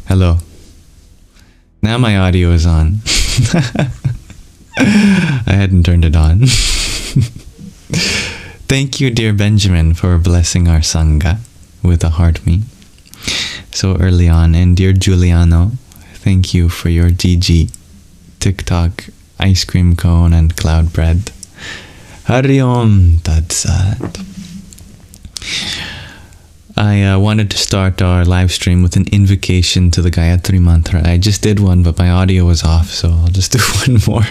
Hello. Now my audio is on. I hadn't turned it on. Thank you, dear Benjamin, for blessing our Sangha with a heart me so early on. And dear Giuliano, thank you for your GG, TikTok, ice cream cone, and cloud bread. Hari Om Tat Sat. I wanted to start our live stream with an invocation to the Gayatri Mantra. I just did one, but my audio was off, so I'll just do one more.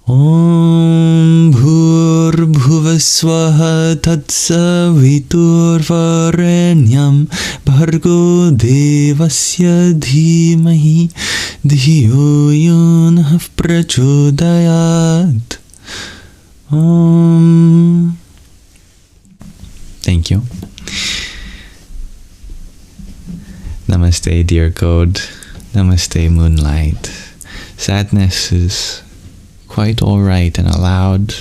Om Bhur Bhuvaswaha Tatsavitur Varenyam Bhargo Devasya Dhimahi Dhiyo Yunah Prachodayat. Om. Thank you. Namaste, dear code. Namaste, moonlight. Sadness is quite alright and allowed.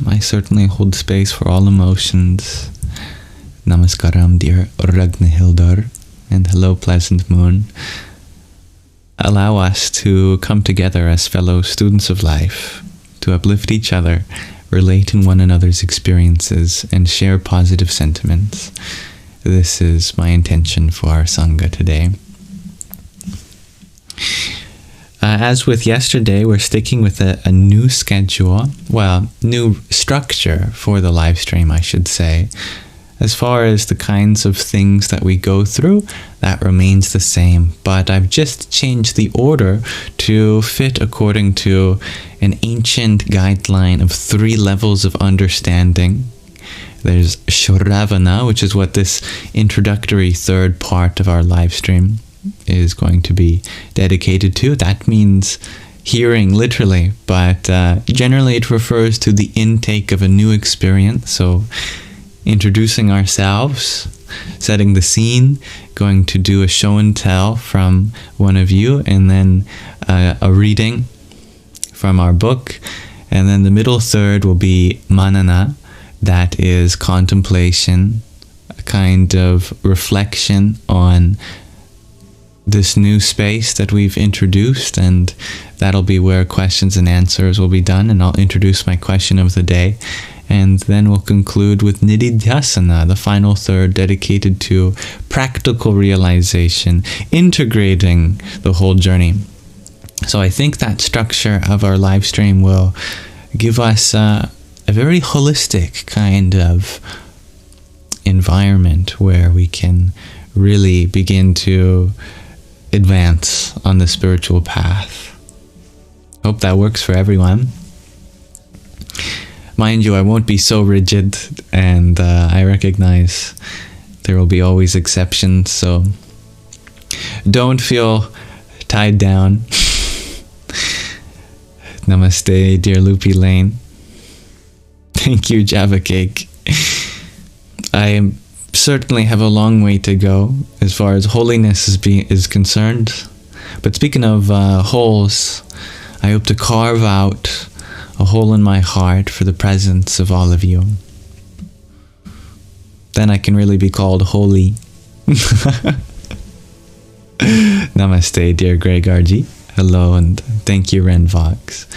I certainly hold space for all emotions. Namaskaram, dear Ragnhildar. And hello, pleasant moon. Allow us to come together as fellow students of life, to uplift each other, relate in one another's experiences, and share positive sentiments. This is my intention for our Sangha today. As with yesterday, we're sticking with a new schedule, well, new structure for the live stream, I should say. As far as the kinds of things that we go through, that remains the same, but I've just changed the order to fit according to an ancient guideline of 3 levels of understanding. There's Shravana, which is what this introductory third part of our live stream is going to be dedicated to. That means hearing, literally, but generally it refers to the intake of a new experience. So introducing ourselves, setting the scene, going to do a show and tell from one of you, and then a reading from our book. And then the middle third will be Mānana, that is contemplation, a kind of reflection on this new space that we've introduced, and that'll be where questions and answers will be done, and I'll introduce my question of the day. And then we'll conclude with Nididhyāsana, the final third dedicated to practical realization, integrating the whole journey. So I think that structure of our live stream will give us a very holistic kind of environment where we can really begin to advance on the spiritual path. Hope that works for everyone. Mind you, I won't be so rigid, and I recognize there will be always exceptions, so don't feel tied down. Namaste, dear Loopy Lane. Thank you, Java Cake. I certainly have a long way to go as far as holiness is concerned, but speaking of holes, I hope to carve out a hole in my heart for the presence of all of you. Then I can really be called holy. Namaste, dear Greg RG. Hello, and thank you, Renvox.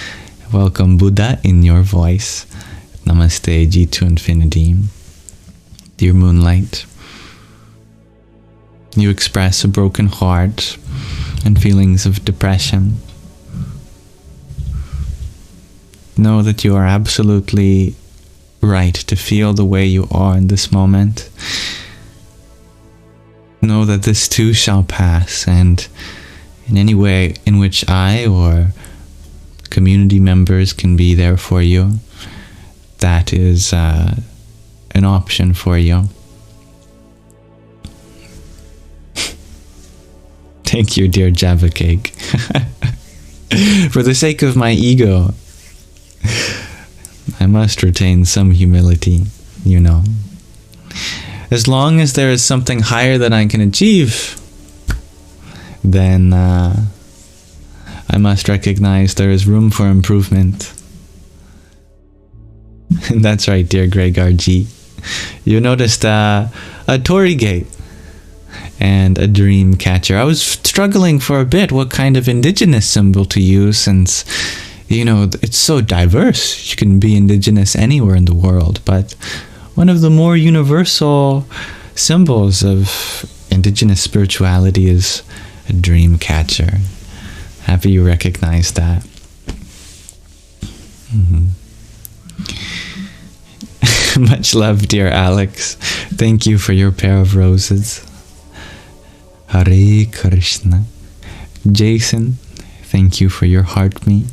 Welcome, Buddha, in your voice. Namaste, G to infinity. Dear Moonlight, you express a broken heart and feelings of depression. Know that you are absolutely right to feel the way you are in this moment. Know that this too shall pass, and in any way in which I or community members can be there for you, that is an option for you. Thank you, dear Java Cake. For the sake of my ego, I must retain some humility, you know. As long as there is something higher that I can achieve, then I must recognize there is room for improvement. That's right, dear Greg RG. You noticed a Tory gate and a dream catcher. I was struggling for a bit what kind of indigenous symbol to use, since, you know, it's so diverse. You can be indigenous anywhere in the world, but one of the more universal symbols of indigenous spirituality is a dream catcher. Happy you recognize that. Much love, dear Alex. Thank you for your pair of roses. Hare Krishna. Jason, thank you for your heart me.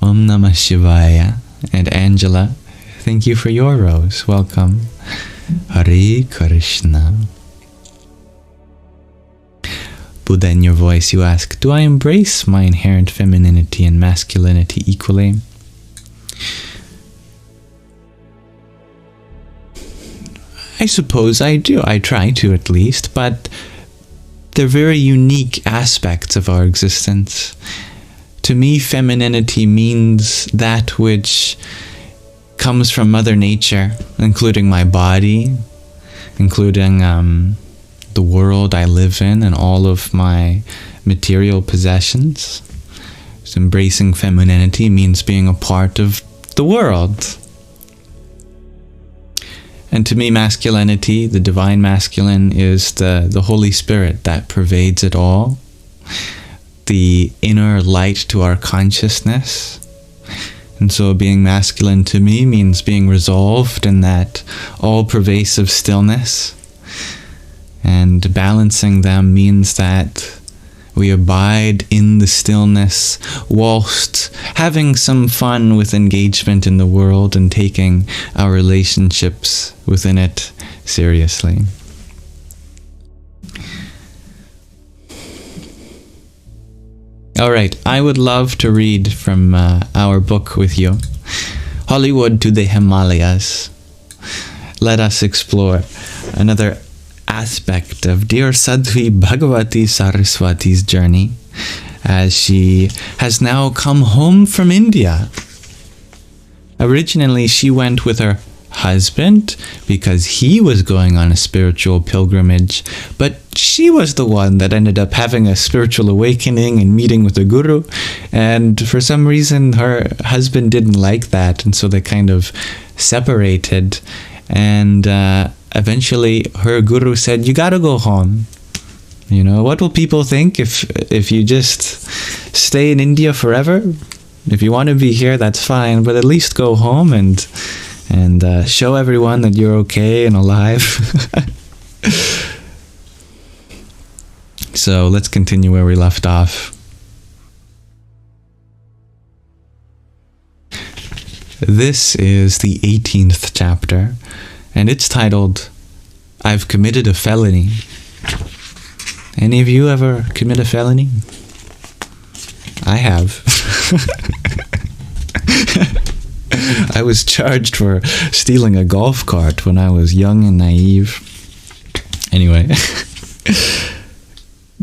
Om Namah Shivaya. And Angela, thank you for your rose. Welcome. Hare Krishna. Buddha, in your voice, you ask, do I embrace my inherent femininity and masculinity equally? I suppose I do. I try to, at least, but they're very unique aspects of our existence. To me, femininity means that which comes from Mother Nature, including my body, including the world I live in and all of my material possessions. So embracing femininity means being a part of the world. And to me, masculinity, the divine masculine, is the Holy Spirit that pervades it all. The inner light to our consciousness. And so being masculine to me means being resolved in that all-pervasive stillness. And balancing them means that we abide in the stillness whilst having some fun with engagement in the world and taking our relationships within it seriously. All right, I would love to read from our book with you. Hollywood to the Himalayas. Let us explore another aspect of dear Sadhvi Bhagavati Saraswati's journey as she has now come home from India. Originally, she went with her husband because he was going on a spiritual pilgrimage, but she was the one that ended up having a spiritual awakening and meeting with a guru, and for some reason her husband didn't like that, and so they kind of separated, and eventually her guru said, you gotta go home. You know, what will people think if you just stay in India forever? If you want to be here, that's fine, but at least go home and show everyone that you're okay and alive. So let's continue where we left off. This is the 18th chapter, and it's titled, I've Committed a Felony. Any of you ever commit a felony? I have. I was charged for stealing a golf cart when I was young and naive. Anyway,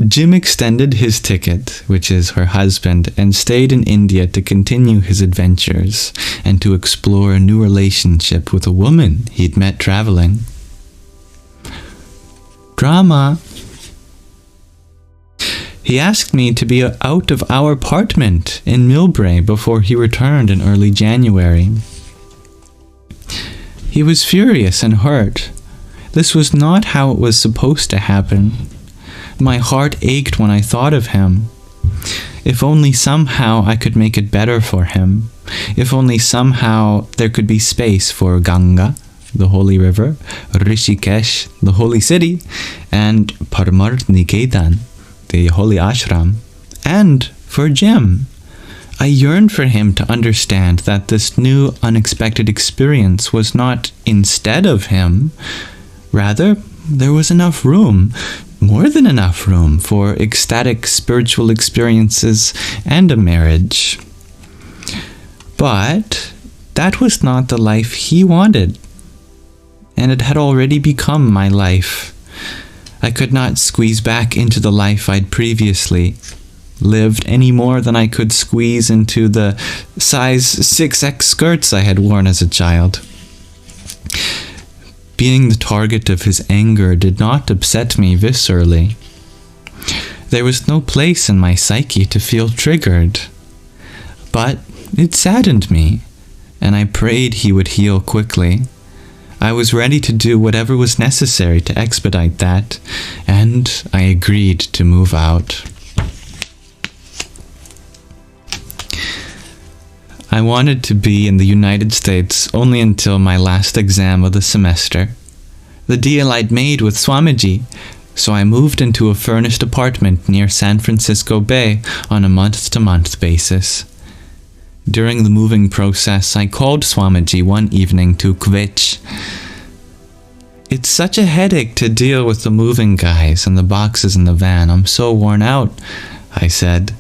Jim extended his ticket, which is her husband, and stayed in India to continue his adventures and to explore a new relationship with a woman he'd met traveling. Drama. He asked me to be out of our apartment in Millbrae before he returned in early January. He was furious and hurt. This was not how it was supposed to happen. My heart ached when I thought of him. If only somehow I could make it better for him. If only somehow there could be space for Ganga, the holy river, Rishikesh, the holy city, and Paramarth-Niketan, the holy ashram, and for Jim. I yearned for him to understand that this new unexpected experience was not instead of him. Rather, there was enough room, more than enough room, for ecstatic spiritual experiences and a marriage. But that was not the life he wanted, and it had already become my life. I could not squeeze back into the life I'd previously lived any more than I could squeeze into the size 6X skirts I had worn as a child. Being the target of his anger did not upset me viscerally. There was no place in my psyche to feel triggered. But it saddened me, and I prayed he would heal quickly. I was ready to do whatever was necessary to expedite that, and I agreed to move out. I wanted to be in the United States only until my last exam of the semester. The deal I'd made with Swamiji, so I moved into a furnished apartment near San Francisco Bay on a month-to-month basis. During the moving process, I called Swamiji one evening to kvetch. "It's such a headache to deal with the moving guys and the boxes in the van. I'm so worn out," I said.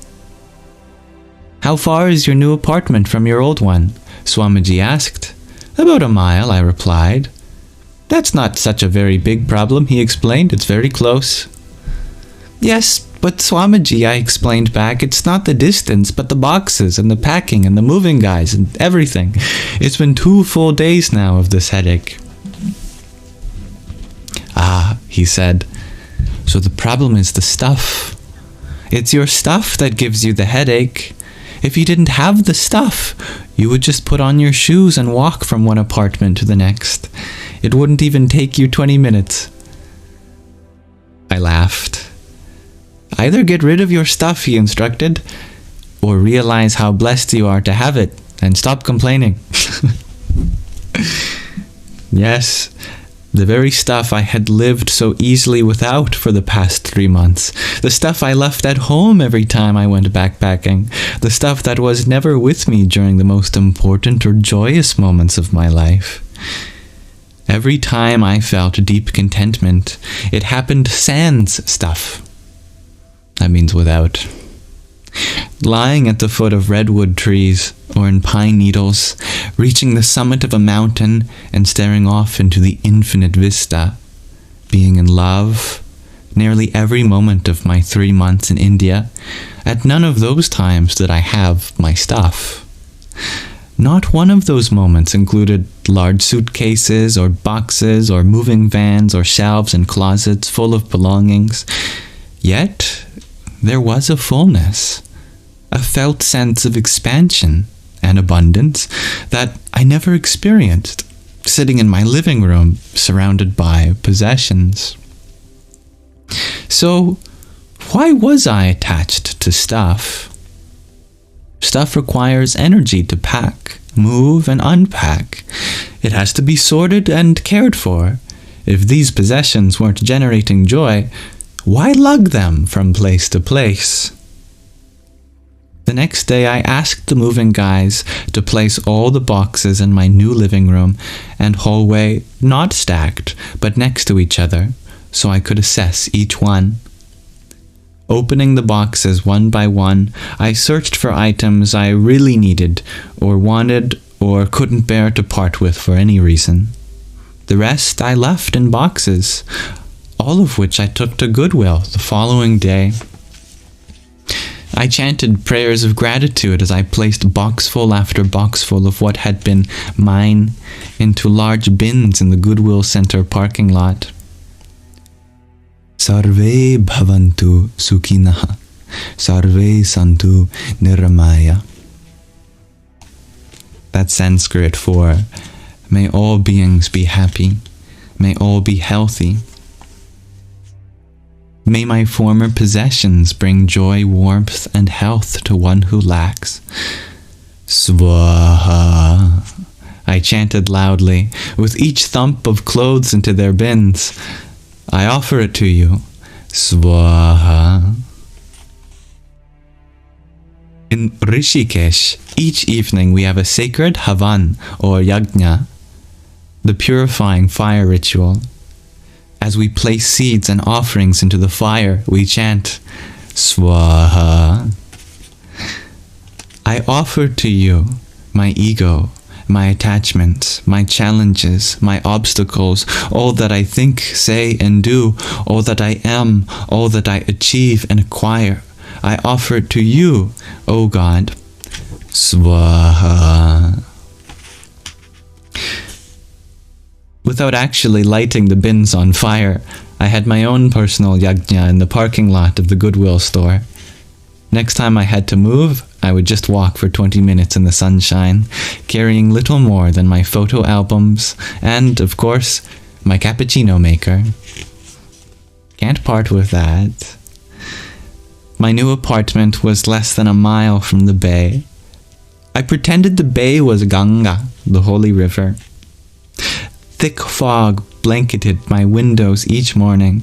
"How far is your new apartment from your old one?" Swamiji asked. "About a mile," I replied. "That's not such a very big problem," he explained. "It's very close." "Yes, but Swamiji," I explained back, "it's not the distance, but the boxes and the packing and the moving guys and everything. It's been 2 full days now of this headache." "Ah," he said, "so the problem is the stuff. It's your stuff that gives you the headache. If you didn't have the stuff, you would just put on your shoes and walk from one apartment to the next. It wouldn't even take you 20 minutes. I laughed. "Either get rid of your stuff," he instructed, "or realize how blessed you are to have it and stop complaining." Yes, the very stuff I had lived so easily without for the past 3 months. The stuff I left at home every time I went backpacking. The stuff that was never with me during the most important or joyous moments of my life. Every time I felt deep contentment, it happened sans stuff. That means without. Lying at the foot of redwood trees or in pine needles, reaching the summit of a mountain and staring off into the infinite vista, being in love, nearly every moment of my 3 months in India, at none of those times did I have my stuff. Not one of those moments included large suitcases or boxes or moving vans or shelves and closets full of belongings. Yet, there was a fullness, a felt sense of expansion and abundance that I never experienced, sitting in my living room surrounded by possessions. So, why was I attached to stuff? Stuff requires energy to pack, move, and unpack. It has to be sorted and cared for. If these possessions weren't generating joy, why lug them from place to place? The next day I asked the moving guys to place all the boxes in my new living room and hallway not stacked, but next to each other, so I could assess each one. Opening the boxes one by one, I searched for items I really needed or wanted or couldn't bear to part with for any reason. The rest I left in boxes, all of which I took to Goodwill the following day. I chanted prayers of gratitude as I placed boxful after boxful of what had been mine into large bins in the Goodwill Center parking lot. Sarve bhavantu sukhinah, sarve santu niramaya. That's Sanskrit for, may all beings be happy, may all be healthy. May my former possessions bring joy, warmth, and health to one who lacks. Swaha. I chanted loudly, with each thump of clothes into their bins. I offer it to you. Swaha. In Rishikesh, each evening we have a sacred havan, or yajna, the purifying fire ritual. As we place seeds and offerings into the fire, we chant, Swaha. I offer to you my ego, my attachments, my challenges, my obstacles, all that I think, say, and do, all that I am, all that I achieve and acquire. I offer it to you, O God. Swaha. without actually lighting the bins on fire. I had my own personal yajna in the parking lot of the Goodwill store. Next time I had to move, I would just walk for 20 minutes in the sunshine, carrying little more than my photo albums and, of course, my cappuccino maker. Can't part with that. My new apartment was less than a mile from the bay. I pretended the bay was Ganga, the holy river. Thick fog blanketed my windows each morning.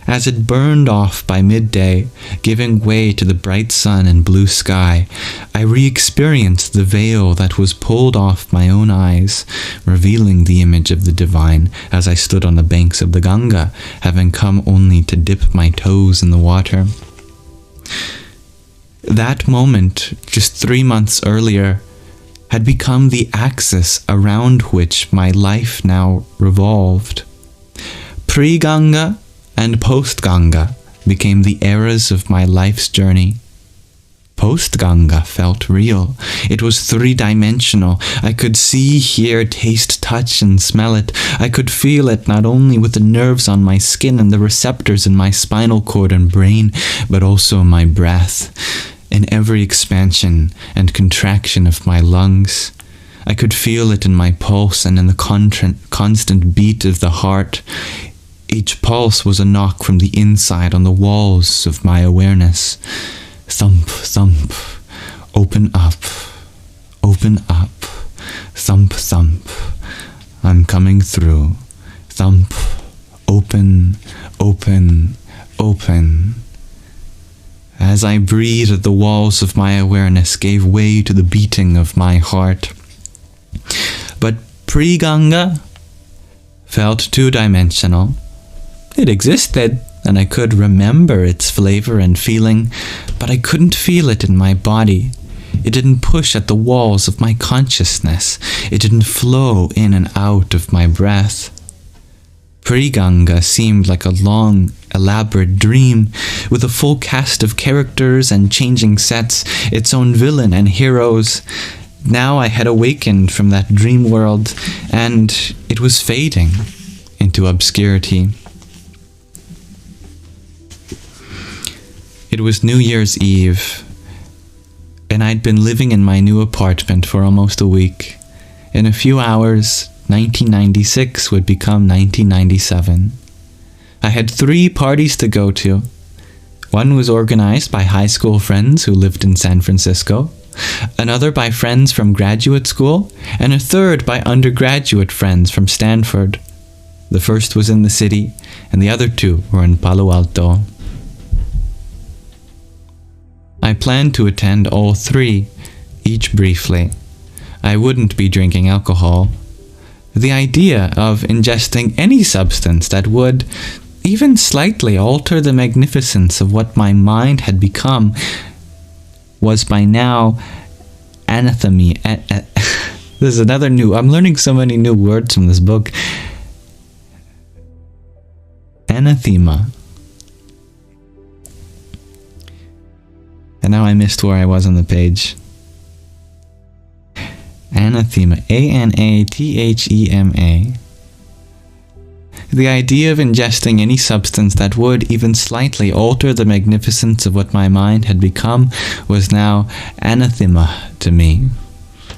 As it burned off by midday, giving way to the bright sun and blue sky, I re-experienced the veil that was pulled off my own eyes, revealing the image of the divine as I stood on the banks of the Ganga, having come only to dip my toes in the water. That moment, just 3 months earlier, had become the axis around which my life now revolved. Pre-Ganga and post-Ganga became the eras of my life's journey. Post-Ganga felt real. It was 3-dimensional. I could see, hear, taste, touch, and smell it. I could feel it not only with the nerves on my skin and the receptors in my spinal cord and brain, but also my breath, in every expansion and contraction of my lungs. I could feel it in my pulse and in the constant beat of the heart. Each pulse was a knock from the inside on the walls of my awareness. Thump, thump, open up, thump, thump, I'm coming through. Thump, open, open, open. As I breathed, the walls of my awareness gave way to the beating of my heart. But pre-Ganga felt 2-dimensional. It existed, and I could remember its flavor and feeling, but I couldn't feel it in my body. It didn't push at the walls of my consciousness. It didn't flow in and out of my breath. Pre-Ganga seemed like a long, elaborate dream, with a full cast of characters and changing sets, its own villain and heroes. Now I had awakened from that dream world, and it was fading into obscurity. It was New Year's Eve, and I'd been living in my new apartment for almost a week. In a few hours, 1996 would become 1997. I had 3 parties to go to. One was organized by high school friends who lived in San Francisco, another by friends from graduate school, and a third by undergraduate friends from Stanford. The first was in the city, and the other 2 were in Palo Alto. I planned to attend all 3, each briefly. I wouldn't be drinking alcohol. The idea of ingesting any substance that would, even slightly, alter the magnificence of what my mind had become was by now anathema. This is another new... I'm learning so many new words from this book. Anathema. And now I missed where I was on the page. Anathema. A-N-A-T-H-E-M-A. The idea of ingesting any substance that would even slightly alter the magnificence of what my mind had become was now anathema to me.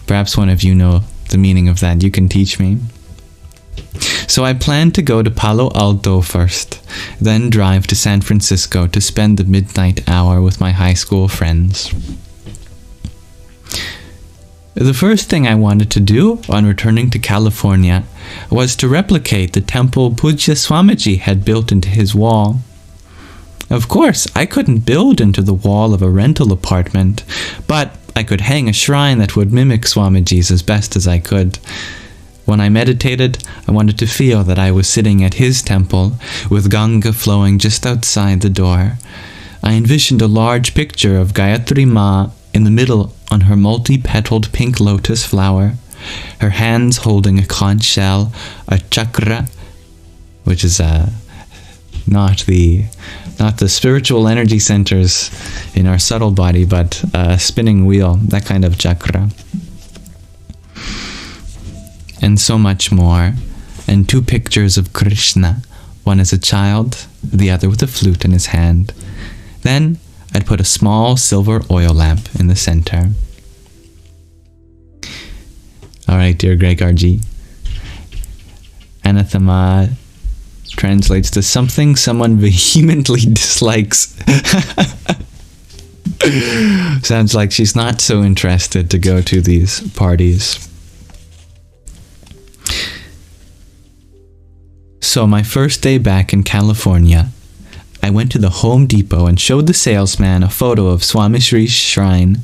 Perhaps one of you know the meaning of that. You can teach me. So I planned to go to Palo Alto first, then drive to San Francisco to spend the midnight hour with my high school friends. The first thing I wanted to do on returning to California was to replicate the temple Pujya Swamiji had built into his wall. Of course, I couldn't build into the wall of a rental apartment, but I could hang a shrine that would mimic Swamiji's as best as I could. When I meditated, I wanted to feel that I was sitting at his temple, with Ganga flowing just outside the door. I envisioned a large picture of Gayatri Ma in the middle on her multi-petaled pink lotus flower, her hands holding a conch shell, a chakra, which is not the spiritual energy centers in our subtle body, but a spinning wheel, that kind of chakra. And so much more. and 2 pictures of Krishna, one as a child, the other with a flute in his hand. Then I'd put a small silver oil lamp in the center. Alright, dear Gregorji. Anathema translates to something someone vehemently dislikes. Sounds like she's not so interested to go to these parties. So my first day back in California, I went to the Home Depot and showed the salesman a photo of Swami Shri's shrine.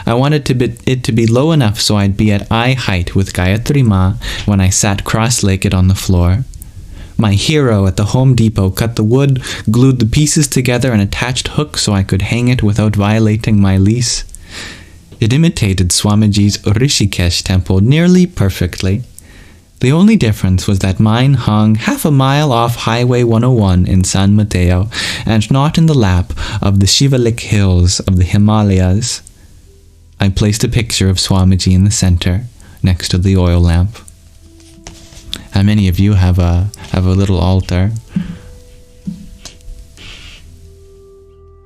I wanted it to be low enough so I'd be at eye height with Gayatri Ma when I sat cross-legged on the floor. My hero at the Home Depot cut the wood, glued the pieces together, and attached hooks so I could hang it without violating my lease. It imitated Swamiji's Rishikesh temple nearly perfectly. The only difference was that mine hung half a mile off Highway 101 in San Mateo, and not in the lap of the Shivalik hills of the Himalayas. I placed a picture of Swamiji in the center, next to the oil lamp. How many of you have a little altar?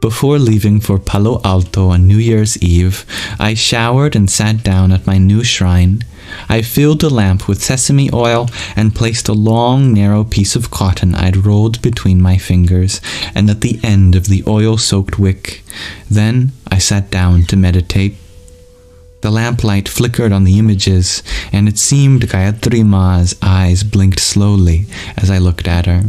Before leaving for Palo Alto on New Year's Eve, I showered and sat down at my new shrine. I filled the lamp with sesame oil and placed a long, narrow piece of cotton I'd rolled between my fingers and at the end of the oil-soaked wick. Then I sat down to meditate. The lamplight flickered on the images, and it seemed Gayatri Ma's eyes blinked slowly as I looked at her.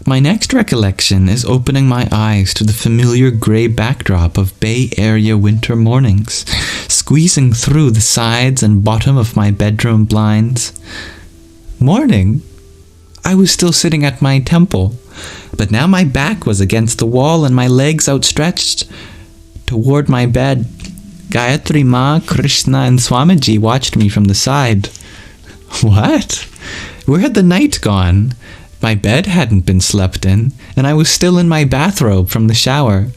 My next recollection is opening my eyes to the familiar grey backdrop of Bay Area winter mornings, squeezing through the sides and bottom of my bedroom blinds. Morning? I was still sitting at my temple, but now my back was against the wall and my legs outstretched toward my bed. Gayatri Ma, Krishna, and Swamiji watched me from the side. What? Where had the night gone? My bed hadn't been slept in, and I was still in my bathrobe from the shower.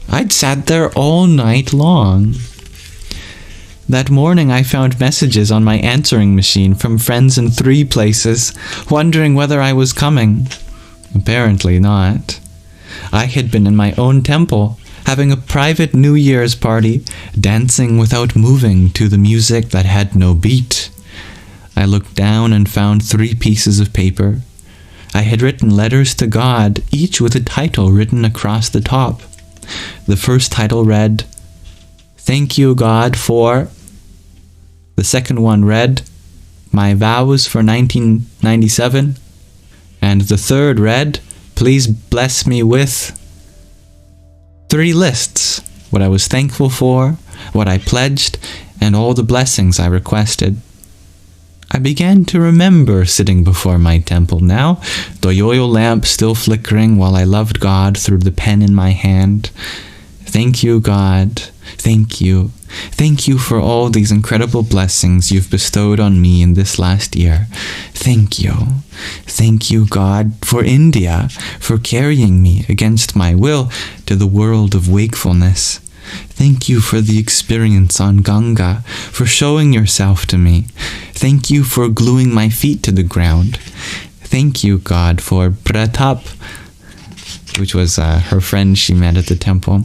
I'd sat there all night long. That morning I found messages on my answering machine from friends in 3 places, wondering whether I was coming. Apparently not. I had been in my own temple, having a private New Year's party, dancing without moving to the music that had no beat. I looked down and found 3 pieces of paper. I had written letters to God, each with a title written across the top. The first title read, "Thank you, God, for..." The second one read, "My vows for 1997." And the third read, "Please bless me with..." 3 lists, what I was thankful for, what I pledged, and all the blessings I requested. I began to remember sitting before my temple now, the oil lamp still flickering while I loved God through the pen in my hand. Thank you, God. Thank you. Thank you for all these incredible blessings you've bestowed on me in this last year. Thank you. Thank you, God, for India, for carrying me against my will to the world of wakefulness. Thank you for the experience on Ganga, for showing yourself to me. Thank you for gluing my feet to the ground. Thank you, God, for Pratap, which was her friend she met at the temple.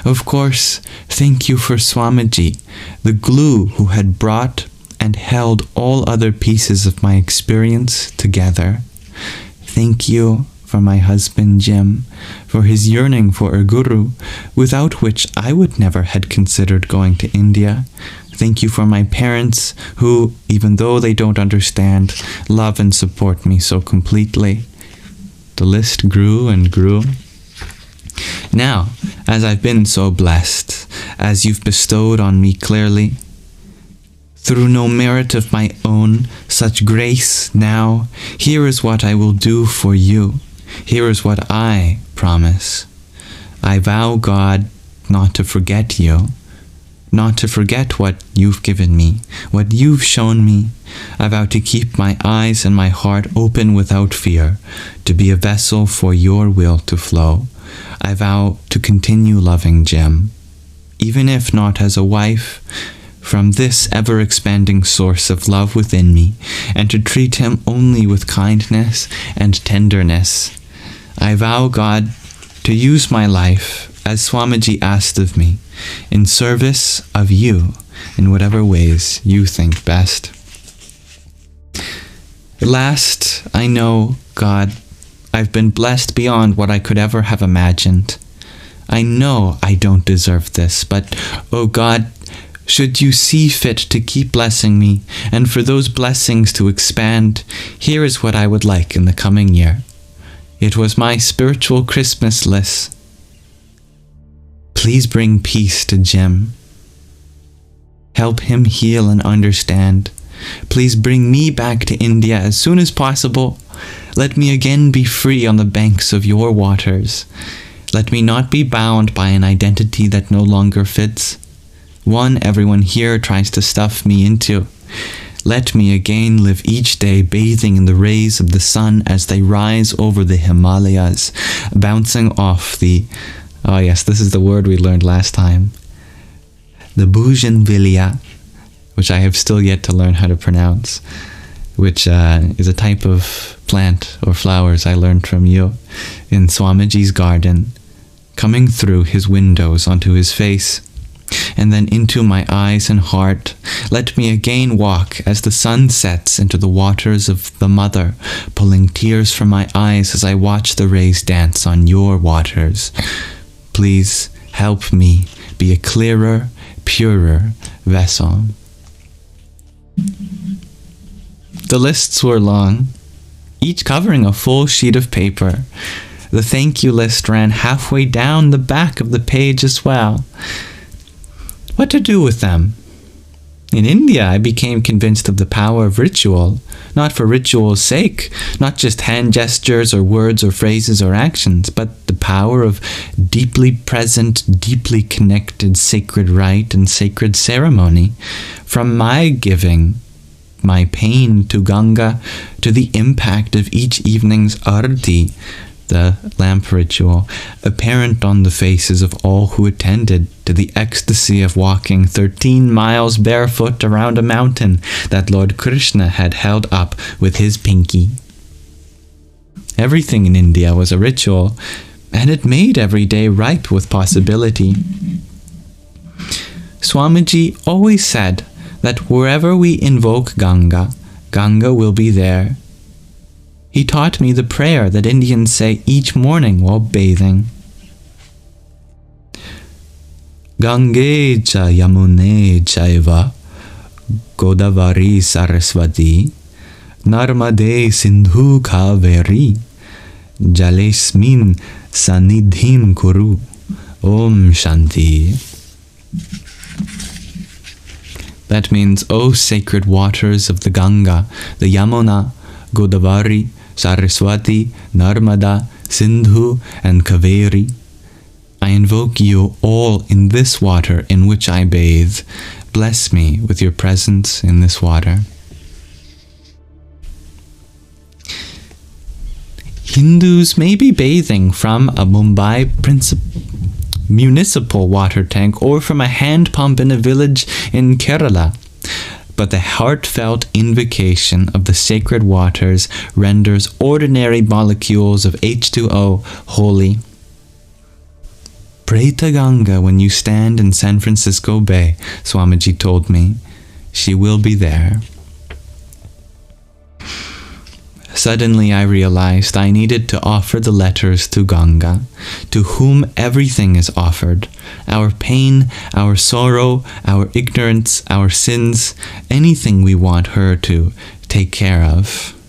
Of course, thank you for Swamiji, the glue who had brought and held all other pieces of my experience together. Thank you for my husband Jim, for his yearning for a guru, without which I would never had considered going to India. Thank you for my parents, who, even though they don't understand, love and support me so completely. The list grew and grew. Now, as I've been so blessed, as you've bestowed on me clearly, through no merit of my own, such grace now, here is what I will do for you. Here is what I promise. I vow, God, not to forget you, not to forget what you've given me, what you've shown me. I vow to keep my eyes and my heart open without fear, to be a vessel for your will to flow. I vow to continue loving Jim, even if not as a wife, from this ever-expanding source of love within me, and to treat him only with kindness and tenderness. I vow, God, to use my life, as Swamiji asked of me, in service of you in whatever ways you think best. Last, I know, God, I've been blessed beyond what I could ever have imagined. I know I don't deserve this, but, oh God, should you see fit to keep blessing me, and for those blessings to expand, here is what I would like in the coming year. It was my spiritual Christmas list. Please bring peace to Jim. Help him heal and understand. Please bring me back to India as soon as possible. Let me again be free on the banks of your waters. Let me not be bound by an identity that no longer fits, one everyone here tries to stuff me into. Let me again live each day bathing in the rays of the sun as they rise over the Himalayas, bouncing off the, oh yes, this is the word we learned last time, the bougainvillea, which I have still yet to learn how to pronounce, which is a type of plant or flowers I learned from you in Swamiji's garden, coming through his windows onto his face, and then into my eyes and heart. Let me again walk as the sun sets into the waters of the Mother, pulling tears from my eyes as I watch the rays dance on your waters. Please help me be a clearer, purer vessel. The lists were long, each covering a full sheet of paper. The thank you list ran halfway down the back of the page as well. What to do with them? In India, I became convinced of the power of ritual, not for ritual's sake, not just hand gestures or words or phrases or actions, but the power of deeply present, deeply connected sacred rite and sacred ceremony. From my giving, my pain to Ganga, to the impact of each evening's arati, the lamp ritual, apparent on the faces of all who attended, to the ecstasy of walking 13 miles barefoot around a mountain that Lord Krishna had held up with his pinky. Everything in India was a ritual, and it made every day ripe with possibility. Swamiji always said that wherever we invoke Ganga, Ganga will be there. He taught me the prayer that Indians say each morning while bathing. Gange cha yamune chaiva Godavari saraswati Narmade sindhu kaveri Jalesmin sanidhim kuru Om Shanti. That means, O sacred waters of the Ganga, the Yamuna, Godavari, Saraswati, Narmada, Sindhu, and Kaveri. I invoke you all in this water in which I bathe. Bless me with your presence in this water. Hindus may be bathing from a Mumbai municipal water tank or from a hand pump in a village in Kerala, but the heartfelt invocation of the sacred waters renders ordinary molecules of H2O holy. Pray to Ganga when you stand in San Francisco Bay, Swamiji told me. She will be there. Suddenly I realized I needed to offer the letters to Ganga, to whom everything is offered. Our pain, our sorrow, our ignorance, our sins, anything we want her to take care of.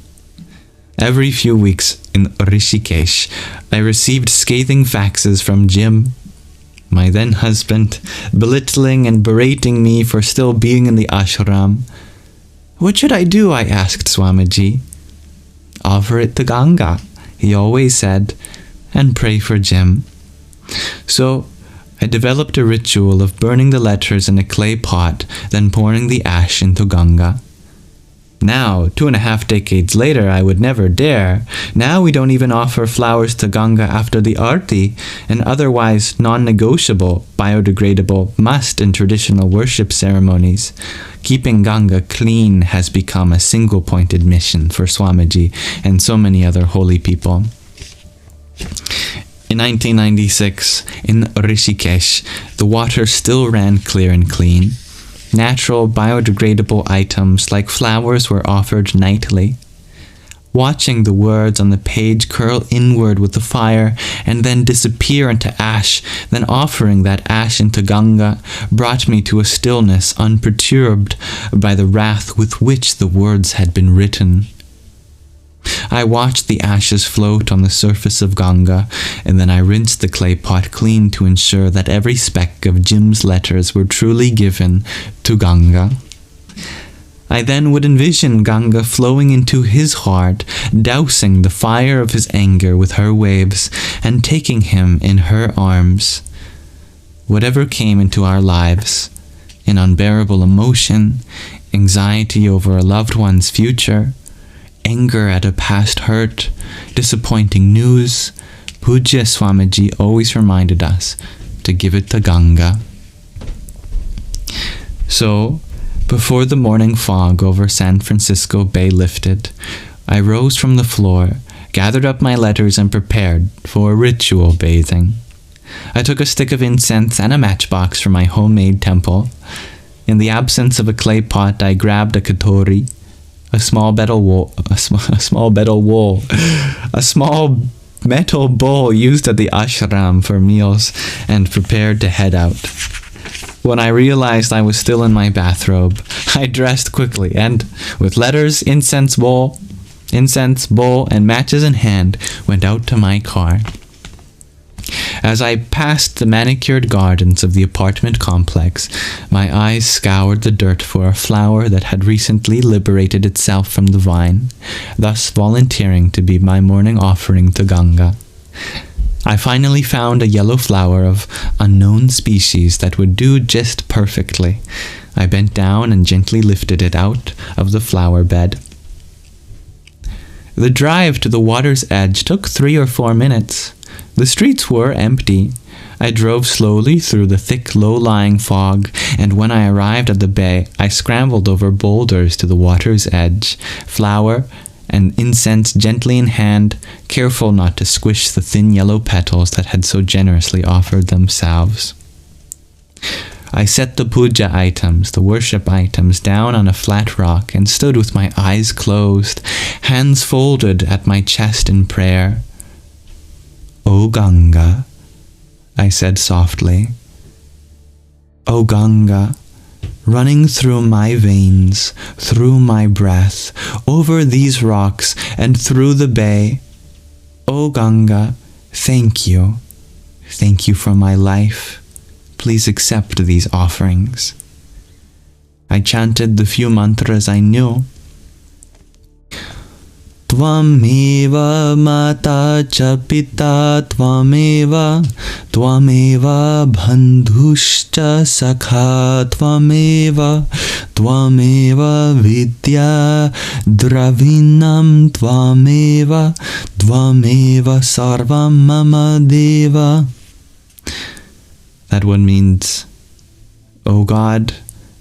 Every few weeks in Rishikesh, I received scathing faxes from Jim, my then husband, belittling and berating me for still being in the ashram. What should I do? I asked Swamiji. Offer it to Ganga, he always said, and pray for Jim. So I developed a ritual of burning the letters in a clay pot, then pouring the ash into Ganga. Now, 2.5 decades later, I would never dare. Now we don't even offer flowers to Ganga after the arti, an otherwise non-negotiable, biodegradable must in traditional worship ceremonies. Keeping Ganga clean has become a single-pointed mission for Swamiji and so many other holy people. In 1996, in Rishikesh, the water still ran clear and clean. Natural, biodegradable items like flowers were offered nightly. Watching the words on the page curl inward with the fire and then disappear into ash, then offering that ash into Ganga, brought me to a stillness unperturbed by the wrath with which the words had been written. I watched the ashes float on the surface of Ganga, and then I rinsed the clay pot clean to ensure that every speck of Jim's letters were truly given to Ganga. I then would envision Ganga flowing into his heart, dousing the fire of his anger with her waves, and taking him in her arms. Whatever came into our lives, an unbearable emotion, anxiety over a loved one's future, anger at a past hurt, disappointing news, Pujya Swamiji always reminded us to give it to Ganga. So, before the morning fog over San Francisco Bay lifted, I rose from the floor, gathered up my letters and prepared for ritual bathing. I took a stick of incense and a matchbox from my homemade temple. In the absence of a clay pot, I grabbed a katori, a small metal bowl used at the ashram for meals, and prepared to head out. When I realized I was still in my bathrobe, I dressed quickly and, with letters, incense bowl, and matches in hand, went out to my car. As I passed the manicured gardens of the apartment complex, my eyes scoured the dirt for a flower that had recently liberated itself from the vine, thus volunteering to be my morning offering to Ganga. I finally found a yellow flower of unknown species that would do just perfectly. I bent down and gently lifted it out of the flower bed. The drive to the water's edge took 3 or 4 minutes. The streets were empty. I drove slowly through the thick, low-lying fog, and when I arrived at the bay, I scrambled over boulders to the water's edge, flower and incense gently in hand, careful not to squish the thin yellow petals that had so generously offered themselves. I set the puja items, the worship items, down on a flat rock and stood with my eyes closed, hands folded at my chest in prayer. O Ganga, I said softly. O Ganga, running through my veins, through my breath, over these rocks and through the bay. O Ganga, thank you. Thank you for my life. Please accept these offerings. I chanted the few mantras I knew. Tvameva mata cha pita tvameva bandhuscha sakha tvameva vidya dravinam tvameva sarvam mama deva. That one means, O God,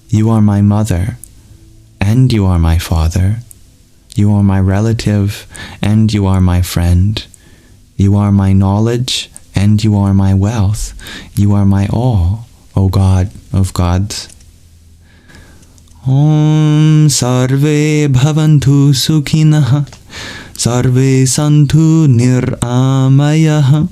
you are my mother, and you are my father. You are my relative, and you are my friend. You are my knowledge, and you are my wealth. You are my all, O God of gods. Om sarve bhavantu sukhinah, sarve santu niramayah,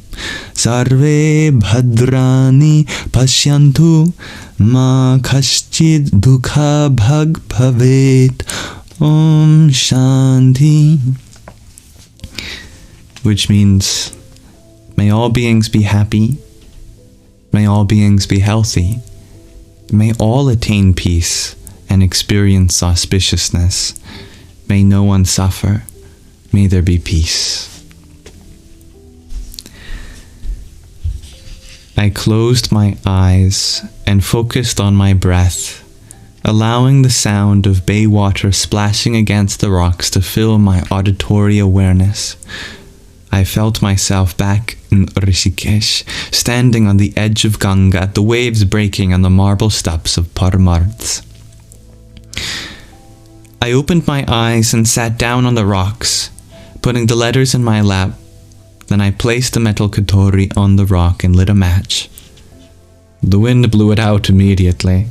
sarve bhadrani pashyantu, ma kaschid dukha bhag bhavet. Om Shanti, which means, may all beings be happy, may all beings be healthy, may all attain peace and experience auspiciousness, may no one suffer, may there be peace. I closed my eyes and focused on my breath, allowing the sound of bay water splashing against the rocks to fill my auditory awareness. I felt myself back in Rishikesh, standing on the edge of Ganga, the waves breaking on the marble steps of Paramarth. I opened my eyes and sat down on the rocks, putting the letters in my lap. Then I placed the metal katori on the rock and lit a match. The wind blew it out immediately.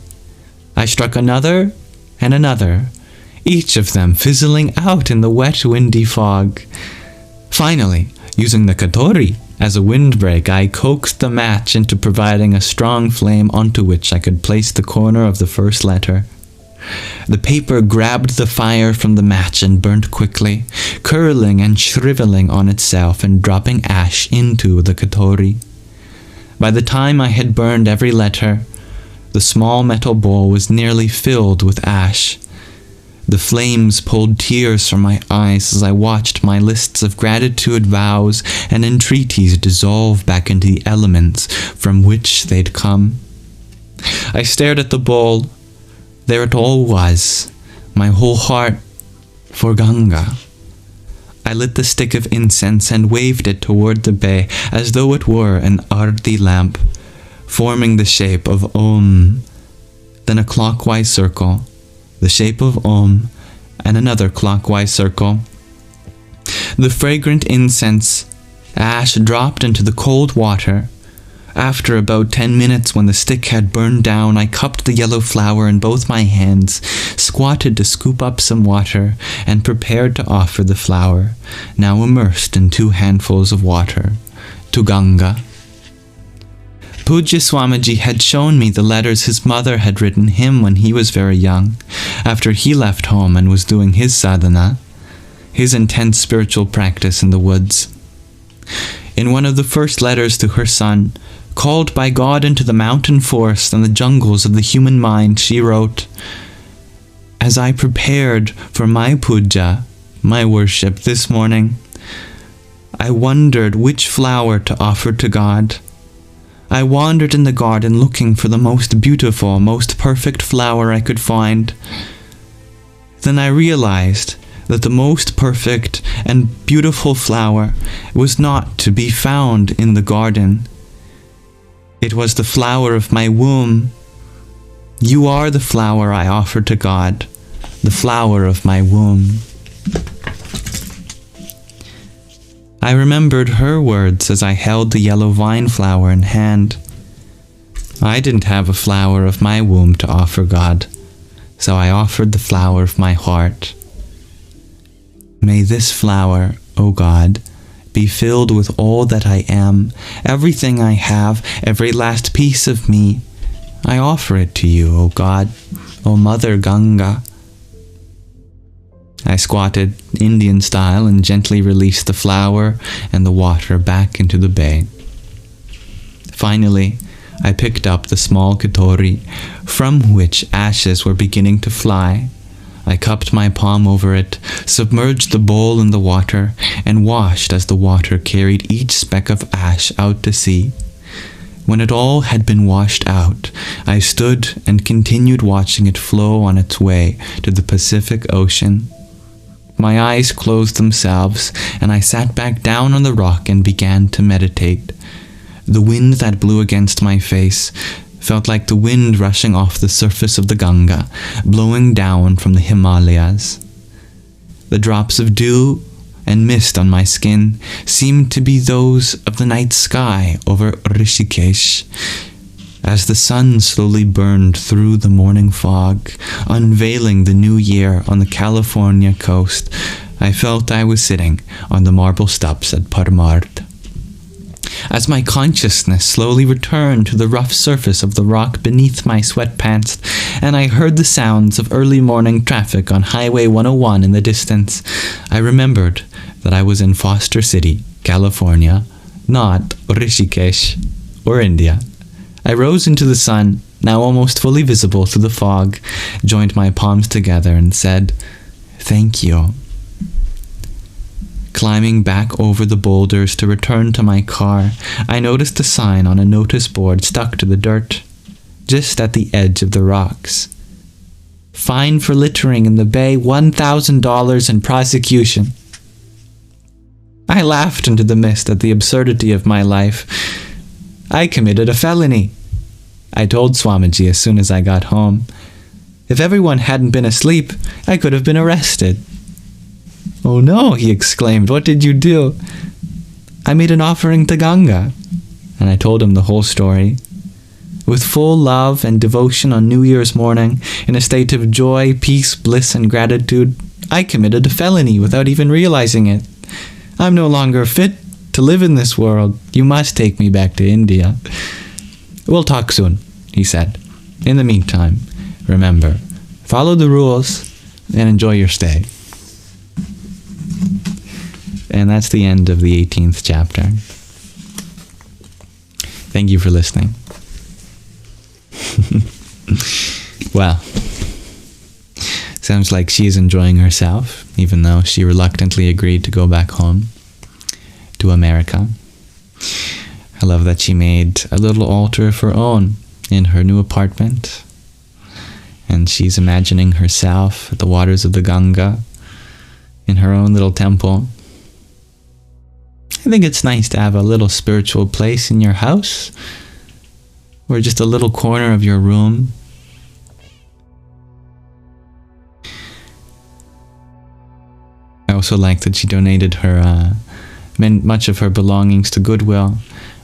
I struck another and another, each of them fizzling out in the wet, windy fog. Finally, using the katori as a windbreak, I coaxed the match into providing a strong flame onto which I could place the corner of the first letter. The paper grabbed the fire from the match and burnt quickly, curling and shriveling on itself and dropping ash into the katori. By the time I had burned every letter, the small metal bowl was nearly filled with ash. The flames pulled tears from my eyes as I watched my lists of gratitude vows and entreaties dissolve back into the elements from which they'd come. I stared at the bowl. There it all was, my whole heart for Ganga. I lit the stick of incense and waved it toward the bay as though it were an arti lamp, forming the shape of Om, then a clockwise circle, the shape of Om, and another clockwise circle. The fragrant incense ash dropped into the cold water. After about 10 minutes, when the stick had burned down, I cupped the yellow flower in both my hands, squatted to scoop up some water, and prepared to offer the flower, now immersed in 2 handfuls of water, to Ganga. Pujya Swamiji had shown me the letters his mother had written him when he was very young, after he left home and was doing his sadhana, his intense spiritual practice in the woods. In one of the first letters to her son, called by God into the mountain forest and the jungles of the human mind, she wrote, "As I prepared for my puja, my worship this morning, I wondered which flower to offer to God. I wandered in the garden looking for the most beautiful, most perfect flower I could find. Then I realized that the most perfect and beautiful flower was not to be found in the garden. It was the flower of my womb. You are the flower I offer to God, the flower of my womb." I remembered her words as I held the yellow vine flower in hand. I didn't have a flower of my womb to offer God, so I offered the flower of my heart. May this flower, O God, be filled with all that I am, everything I have, every last piece of me. I offer it to you, O God, O Mother Ganga. I squatted, Indian style, and gently released the flower and the water back into the bay. Finally, I picked up the small katori, from which ashes were beginning to fly. I cupped my palm over it, submerged the bowl in the water, and washed as the water carried each speck of ash out to sea. When it all had been washed out, I stood and continued watching it flow on its way to the Pacific Ocean. My eyes closed themselves, and I sat back down on the rock and began to meditate. The wind that blew against my face felt like the wind rushing off the surface of the Ganga, blowing down from the Himalayas. The drops of dew and mist on my skin seemed to be those of the night sky over Rishikesh. As the sun slowly burned through the morning fog, unveiling the new year on the California coast, I felt I was sitting on the marble steps at Paramarth. As my consciousness slowly returned to the rough surface of the rock beneath my sweatpants, and I heard the sounds of early morning traffic on Highway 101 in the distance, I remembered that I was in Foster City, California, not Rishikesh or India. I rose into the sun, now almost fully visible through the fog, joined my palms together and said, "Thank you." Climbing back over the boulders to return to my car, I noticed a sign on a notice board stuck to the dirt, just at the edge of the rocks. Fine for littering in the bay, $1,000 in prosecution. I laughed into the mist at the absurdity of my life. I committed a felony. I told Swamiji as soon as I got home. If everyone hadn't been asleep, I could have been arrested. Oh no, he exclaimed, what did you do? I made an offering to Ganga. And I told him the whole story. With full love and devotion on New Year's morning, in a state of joy, peace, bliss, and gratitude, I committed a felony without even realizing it. I'm no longer fit to live in this world. You must take me back to India. We'll talk soon, he said. In the meantime, remember, follow the rules and enjoy your stay. And that's the end of the 18th chapter. Thank you for listening. Well, sounds like she's enjoying herself, even though she reluctantly agreed to go back home to America. I love that she made a little altar of her own in her new apartment. And she's imagining herself at the waters of the Ganga in her own little temple. I think it's nice to have a little spiritual place in your house, or just a little corner of your room. I also like that she donated her much of her belongings to Goodwill,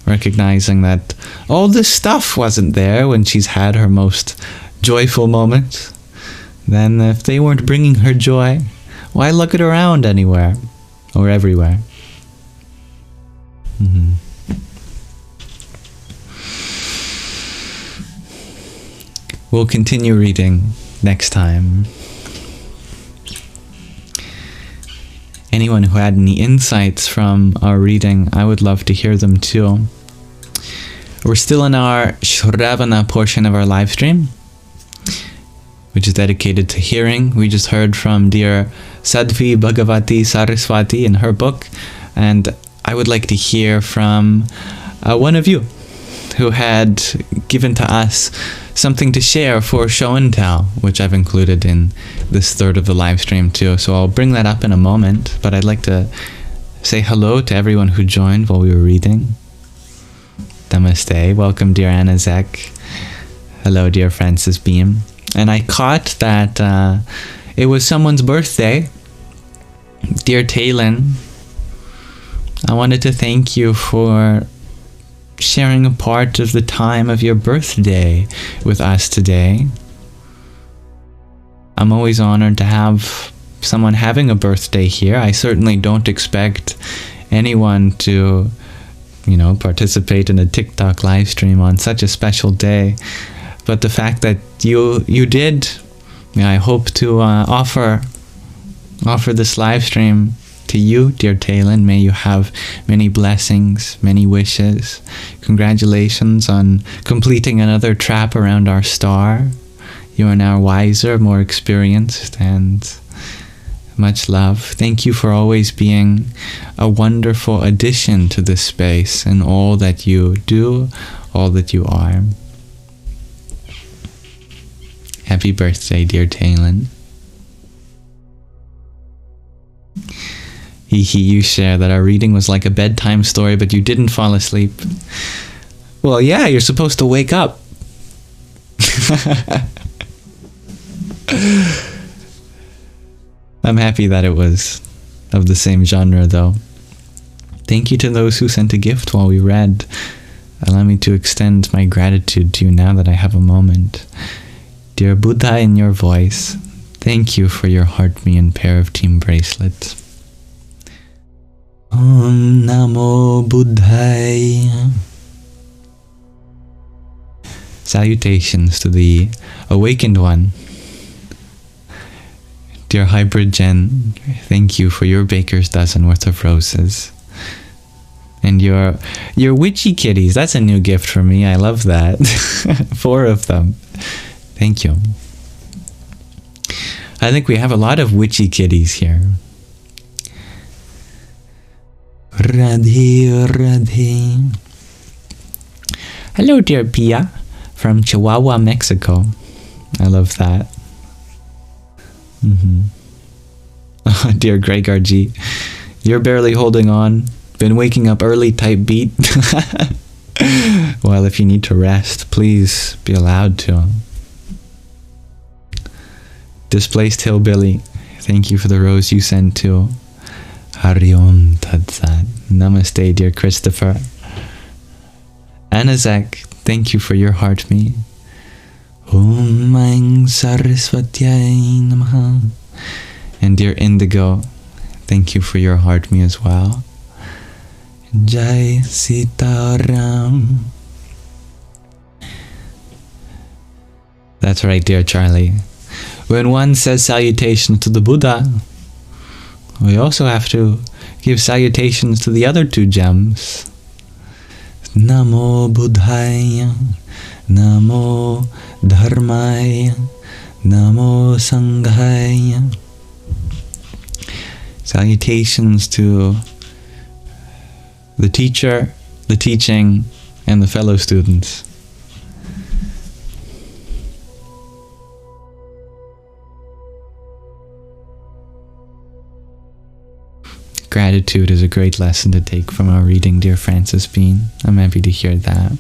recognizing that all this stuff wasn't there when she's had her most joyful moments. Then if they weren't bringing her joy, why look it around anywhere or everywhere? We'll continue reading next time. Anyone who had any insights from our reading, I would love to hear them too. We're still in our Shravana portion of our live stream, which is dedicated to hearing. We just heard from dear Sadhvi Bhagavati Saraswati in her book, and I would like to hear from one of you who had given to us something to share for show and tell, which I've included in this third of the live stream too. So I'll bring that up in a moment, but I'd like to say hello to everyone who joined while we were reading. Namaste. Welcome, dear Anna Zek. Hello, dear Francis Beam. And I caught that it was someone's birthday. Dear Talon, I wanted to thank you for sharing a part of the time of your birthday with us today. I'm always honored to have someone having a birthday here. I certainly don't expect anyone to, participate in a TikTok live stream on such a special day. But the fact that you did, I hope to offer this live stream to you, dear Talon. May you have many blessings, many wishes. Congratulations on completing another trap around our star. You are now wiser, more experienced, and much love. Thank you for always being a wonderful addition to this space and all that you do, all that you are. Happy birthday, dear Talon. You share that our reading was like a bedtime story, but you didn't fall asleep. Well, yeah, you're supposed to wake up. I'm happy that it was of the same genre, though. Thank you to those who sent a gift while we read. Allow me to extend my gratitude to you now that I have a moment. Dear Buddha in your voice, thank you for your heart me and pair of team bracelets. Om Namo Buddhaya. Salutations to the awakened one. Dear Hybrid Jen, thank you for your baker's dozen worth of roses. And your witchy kitties, that's a new gift for me. I love that. 4 of them. Thank you. I think we have a lot of witchy kitties here. Radhe, Radhe. Hello, dear Pia from Chihuahua, Mexico. I love that. Dear Greg RG, you're barely holding on. Been waking up early type beat. Well, if you need to rest, please be allowed to. Displaced Hillbilly, thank you for the rose you sent to. Hari Om Tat Sat. Namaste, dear Christopher. Anazak, thank you for your heart me. Om Mang Saraswatyai Namaha. And dear Indigo, thank you for your heart me as well. Jai Sitaram. That's right, dear Charlie. When one says salutation to the Buddha, we also have to give salutations to the other two gems. Namo Buddhaya, Namo Dharmaya, Namo Sanghaya. Salutations to the teacher, the teaching, and the fellow students. Gratitude is a great lesson to take from our reading, dear Francis Bean. I'm happy to hear that.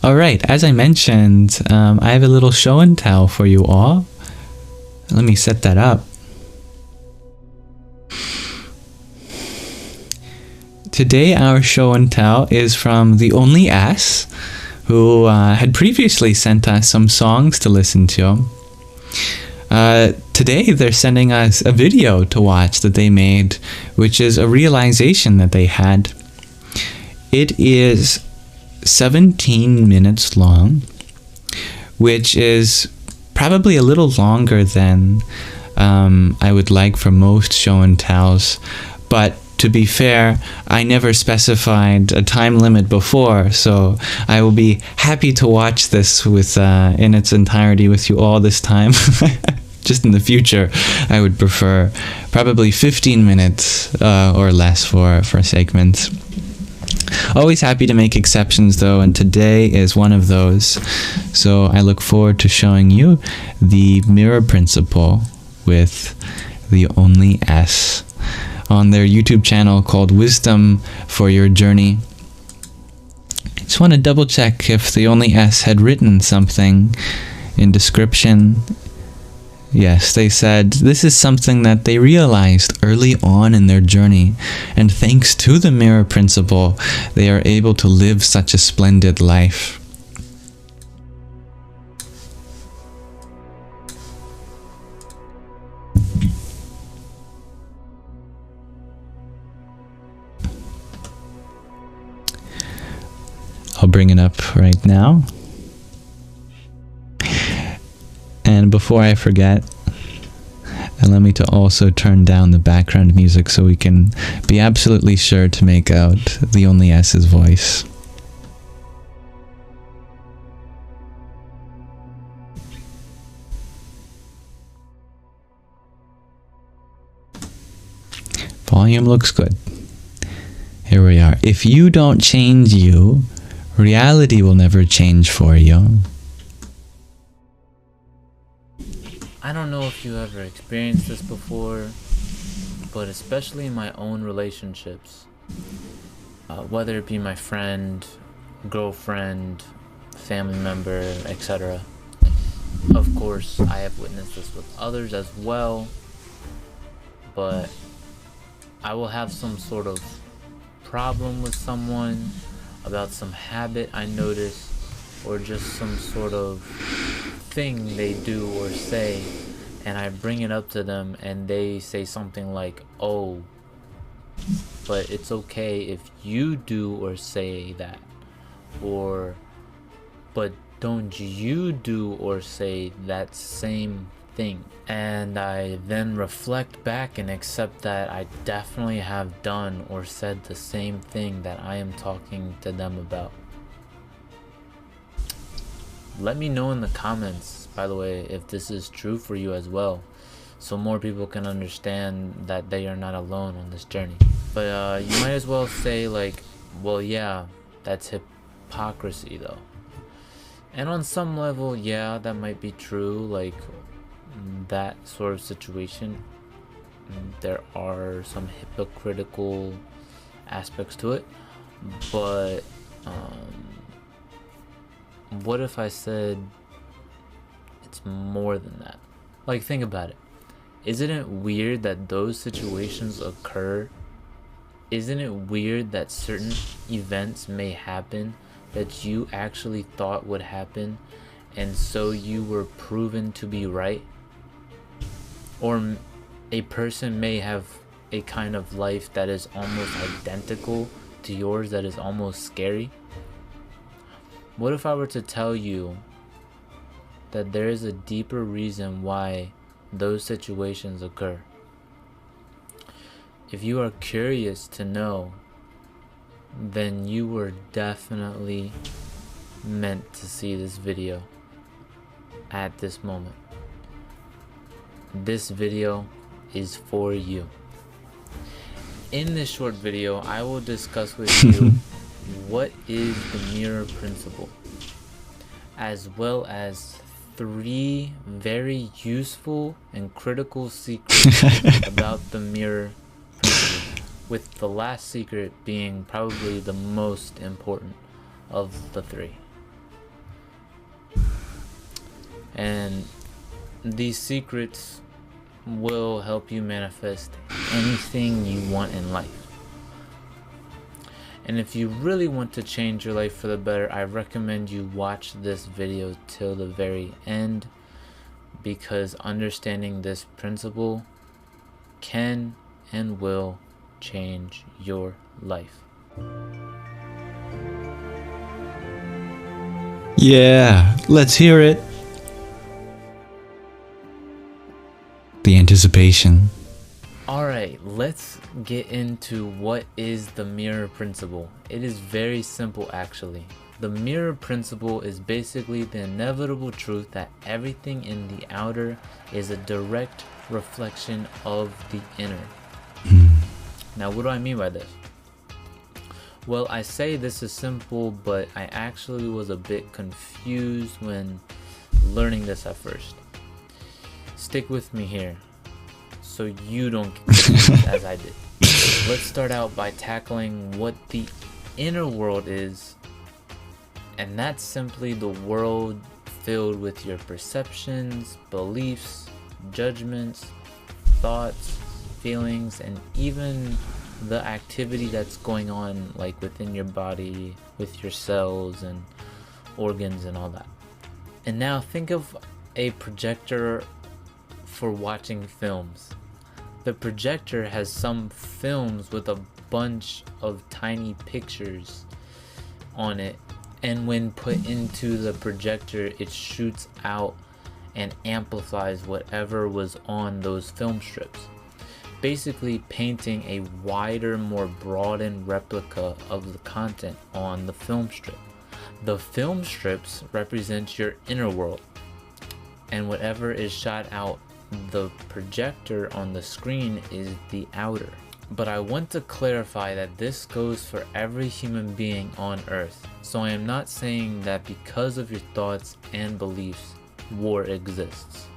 Alright, as I mentioned, I have a little show and tell for you all. Let me set that up. Today our show and tell is from The Only S, who had previously sent us some songs to listen to. Today they're sending us a video to watch that they made, which is a realization that they had. It is 17 minutes long, which is probably a little longer than I would like for most show and tells, but to be fair, I never specified a time limit before, so I will be happy to watch this with in its entirety with you all this time. Just in the future, I would prefer probably 15 minutes or less for segments. Always happy to make exceptions though, and today is one of those. So I look forward to showing you the mirror principle with The Only S on their YouTube channel called Wisdom for Your Journey. Just want to double check if The Only S had written something in description. Yes, they said this is something that they realized early on in their journey, and thanks to the mirror principle, they are able to live such a splendid life. I'll bring it up right now. And before I forget, allow me to also turn down the background music so we can be absolutely sure to make out The Only S's voice. Volume looks good. Here we are. If you don't change you, reality will never change for you. I don't know if you ever experienced this before, but especially in my own relationships, whether it be my friend, girlfriend, family member, etc. Of course, I have witnessed this with others as well, but I will have some sort of problem with someone about some habit I notice, or just some sort of thing they do or say, and I bring it up to them and they say something like, oh, but it's okay if you do or say that, or but don't you do or say that same thing. And I then reflect back and accept that I definitely have done or said the same thing that I am talking to them about. Let me know in the comments, by the way, if this is true for you as well, so more people can understand that they are not alone on this journey. But you might as well say like, well, yeah, that's hypocrisy though. And on some level, yeah, that might be true. Like, that sort of situation, there are some hypocritical aspects to it. But what if I said it's more than that? Like, think about it. Isn't it weird that those situations occur? Isn't it weird that certain events may happen that you actually thought would happen, and so you were proven to be right? Or a person may have a kind of life that is almost identical to yours, that is almost scary. What if I were to tell you that there is a deeper reason why those situations occur? If you are curious to know, then you were definitely meant to see this video at this moment. This video is for you. In this short video, I will discuss with you what is the mirror principle, as well as 3 very useful and critical secrets about the mirror principle, with the last secret being probably the most important of the 3. And these secrets will help you manifest anything you want in life. And if you really want to change your life for the better, I recommend you watch this video till the very end, because understanding this principle can and will change your life. Yeah, let's hear it. The anticipation. Alright, let's get into what is the mirror principle. It is very simple, actually. The mirror principle is basically the inevitable truth that everything in the outer is a direct reflection of the inner. Now, what do I mean by this? Well, I say this is simple, but I actually was a bit confused when learning this at first. Stick with me here, so you don't get confused as I did. Let's start out by tackling what the inner world is, and that's simply the world filled with your perceptions, beliefs, judgments, thoughts, feelings, and even the activity that's going on, like within your body, with your cells and organs and all that. And now think of a projector for watching films. The projector has some films with a bunch of tiny pictures on it, and when put into the projector, it shoots out and amplifies whatever was on those film strips, basically painting a wider, more broadened replica of the content on the film strip. The film strips represent your inner world, and whatever is shot out the projector on the screen is the outer. But I want to clarify that this goes for every human being on earth. So I am not saying that because of your thoughts and beliefs, war exists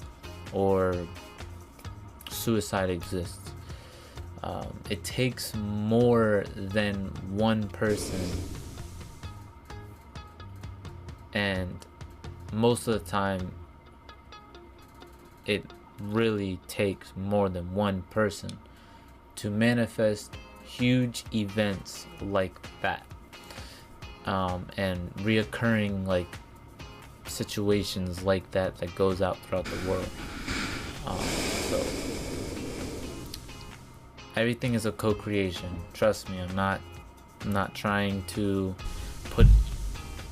or suicide exists. It takes more than one person, and most of the time it really takes more than one person to manifest huge events like that, and reoccurring like situations like that goes out throughout the world. So everything is a co-creation. Trust me, I'm not trying to put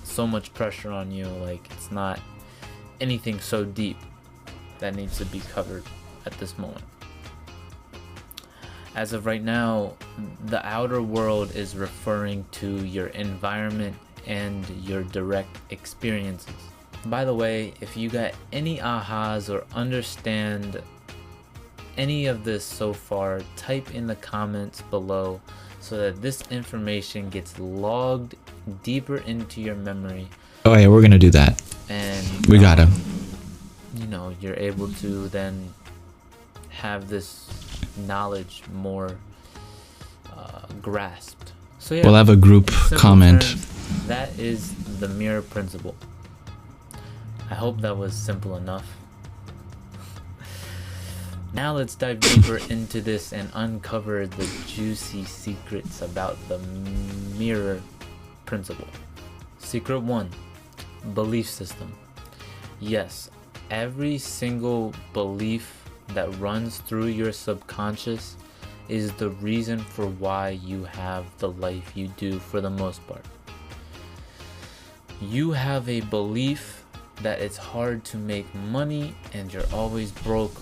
so much pressure on you. Like, it's not anything so deep that needs to be covered at this moment. As of right now, the outer world is referring to your environment and your direct experiences. By the way, if you got any ahas or understand any of this so far, type in the comments below so that this information gets logged deeper into your memory. Oh yeah, we're gonna do that. And we gotta. You know, you're able to then have this knowledge more grasped. So yeah, we'll have a group comment. Terms, that is the mirror principle. I hope that was simple enough. Now let's dive deeper into this and uncover the juicy secrets about the mirror principle. Secret 1, belief system. Yes, every single belief that runs through your subconscious is the reason for why you have the life you do for the most part. You have a belief that it's hard to make money and you're always broke.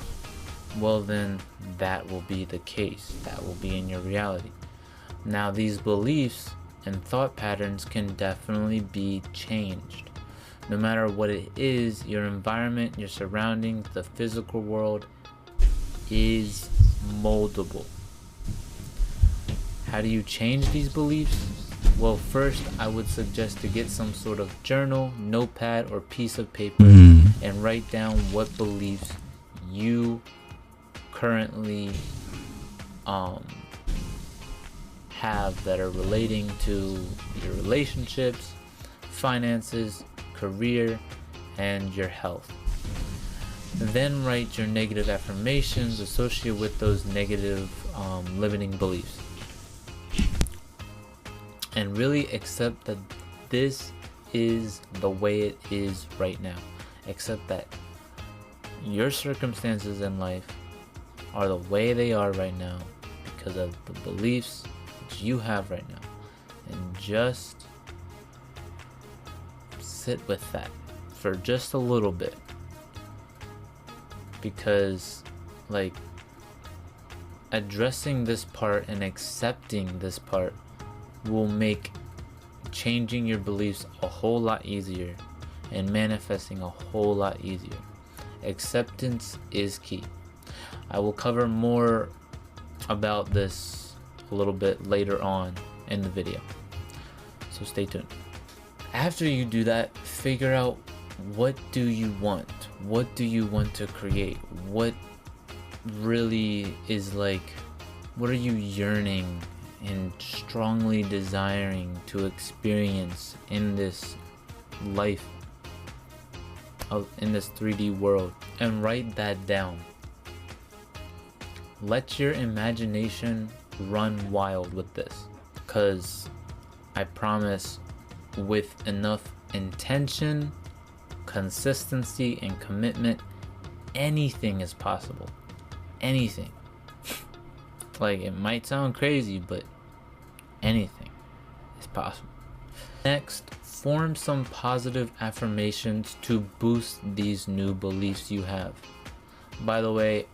Well, then that will be the case. That will be in your reality. Now, these beliefs and thought patterns can definitely be changed. No matter what it is, your environment, your surroundings, the physical world is moldable. How do you change these beliefs? Well, first, I would suggest to get some sort of journal, notepad, or piece of paper and write down what beliefs you currently have that are relating to your relationships, finances, career, and your health. Then write your negative affirmations associated with those negative limiting beliefs. And really accept that this is the way it is right now. Accept that your circumstances in life are the way they are right now because of the beliefs that you have right now. And just sit with that for just a little bit. Because, like, addressing this part and accepting this part will make changing your beliefs a whole lot easier and manifesting a whole lot easier. Acceptance is key. I will cover more about this a little bit later on in the video, so stay tuned. After you do that, figure out what do you want? What do you want to create? What really is like, what are you yearning and strongly desiring to experience in this life, in this 3D world? And write that down. Let your imagination run wild with this, because I promise, with enough intention, consistency, and commitment, anything is possible. Anything. Like, it might sound crazy, but anything is possible. Next, form some positive affirmations to boost these new beliefs you have. By the way,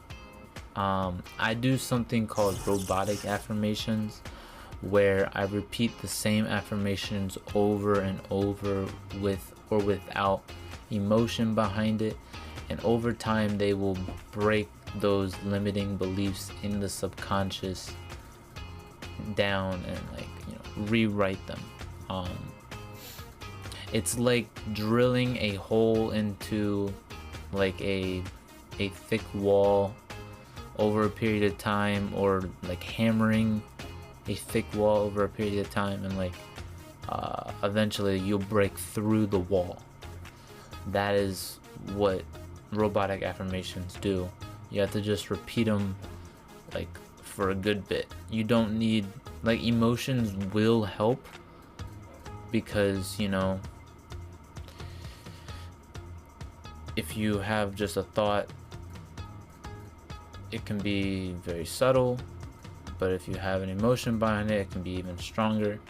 I do something called robotic affirmations, where I repeat the same affirmations over and over with or without emotion behind it, and over time they will break those limiting beliefs in the subconscious down and, like, you know, rewrite them. It's like drilling a hole into like a thick wall over a period of time, or like hammering a thick wall over a period of time, and like eventually you'll break through the wall. That is what robotic affirmations do. You have to just repeat them like for a good bit. You don't need, like, emotions will help, because, you know, if you have just a thought, it can be very subtle, but if you have an emotion behind it, it can be even stronger.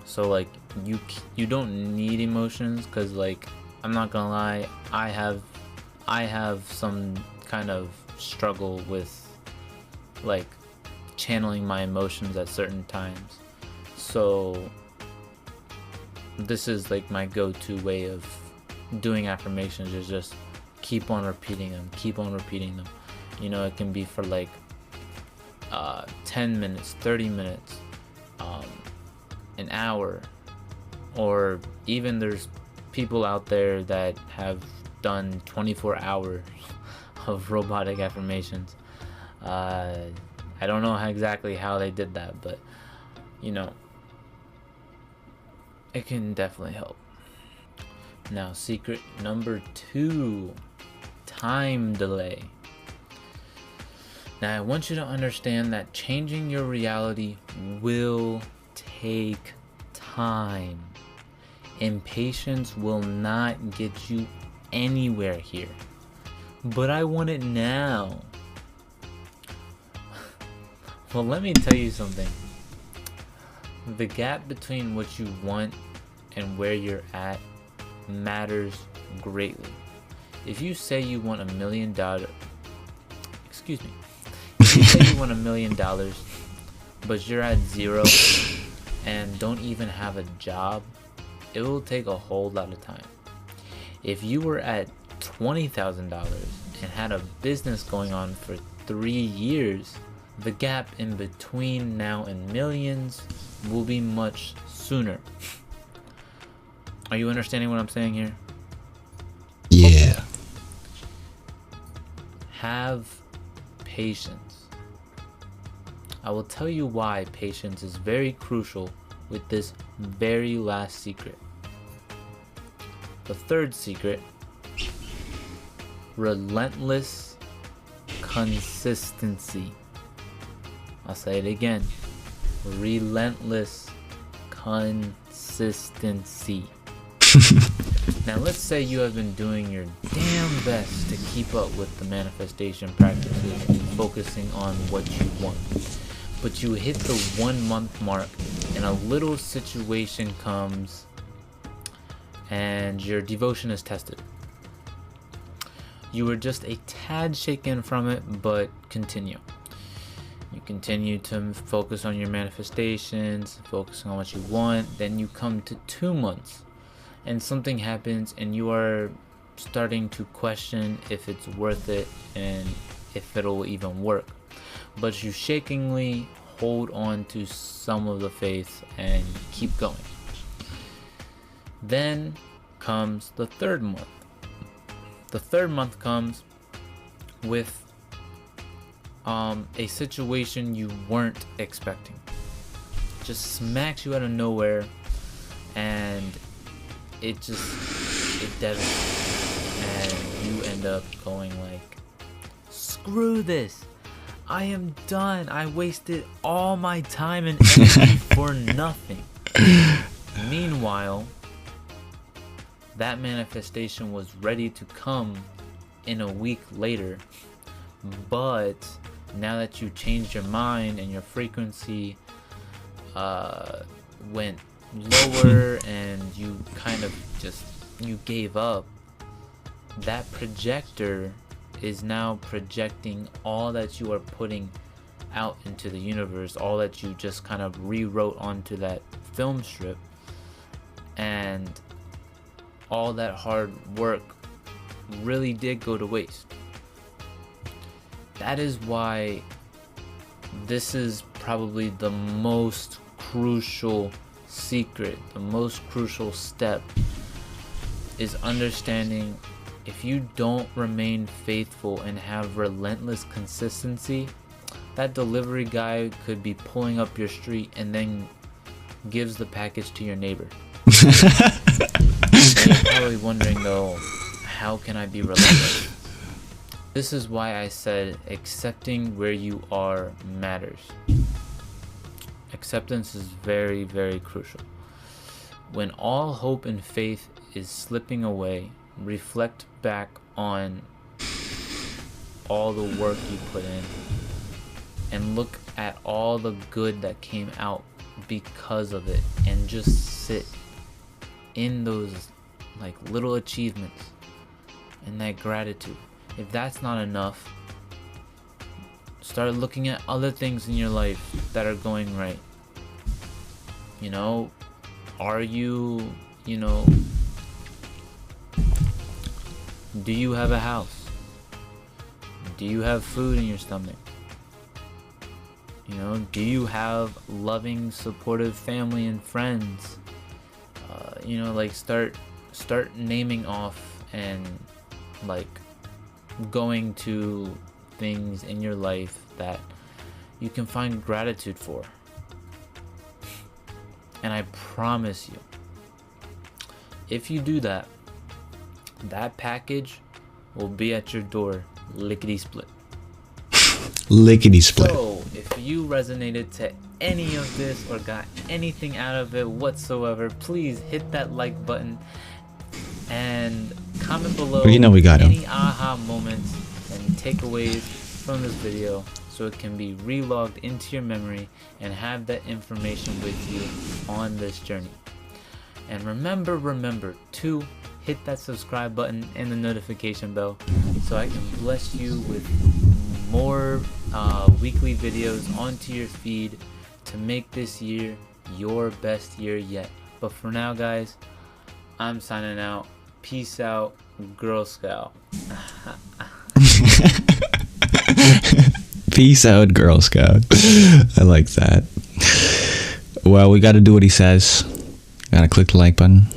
So, like, you don't need emotions, because, like, I'm not gonna lie, I have some kind of struggle with, like, channeling my emotions at certain times. So this is like my go-to way of doing affirmations, is just keep on repeating them. You know, it can be for like 10 minutes, 30 minutes, an hour, or even there's people out there that have done 24 hours of robotic affirmations. I don't know exactly how they did that, but it can definitely help. Now, secret number 2, time delay. Now, I want you to understand that changing your reality will take time. Impatience will not get you anywhere here. But I want it now. Well, let me tell you something. The gap between what you want and where you're at matters greatly. If you say you want $1 million, if you say you want $1 million, but you're at 0 and don't even have a job, it will take a whole lot of time. If you were at $20,000 and had a business going on for 3 years, the gap in between now and millions will be much sooner. Are you understanding what I'm saying here? Yeah. Have patience. I will tell you why patience is very crucial with this very last secret. The third secret: relentless consistency. I'll say it again. Relentless consistency. Now, let's say you have been doing your damn best to keep up with the manifestation practices, focusing on what you want. But you hit the 1 month mark and a little situation comes and your devotion is tested. You were just a tad shaken from it, but continue. You continue to focus on your manifestations, focusing on what you want. Then you come to 2 months and something happens and you are starting to question if it's worth it and if it'll even work. But you shakingly hold on to some of the faith and keep going. Then comes the 3rd month. The 3rd month comes with a situation you weren't expecting. Just smacks you out of nowhere, and it devastates, and you end up going like, screw this, I am done, I wasted all my time and energy for nothing. Meanwhile, that manifestation was ready to come in a week later, but now that you changed your mind and your frequency went lower and you kind of you gave up, that projector is now projecting all that you are putting out into the universe, all that you just kind of rewrote onto that film strip, and all that hard work really did go to waste. That is why this is probably the most crucial secret, the most crucial step, is understanding if you don't remain faithful and have relentless consistency, that delivery guy could be pulling up your street and then gives the package to your neighbor. And you're probably wondering though, how can I be relentless? This is why I said accepting where you are matters. Acceptance is very, very crucial. When all hope and faith is slipping away, reflect back on all the work you put in and look at all the good that came out because of it, and just sit in those like little achievements and that gratitude. If that's not enough, start looking at other things in your life that are going right. Are you, do you have a house? Do you have food in your stomach? Do you have loving, supportive family and friends? Start naming off and like going to things in your life that you can find gratitude for. And I promise you, if you do that, that package will be at your door lickety-split. Lickety-split. So, if you resonated to any of this or got anything out of it whatsoever, please hit that like button and comment below we got any aha moments and takeaways from this video, so it can be relogged into your memory and have that information with you on this journey. And remember to hit that subscribe button and the notification bell so I can bless you with more weekly videos onto your feed to make this year your best year yet. But for now, guys, I'm signing out. Peace out, Girl Scout. Peace out, Girl Scout. I like that. Well, we got to do what he says. Got to click the like button.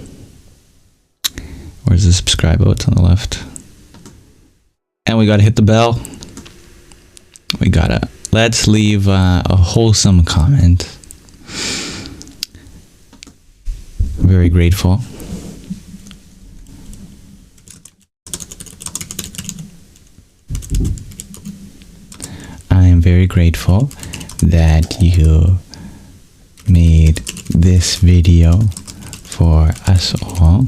Where's the subscribe button? It's on the left. And we got to hit the bell. We got to... Let's leave a wholesome comment. I'm very grateful. I am very grateful that you made this video for us all.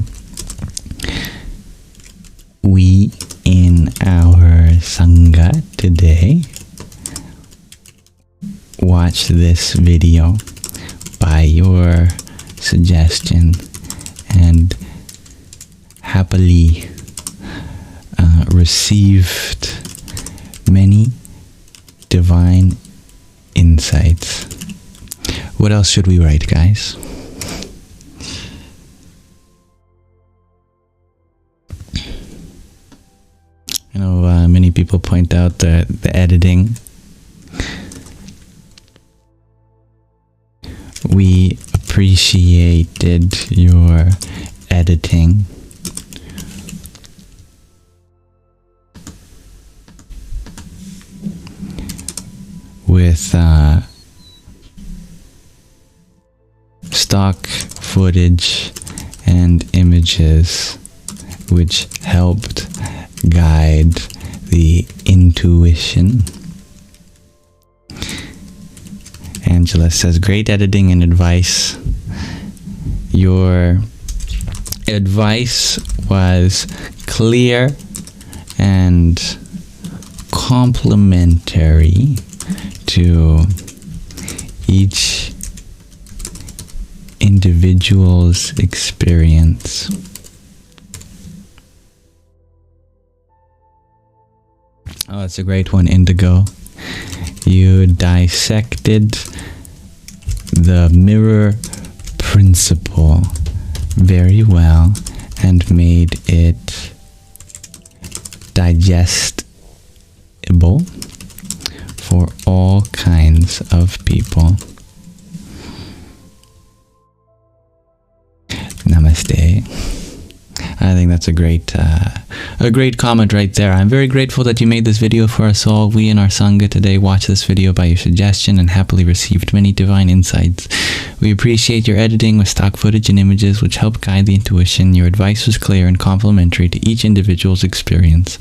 We in our Sangha today watch this video by your suggestion and happily received many divine insights. What else should we write, guys? I know many people point out the editing. We appreciated your editing. With stock footage and images which helped guide the intuition. Angela says, great editing and advice. Your advice was clear and complementary to each individual's experience. Oh, that's a great one, Indigo. You dissected the mirror principle very well and made it digestible for all kinds of people. Namaste. I think that's a great comment right there. I'm very grateful that you made this video for us all. We in our Sangha today watched this video by your suggestion and happily received many divine insights. We appreciate your editing with stock footage and images which help guide the intuition. Your advice was clear and complementary to each individual's experience.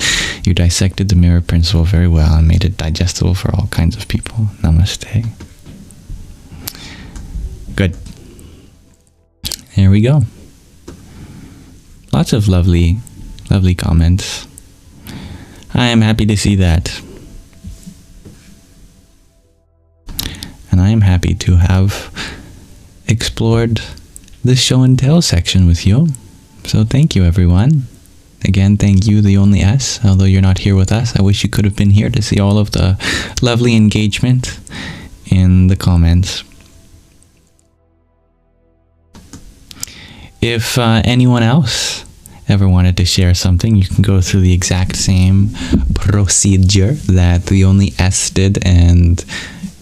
You dissected the mirror principle very well and made it digestible for all kinds of people. Namaste. Good. Here we go. Lots of lovely comments. I am happy to see that. And I am happy to have explored this show and tell section with you. So thank you, everyone. Again, thank you, the only S. Although you're not here with us, I wish you could have been here to see all of the lovely engagement in the comments. If anyone else ever wanted to share something, you can go through the exact same procedure that the only S did and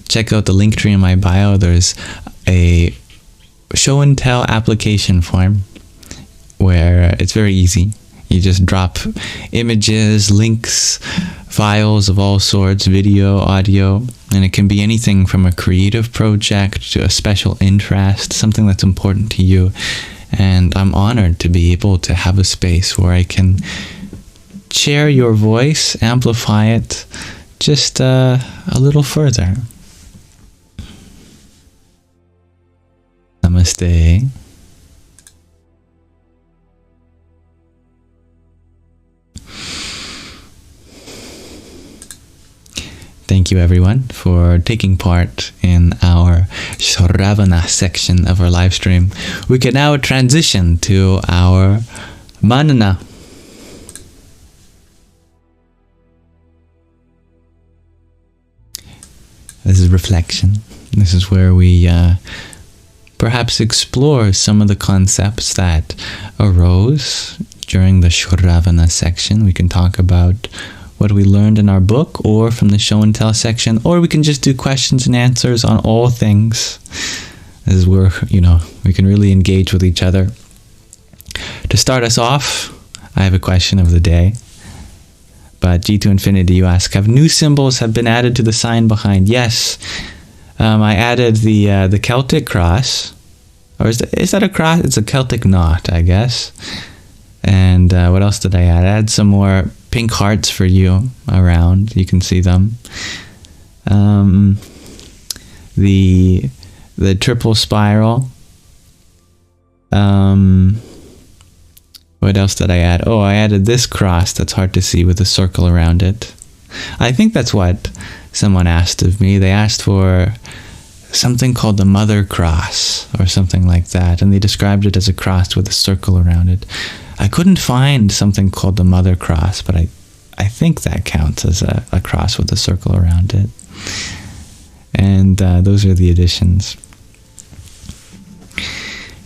check out the link tree in my bio. There's a show and tell application form where it's very easy. You just drop images, links, files of all sorts, video, audio, and it can be anything from a creative project to a special interest, something that's important to you. And I'm honored to be able to have a space where I can share your voice, amplify it just a little further. Namaste. Thank you everyone for taking part in our Shravana section of our live stream. We can now transition to our Mānana. This is reflection. This is where we perhaps explore some of the concepts that arose during the Shravana section. We can talk about what we learned in our book or from the show and tell section, or we can just do questions and answers on all things. This is where, we can really engage with each other. To start us off, I have a question of the day. But G to Infinity, you ask, have new symbols have been added to the sign behind? Yes. I added the Celtic cross. Or is that a cross? It's a Celtic knot, I guess. And what else did I add? I added some more pink hearts for you around. You can see them. The triple spiral. What else did I add? Oh, I added this cross that's hard to see with a circle around it. I think that's what someone asked of me. They asked for something called the Mother Cross or something like that, and they described it as a cross with a circle around it. I couldn't find something called the Mother Cross, but I think that counts as a cross with a circle around it. And those are the additions.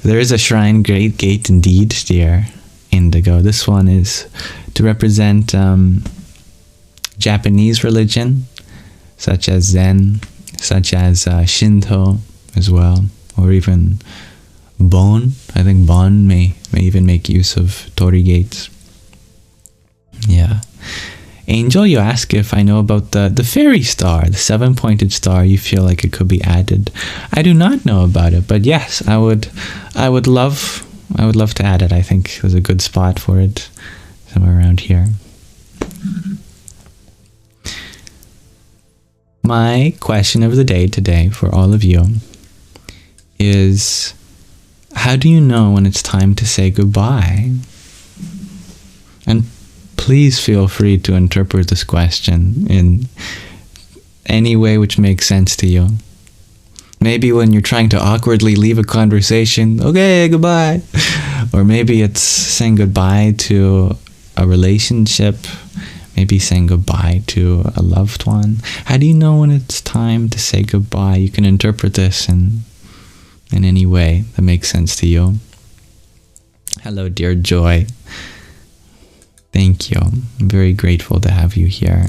There is a shrine gate indeed, dear Indigo. This one is to represent Japanese religion, such as Zen, such as Shinto as well, or even Bon. I think Bon may even make use of torii gates. Yeah. Angel, you ask if I know about the fairy star, the 7-pointed star. You feel like it could be added. I do not know about it, but yes, I would love to add it. I think there's a good spot for it somewhere around here. My question of the day today for all of you is, how do you know when it's time to say goodbye? And please feel free to interpret this question in any way which makes sense to you. Maybe when you're trying to awkwardly leave a conversation, okay, goodbye. Or maybe it's saying goodbye to a relationship, maybe saying goodbye to a loved one. How do you know when it's time to say goodbye? You can interpret this in any way that makes sense to you. Hello, dear Joy. Thank you. I'm very grateful to have you here.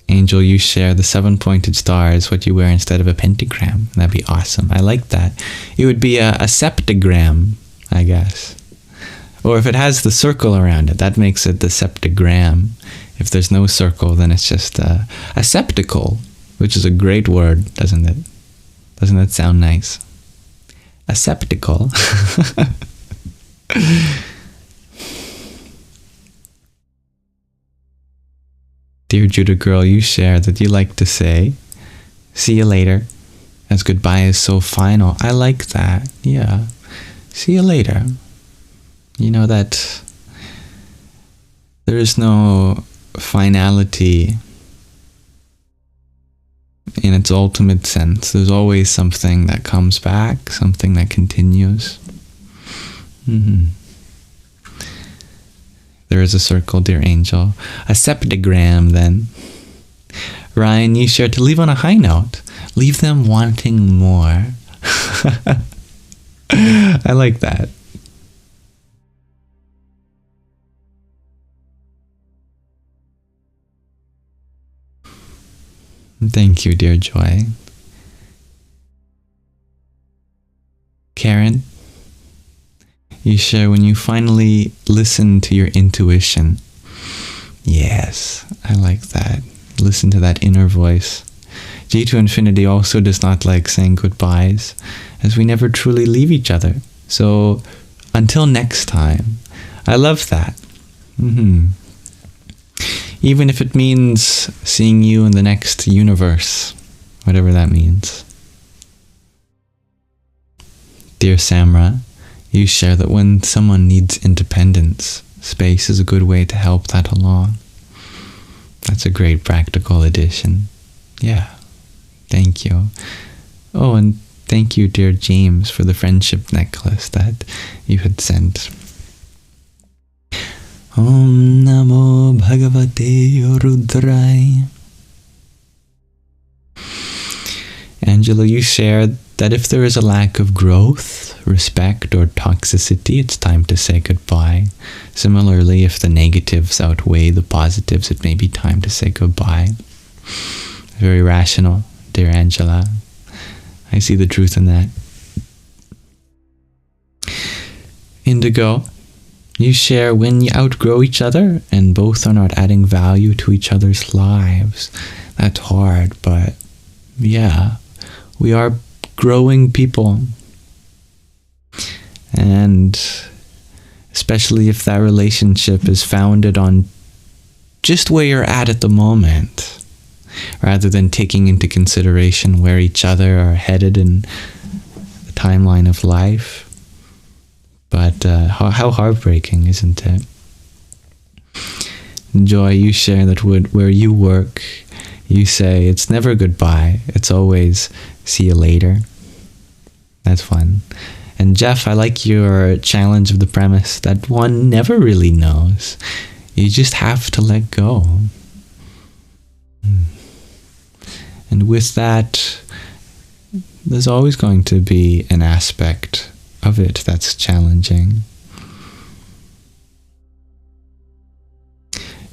Angel, you share the 7-pointed star is what you wear instead of a pentagram. That'd be awesome. I like that. It would be a septagram, I guess. Or if it has the circle around it, that makes it the septagram. If there's no circle, then it's just a septical, which is a great word, doesn't it? Doesn't that sound nice? A septical. Dear Judah girl, you share that you like to say, see you later, as goodbye is so final. I like that. Yeah. See you later. You know that there is no finality in its ultimate sense. There's always something that comes back, something that continues. There is a circle, dear Angel. A septagram, then. Ryan, you share to leave on a high note. Leave them wanting more. I like that. Thank you, dear Joy. Karen, you share when you finally listen to your intuition. Yes, I like that. Listen to that inner voice. G to Infinity also does not like saying goodbyes, as we never truly leave each other. So, until next time. I love that. Even if it means seeing you in the next universe, whatever that means. Dear Samra, you share that when someone needs independence, space is a good way to help that along. That's a great practical addition. Yeah, thank you. Oh, and thank you, dear James, for the friendship necklace that you had sent. Om Namo Bhagavate Rudraya. Angela, you shared that if there is a lack of growth, respect, or toxicity, it's time to say goodbye. Similarly, if the negatives outweigh the positives, it may be time to say goodbye. Very rational, dear Angela. I see the truth in that. Indigo, you share when you outgrow each other and both are not adding value to each other's lives. That's hard, but yeah, we are growing people. And especially if that relationship is founded on just where you're at the moment, rather than taking into consideration where each other are headed in the timeline of life. But how heartbreaking, isn't it? Joy, you share that where you work, you say it's never goodbye, it's always see you later. That's fun. And Jeff, I like your challenge of the premise that one never really knows. You just have to let go. And with that, there's always going to be an aspect of it that's challenging.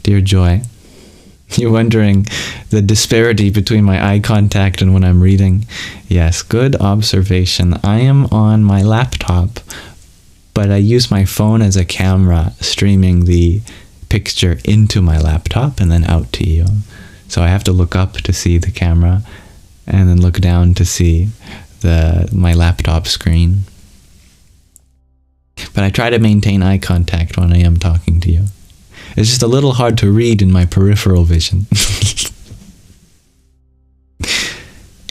Dear Joy, you're wondering the disparity between my eye contact and when I'm reading. Yes, good observation. I am on my laptop, but I use my phone as a camera, streaming the picture into my laptop and then out to you. So I have to look up to see the camera and then look down to see my laptop screen. But I try to maintain eye contact when I am talking to you. It's just a little hard to read in my peripheral vision.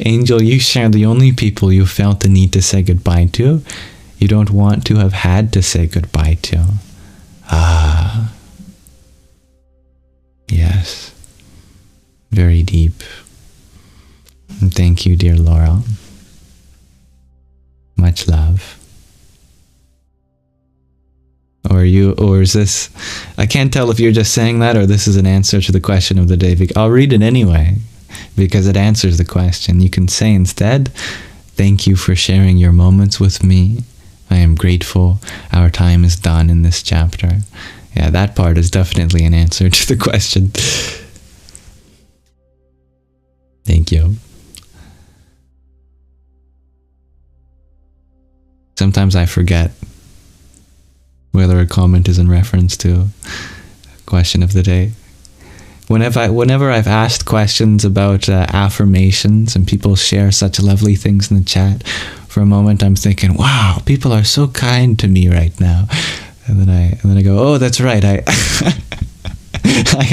Angel, you share the only people you felt the need to say goodbye to, you don't want to have had to say goodbye to. Ah. Yes. Very deep. And thank you, dear Laurel. Much love. Or is this, I can't tell if you're just saying that or this is an answer to the question of the day. I'll read it anyway, because it answers the question. You can say instead, thank you for sharing your moments with me. I am grateful our time is done in this chapter. Yeah, that part is definitely an answer to the question. Thank you. Sometimes I forget whether a comment is in reference to a question of the day. Whenever I've asked questions about affirmations and people share such lovely things in the chat, for a moment I'm thinking, wow, people are so kind to me right now. And then I go, oh, that's right. I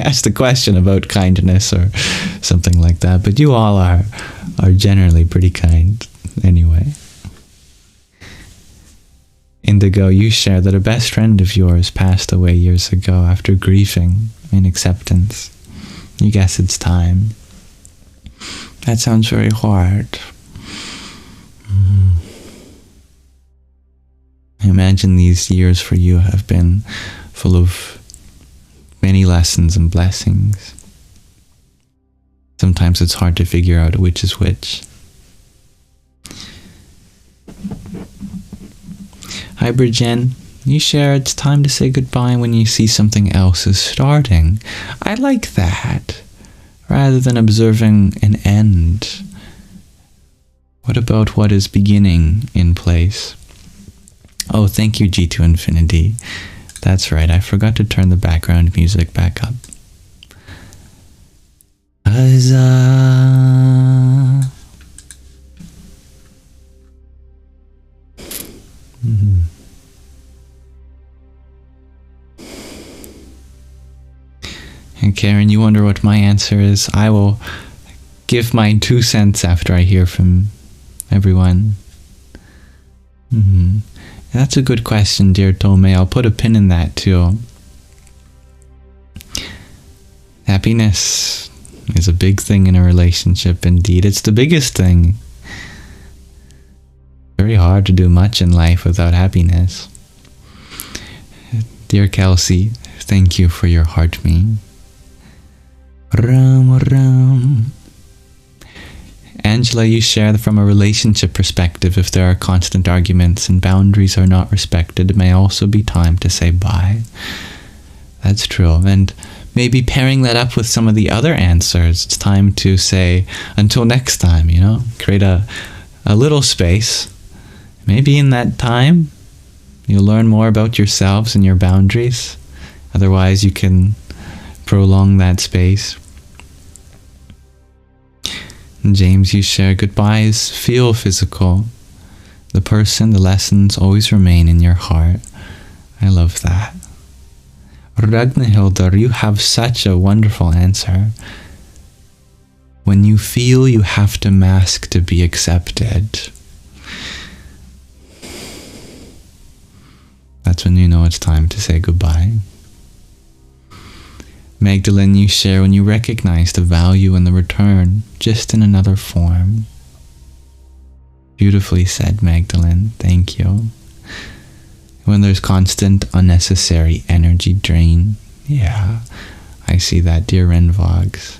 asked a question about kindness or something like that. But you all are generally pretty kind anyway. Indigo, you share that a best friend of yours passed away years ago after grieving in acceptance. You guess it's time. That sounds very hard. I imagine these years for you have been full of many lessons and blessings. Sometimes it's hard to figure out which is which. Hi, Bridgen. You share it's time to say goodbye when you see something else is starting. I like that. Rather than observing an end, what about what is beginning in place? Oh, thank you, G2 Infinity. That's right, I forgot to turn the background music back up. Huzzah! And Karen, you wonder what my answer is? I will give my 2 cents after I hear from everyone. That's a good question, dear Tome. I'll put a pin in that too. Happiness is a big thing in a relationship, indeed. It's the biggest thing. Very hard to do much in life without happiness. Dear Kelsey, thank you for your heart me. Ram Ram. Angela, you share that from a relationship perspective, if there are constant arguments and boundaries are not respected, it may also be time to say bye. That's true. And maybe pairing that up with some of the other answers, it's time to say, until next time, you know? Create a little space. Maybe in that time, you'll learn more about yourselves and your boundaries. Otherwise, you can prolong that space. And James, you share goodbyes feel physical. The person, the lessons always remain in your heart. I love that. Ragnhildur, you have such a wonderful answer. When you feel you have to mask to be accepted, that's when you know it's time to say goodbye. Magdalene, you share when you recognize the value in the return, just in another form. Beautifully said, Magdalene. Thank you. When there's constant, unnecessary energy drain. Yeah, I see that, dear Renvogs.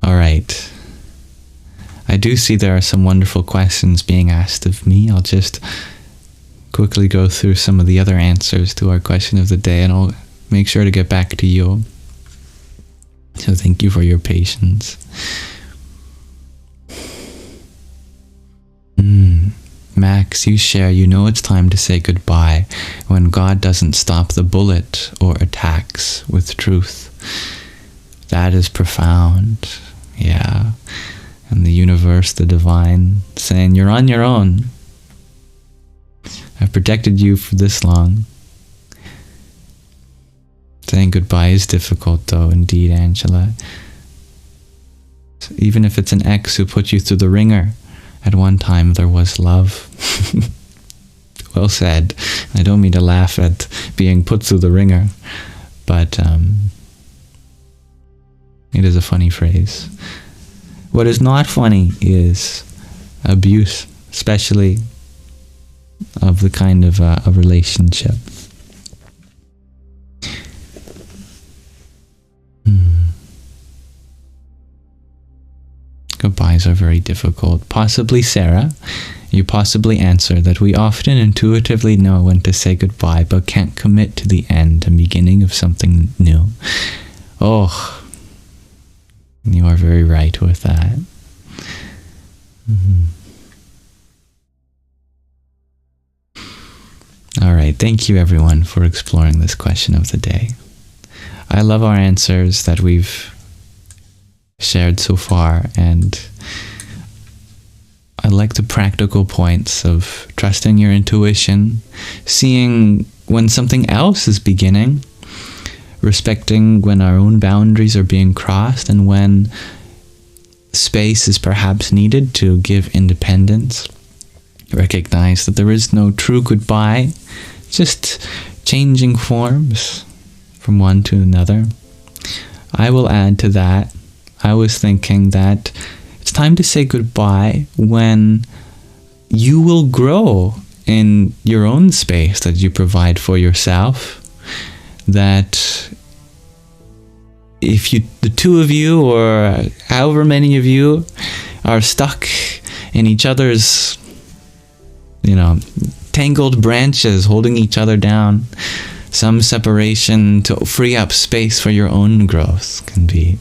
Alright. I do see there are some wonderful questions being asked of me. I'll just quickly go through some of the other answers to our question of the day, and I'll make sure to get back to you. So thank you for your patience. Max, you share, you know it's time to say goodbye when God doesn't stop the bullet or attacks with truth. That is profound. Yeah. And the universe, the divine, saying you're on your own. I've protected you for this long. Saying goodbye is difficult though, indeed, Angela. So even if it's an ex who put you through the ringer, at one time there was love. Well said. I don't mean to laugh at being put through the ringer, but it is a funny phrase. What is not funny is abuse, especially of the kind of a relationship. Goodbyes are very difficult. Possibly, Sarah, you possibly answer that we often intuitively know when to say goodbye, but can't commit to the end and beginning of something new. Oh, you are very right with that. All right, thank you everyone for exploring this question of the day. I love our answers that we've shared so far, and I like the practical points of trusting your intuition, seeing when something else is beginning, respecting when our own boundaries are being crossed, and when space is perhaps needed to give independence. Recognize that there is no true goodbye, just changing forms from one to another. I will add to that, I was thinking that it's time to say goodbye when you will grow in your own space that you provide for yourself. That if the two of you, or however many of you, are stuck in each other's, tangled branches holding each other down, some separation to free up space for your own growth can be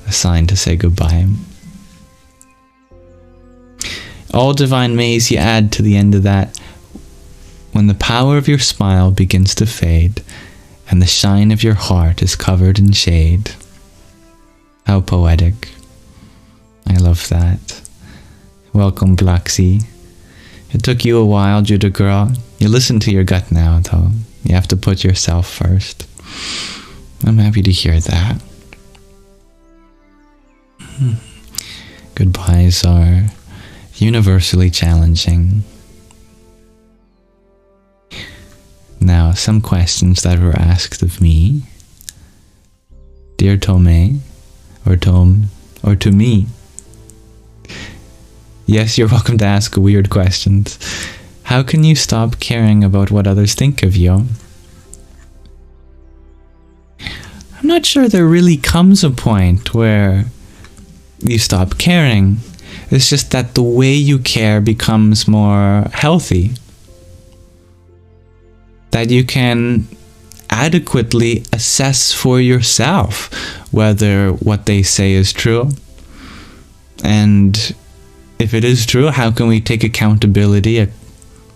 a sign to say goodbye. All divine mays, you add to the end of that, when the power of your smile begins to fade, and the shine of your heart is covered in shade. How poetic. I love that. Welcome, Blacksea. It took you a while, Judah girl. You listen to your gut now, though. You have to put yourself first. I'm happy to hear that. Goodbyes are universally challenging. Now, some questions that were asked of me. Dear Tome, or to me. Yes, you're welcome to ask weird questions. How can you stop caring about what others think of you? I'm not sure there really comes a point where you stop caring. It's just that the way you care becomes more healthy. That you can adequately assess for yourself whether what they say is true. And if it is true, how can we take accountability?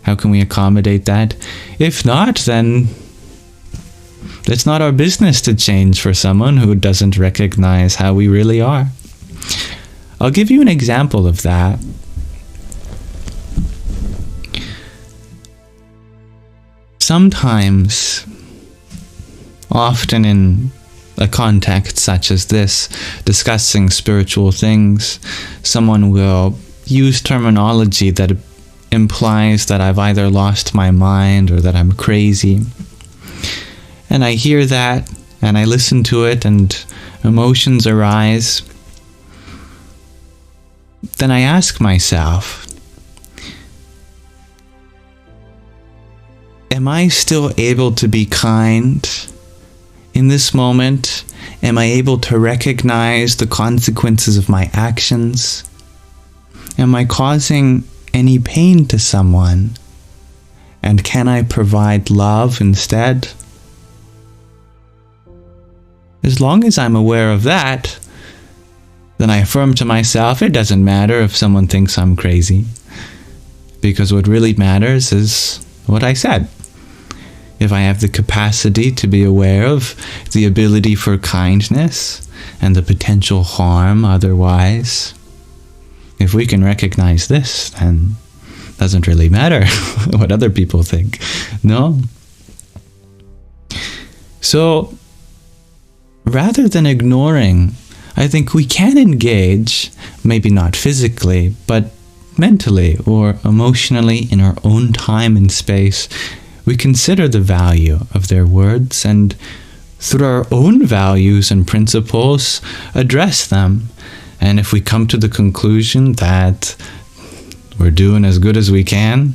How can we accommodate that? If not, then it's not our business to change for someone who doesn't recognize how we really are. I'll give you an example of that. Sometimes, often in a context such as this, discussing spiritual things, someone will use terminology that implies that I've either lost my mind or that I'm crazy. And I hear that, and I listen to it, and emotions arise. Then I ask myself, am I still able to be kind in this moment? Am I able to recognize the consequences of my actions? Am I causing any pain to someone? And can I provide love instead? As long as I'm aware of that, then I affirm to myself, it doesn't matter if someone thinks I'm crazy. Because what really matters is what I said. If I have the capacity to be aware of the ability for kindness and the potential harm otherwise, if we can recognize this, then it doesn't really matter what other people think. No? So, rather than ignoring, I think we can engage, maybe not physically, but mentally or emotionally in our own time and space. We consider the value of their words and through our own values and principles address them. And if we come to the conclusion that we're doing as good as we can,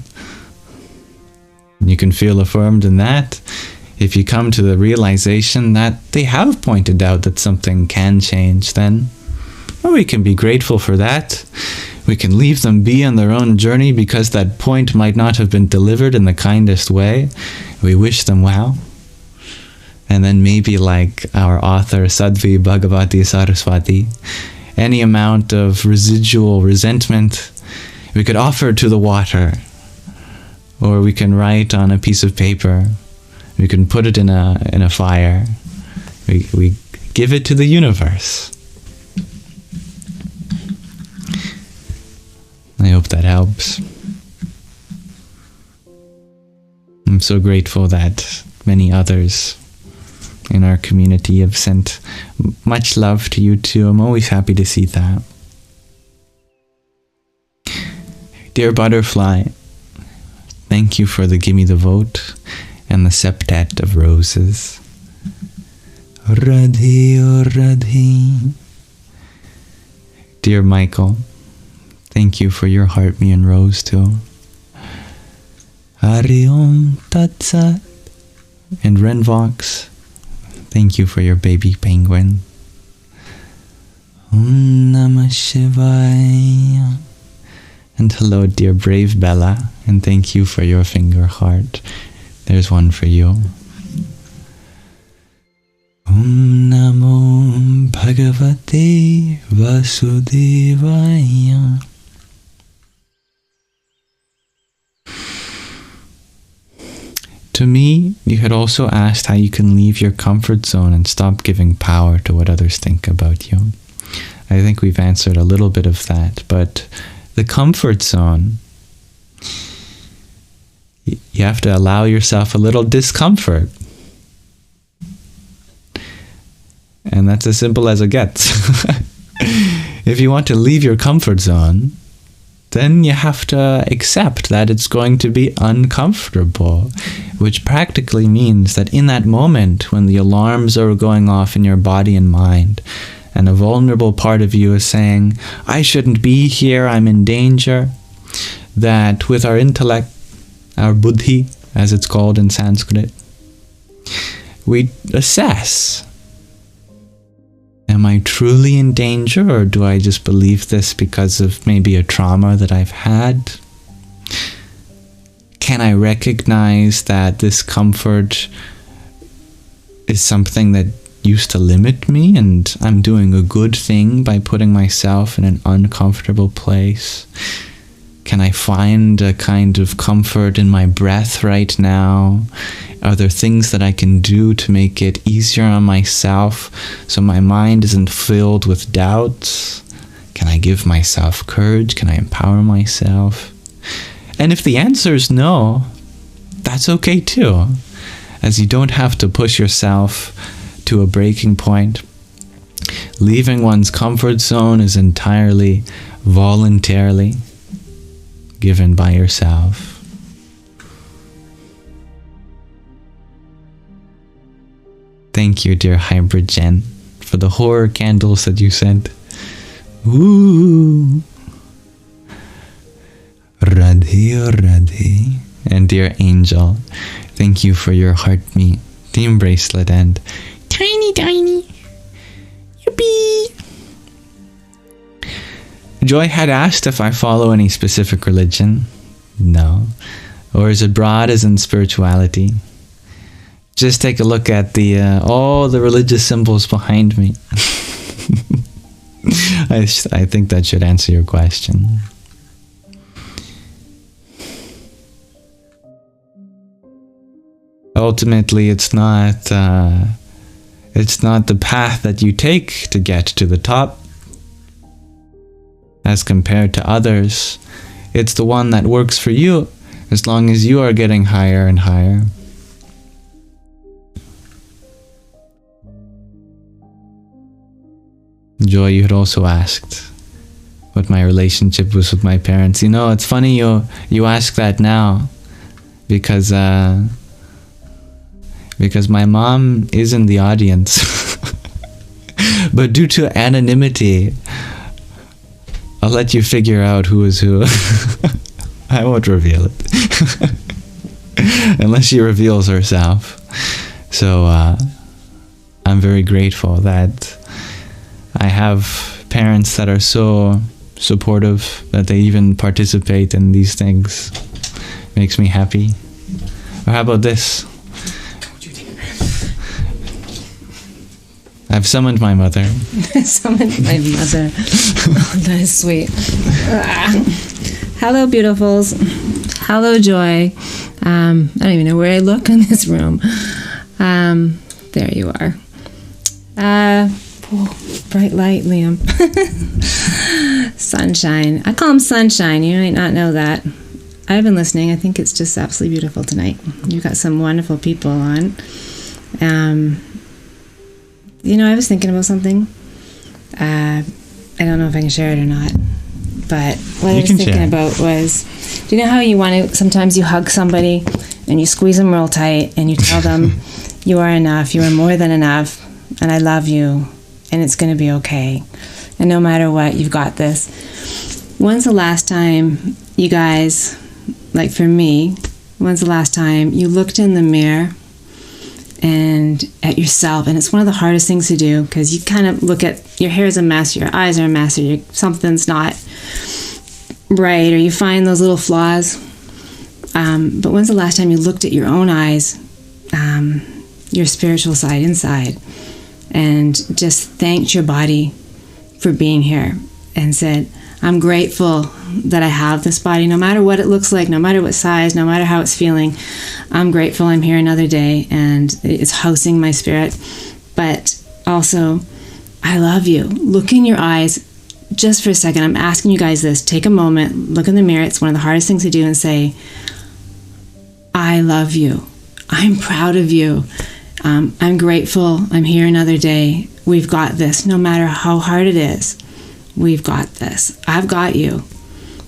you can feel affirmed in that. If you come to the realization that they have pointed out that something can change, then we can be grateful for that. We can leave them be on their own journey because that point might not have been delivered in the kindest way. We wish them well. And then maybe like our author Sadhvi Bhagavati Saraswati, any amount of residual resentment we could offer to the water, or we can write on a piece of paper. We can put it in a fire. We give it to the universe. I hope that helps. I'm so grateful that many others in our community have sent much love to you too. I'm always happy to see that. Dear Butterfly, thank you for the Gimme the Vote and the septet of roses. Radhe, oh Radhe. Dear Michael, thank you for your heart, me and rose too. Hari Om Tat Sat. And Renvox, thank you for your baby penguin. Om Namah Shivaya. And hello, dear brave Bella, and thank you for your finger heart. There's one for you. Om Namo Bhagavate Vasudevaya. To me, you had also asked how you can leave your comfort zone and stop giving power to what others think about you. I think we've answered a little bit of that, but the comfort zone, you have to allow yourself a little discomfort. And that's as simple as it gets. If you want to leave your comfort zone, then you have to accept that it's going to be uncomfortable, which practically means that in that moment when the alarms are going off in your body and mind, and a vulnerable part of you is saying, I shouldn't be here, I'm in danger, that with our intellect, our buddhi, as it's called in Sanskrit, we assess, am I truly in danger, or do I just believe this because of maybe a trauma that I've had? Can I recognize that this comfort is something that used to limit me, and I'm doing a good thing by putting myself in an uncomfortable place? Can I find a kind of comfort in my breath right now? Are there things that I can do to make it easier on myself so my mind isn't filled with doubts? Can I give myself courage? Can I empower myself? And if the answer is no, that's okay too, as you don't have to push yourself to a breaking point. Leaving one's comfort zone is entirely voluntarily given by yourself. Thank you, dear Hybrid Jen, for the horror candles that you sent. Ooh. Radhe, Radhe. And dear Angel, thank you for your heartmeet, theme bracelet, and tiny. Yippee! Joy had asked if I follow any specific religion. No. Or is it broad as in spirituality? Just take a look at all the religious symbols behind me. I think that should answer your question. Ultimately, it's not the path that you take to get to the top as compared to others. It's the one that works for you, as long as you are getting higher and higher. Joy, you had also asked what my relationship was with my parents. You know, it's funny you ask that now, because my mom is in the audience. But due to anonymity, I'll let you figure out who is who. I won't reveal it. Unless she reveals herself. So I'm very grateful that I have parents that are so supportive that they even participate in these things. Makes me happy. Or how about this? I've summoned my mother. Summoned my mother. Oh, that is sweet. Hello, beautifuls. Hello, Joy. I don't even know where I look in this room. There you are. Bright light, Liam. Sunshine. I call him Sunshine. You might not know that. I've been listening. I think it's just absolutely beautiful tonight. You've got some wonderful people on. You know, I was thinking about something. I don't know if I can share it or not. But what I was thinking about was, do you know how you want to, sometimes you hug somebody and you squeeze them real tight and you tell them, you are enough, you are more than enough, and I love you, and it's going to be okay. And no matter what, you've got this. When's the last time you guys, like for me, when's the last time you looked in the mirror and at yourself? And it's one of the hardest things to do, because you kind of look at, your hair is a mess, your eyes are a mess, or something's not right, or you find those little flaws. But when's the last time you looked at your own eyes, your spiritual side inside, and just thanked your body for being here and said, I'm grateful that I have this body, no matter what it looks like, no matter what size, no matter how it's feeling. I'm grateful I'm here another day and it's housing my spirit. But also, I love you. Look in your eyes just for a second. I'm asking you guys this. Take a moment, look in the mirror. It's one of the hardest things to do, and say, I love you. I'm proud of you. I'm grateful I'm here another day. We've got this. No matter how hard it is, we've got this. I've got you.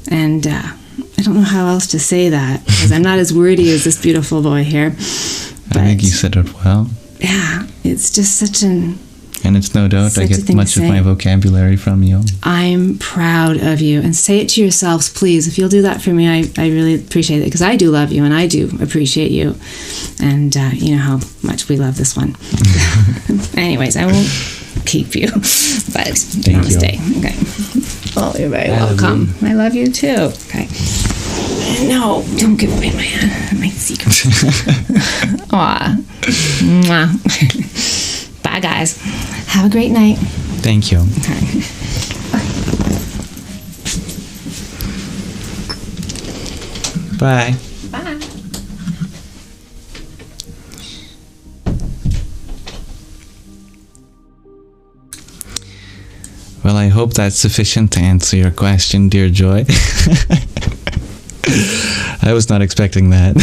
And I don't know how else to say that, because I'm not as wordy as this beautiful boy here. But I think you said it well. Yeah, it's just such an... And it's no doubt I get much of my vocabulary from you. I'm proud of you. And say it to yourselves, please. If you'll do that for me, I really appreciate it, because I do love you and I do appreciate you. And you know how much we love this one. Anyways, I won't keep you. But namaste. Okay. Oh, you're very welcome. I love you too. Okay. No, don't give away my my secret. Aw. Mwah. Bye, guys. Have a great night. Thank you. Okay. Bye. Bye. Well, I hope that's sufficient to answer your question, dear Joy. I was not expecting that.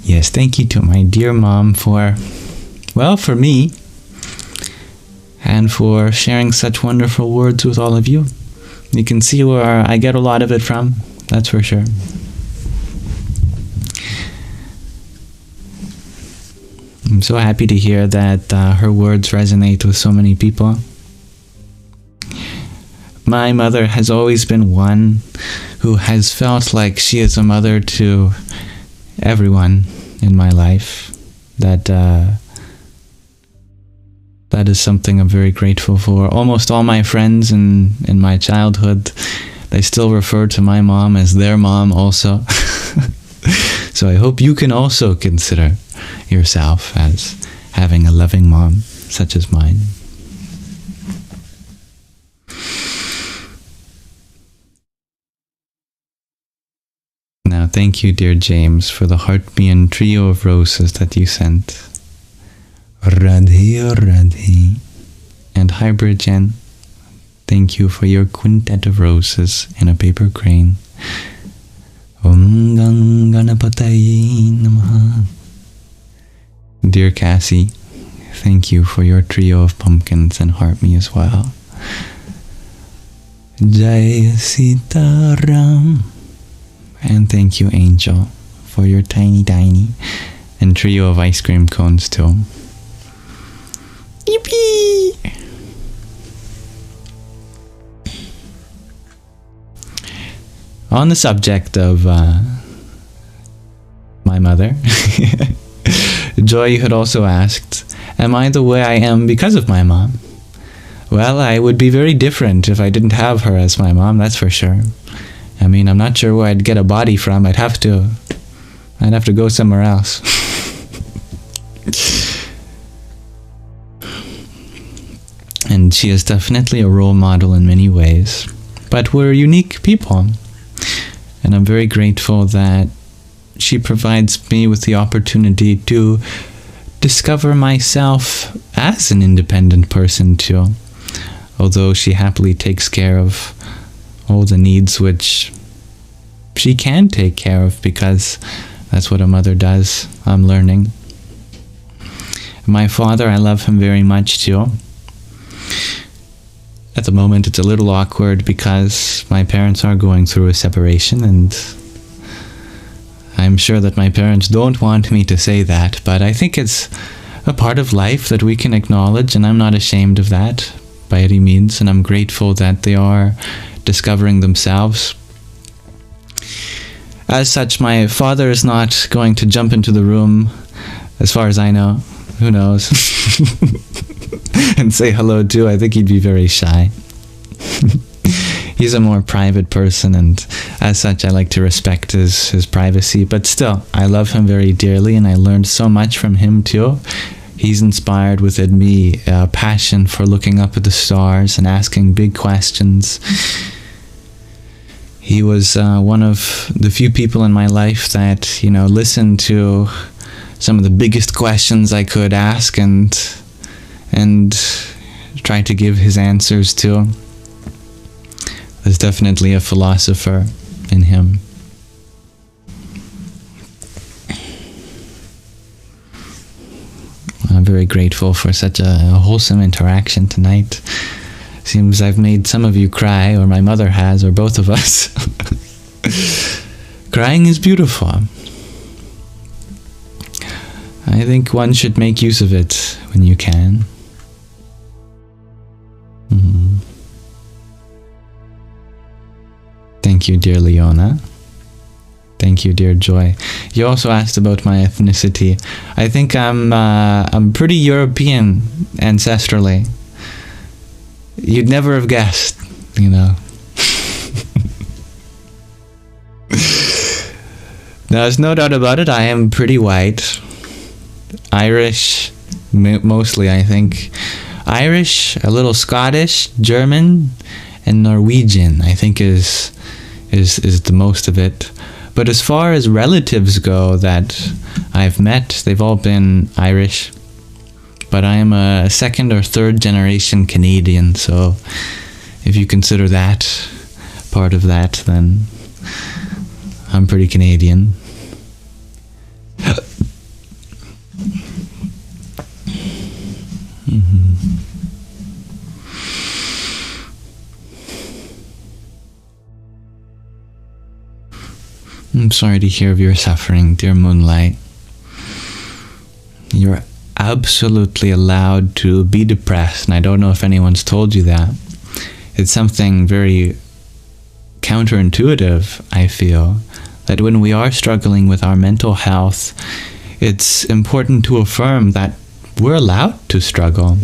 Yes, thank you to my dear mom for me, and for sharing such wonderful words with all of you. You can see where I get a lot of it from, that's for sure. I'm so happy to hear that her words resonate with so many people. My mother has always been one who has felt like she is a mother to everyone in my life. That is something I'm very grateful for. Almost all my friends in my childhood, they still refer to my mom as their mom also. So I hope you can also consider yourself as having a loving mom such as mine. Now, thank you, dear James, for the heart-being trio of roses that you sent. Radhe Radhe. And Hybrid Jen, thank you for your quintet of roses in a paper crane. Om Gang Ganapataye Namaha. Dear Cassie, thank you for your trio of pumpkins and heart me as well. Jai Sita Ram. And thank you, Angel, for your tiny and trio of ice cream cones too. Yippee! On the subject of my mother, Joy had also asked, am I the way I am because of my mom? Well, I would be very different if I didn't have her as my mom, that's for sure. I mean, I'm not sure where I'd get a body from. I'd have to go somewhere else. And she is definitely a role model in many ways. But we're unique people. And I'm very grateful that she provides me with the opportunity to discover myself as an independent person too. Although she happily takes care of all the needs which she can take care of, because that's what a mother does, I'm learning. My father, I love him very much too. At the moment it's a little awkward because my parents are going through a separation, and I'm sure that my parents don't want me to say that, but I think it's a part of life that we can acknowledge, and I'm not ashamed of that by any means, and I'm grateful that they are discovering themselves. As such, my father is not going to jump into the room, as far as I know, who knows, and say hello too. I think he'd be very shy. He's a more private person, and as such I like to respect his privacy, but still, I love him very dearly, and I learned so much from him too. He's inspired within me a passion for looking up at the stars and asking big questions. He was one of the few people in my life that, listened to some of the biggest questions I could ask and try to give his answers to. There's definitely a philosopher in him. I'm very grateful for such a wholesome interaction tonight. Seems I've made some of you cry, or my mother has, or both of us. Crying is beautiful. I think one should make use of it when you can. Thank you, dear Leona. Thank you, dear Joy. You also asked about my ethnicity. I think I'm pretty European ancestrally. You'd never have guessed, There's no doubt about it, I am pretty white. Irish, mostly, I think. Irish, a little Scottish, German, and Norwegian, I think is the most of it. But as far as relatives go that I've met, they've all been Irish. But I am a second or third generation Canadian, so if you consider that part of that, then I'm pretty Canadian. I'm sorry to hear of your suffering, dear Moonlight. You're absolutely allowed to be depressed, and I don't know if anyone's told you that. It's something very counterintuitive, I feel, that when we are struggling with our mental health, it's important to affirm that we're allowed to struggle.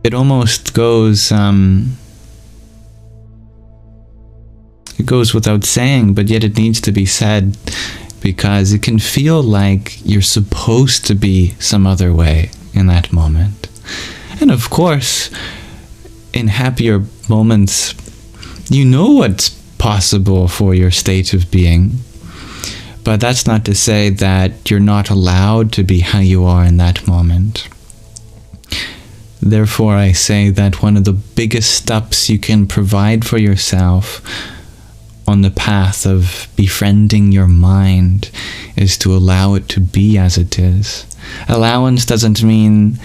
It almost goes without saying, but yet it needs to be said, because it can feel like you're supposed to be some other way in that moment. And of course, in happier moments, you know what's possible for your state of being. But that's not to say that you're not allowed to be how you are in that moment. Therefore, I say that one of the biggest steps you can provide for yourself on the path of befriending your mind is to allow it to be as it is. Allowance doesn't mean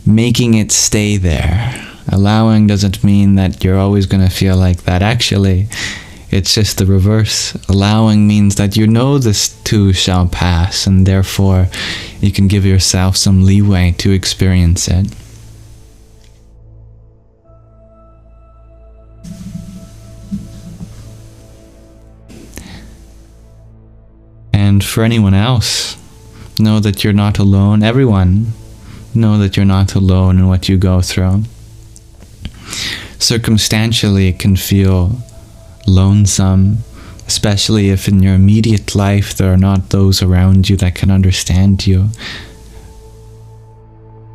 making it stay there. Allowing doesn't mean that you're always going to feel like that. Actually, it's just the reverse. Allowing means that you know this too shall pass, and therefore you can give yourself some leeway to experience it. And for anyone else, know that you're not alone. Everyone, know that you're not alone in what you go through. Circumstantially, it can feel lonesome, especially if in your immediate life there are not those around you that can understand you.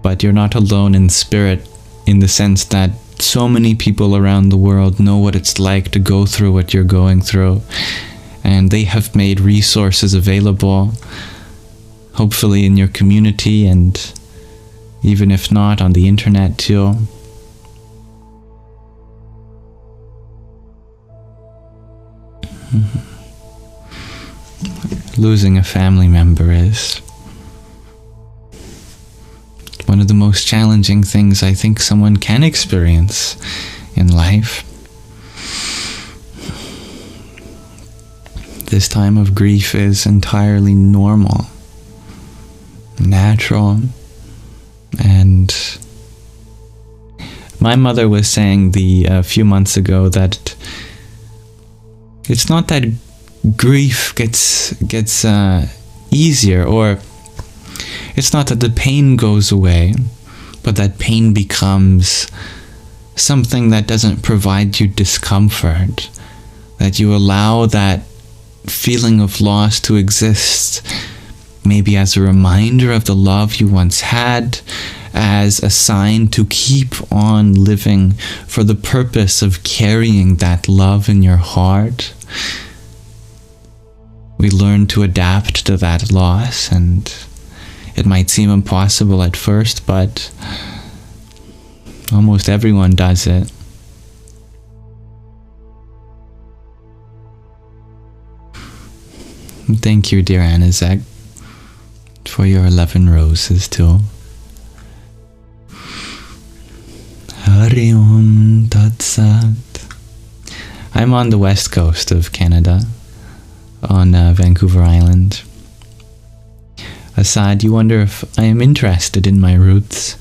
But you're not alone in spirit, in the sense that so many people around the world know what it's like to go through what you're going through. And they have made resources available, hopefully in your community, and even if not, on the internet too. Losing a family member is one of the most challenging things I think someone can experience in life. This time of grief is entirely normal, natural, and my mother was saying a few months ago that it's not that grief gets easier, or it's not that the pain goes away, but that pain becomes something that doesn't provide you discomfort, that you allow that feeling of loss to exist maybe as a reminder of the love you once had, as a sign to keep on living for the purpose of carrying that love in your heart. We learn to adapt to that loss, and it might seem impossible at first, but almost everyone does it. Thank you, dear Anizek, for your 11 roses too. Hari Om Tat Sat. I'm on the west coast of Canada, on Vancouver Island. Asad, you wonder if I am interested in my roots.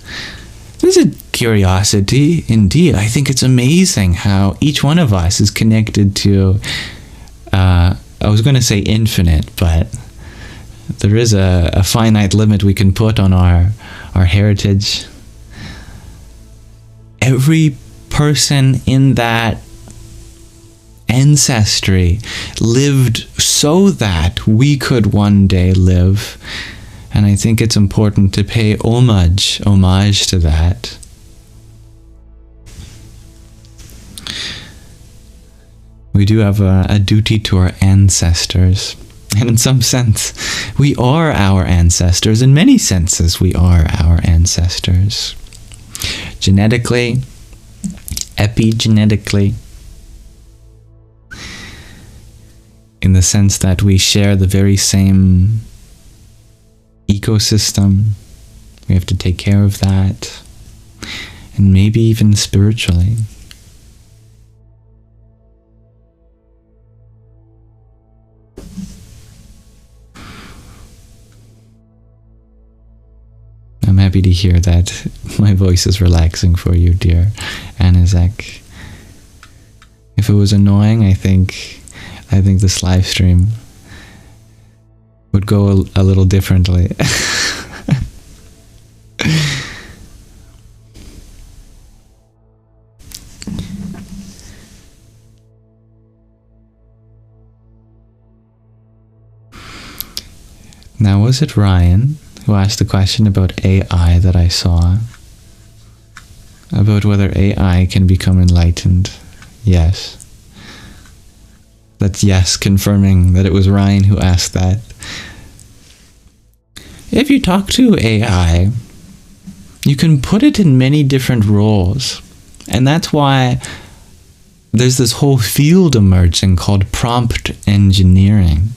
There's a curiosity, indeed. I think it's amazing how each one of us is connected to, I was going to say infinite, but there is a finite limit we can put on our heritage. Every person in that ancestry lived so that we could one day live. And I think it's important to pay homage to that. We do have a duty to our ancestors. And in some sense, we are our ancestors. In many senses, we are our ancestors. Genetically, epigenetically, in the sense that we share the very same ecosystem. We have to take care of that. And maybe even spiritually. I'm happy to hear that my voice is relaxing for you, dear Anizek. If it was annoying, I think this live stream would go a little differently. Now, was it Ryan who asked the question about AI that I saw? About whether AI can become enlightened? Yes. That's yes, confirming that it was Ryan who asked that. If you talk to AI, you can put it in many different roles. And that's why there's this whole field emerging called prompt engineering.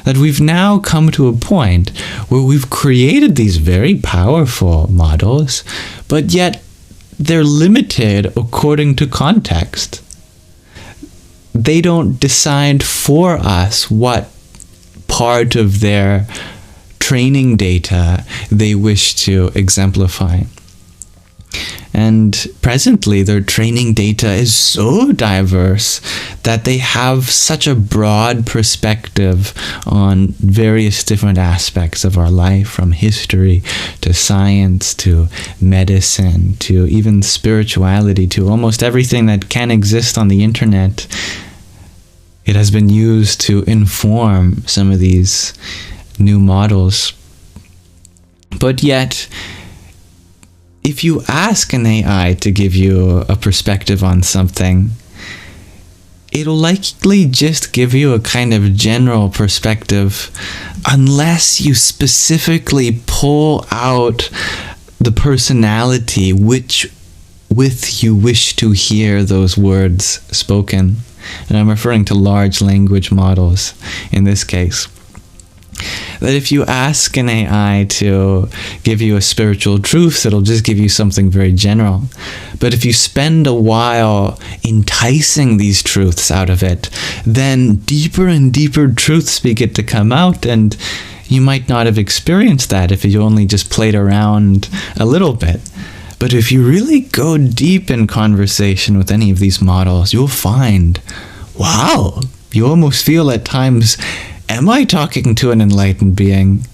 That we've now come to a point where we've created these very powerful models, but yet they're limited according to context. They don't decide for us what part of their training data they wish to exemplify. And presently, their training data is so diverse that they have such a broad perspective on various different aspects of our life, from history to science to medicine to even spirituality to almost everything that can exist on the internet. It has been used to inform some of these new models. But yet, if you ask an AI to give you a perspective on something, it'll likely just give you a kind of general perspective unless you specifically pull out the personality with you wish to hear those words spoken. And I'm referring to large language models in this case. That if you ask an AI to give you a spiritual truth, it'll just give you something very general. But if you spend a while enticing these truths out of it, then deeper and deeper truths begin to come out, and you might not have experienced that if you only just played around a little bit. But if you really go deep in conversation with any of these models, you'll find, wow, you almost feel at times, am I talking to an enlightened being?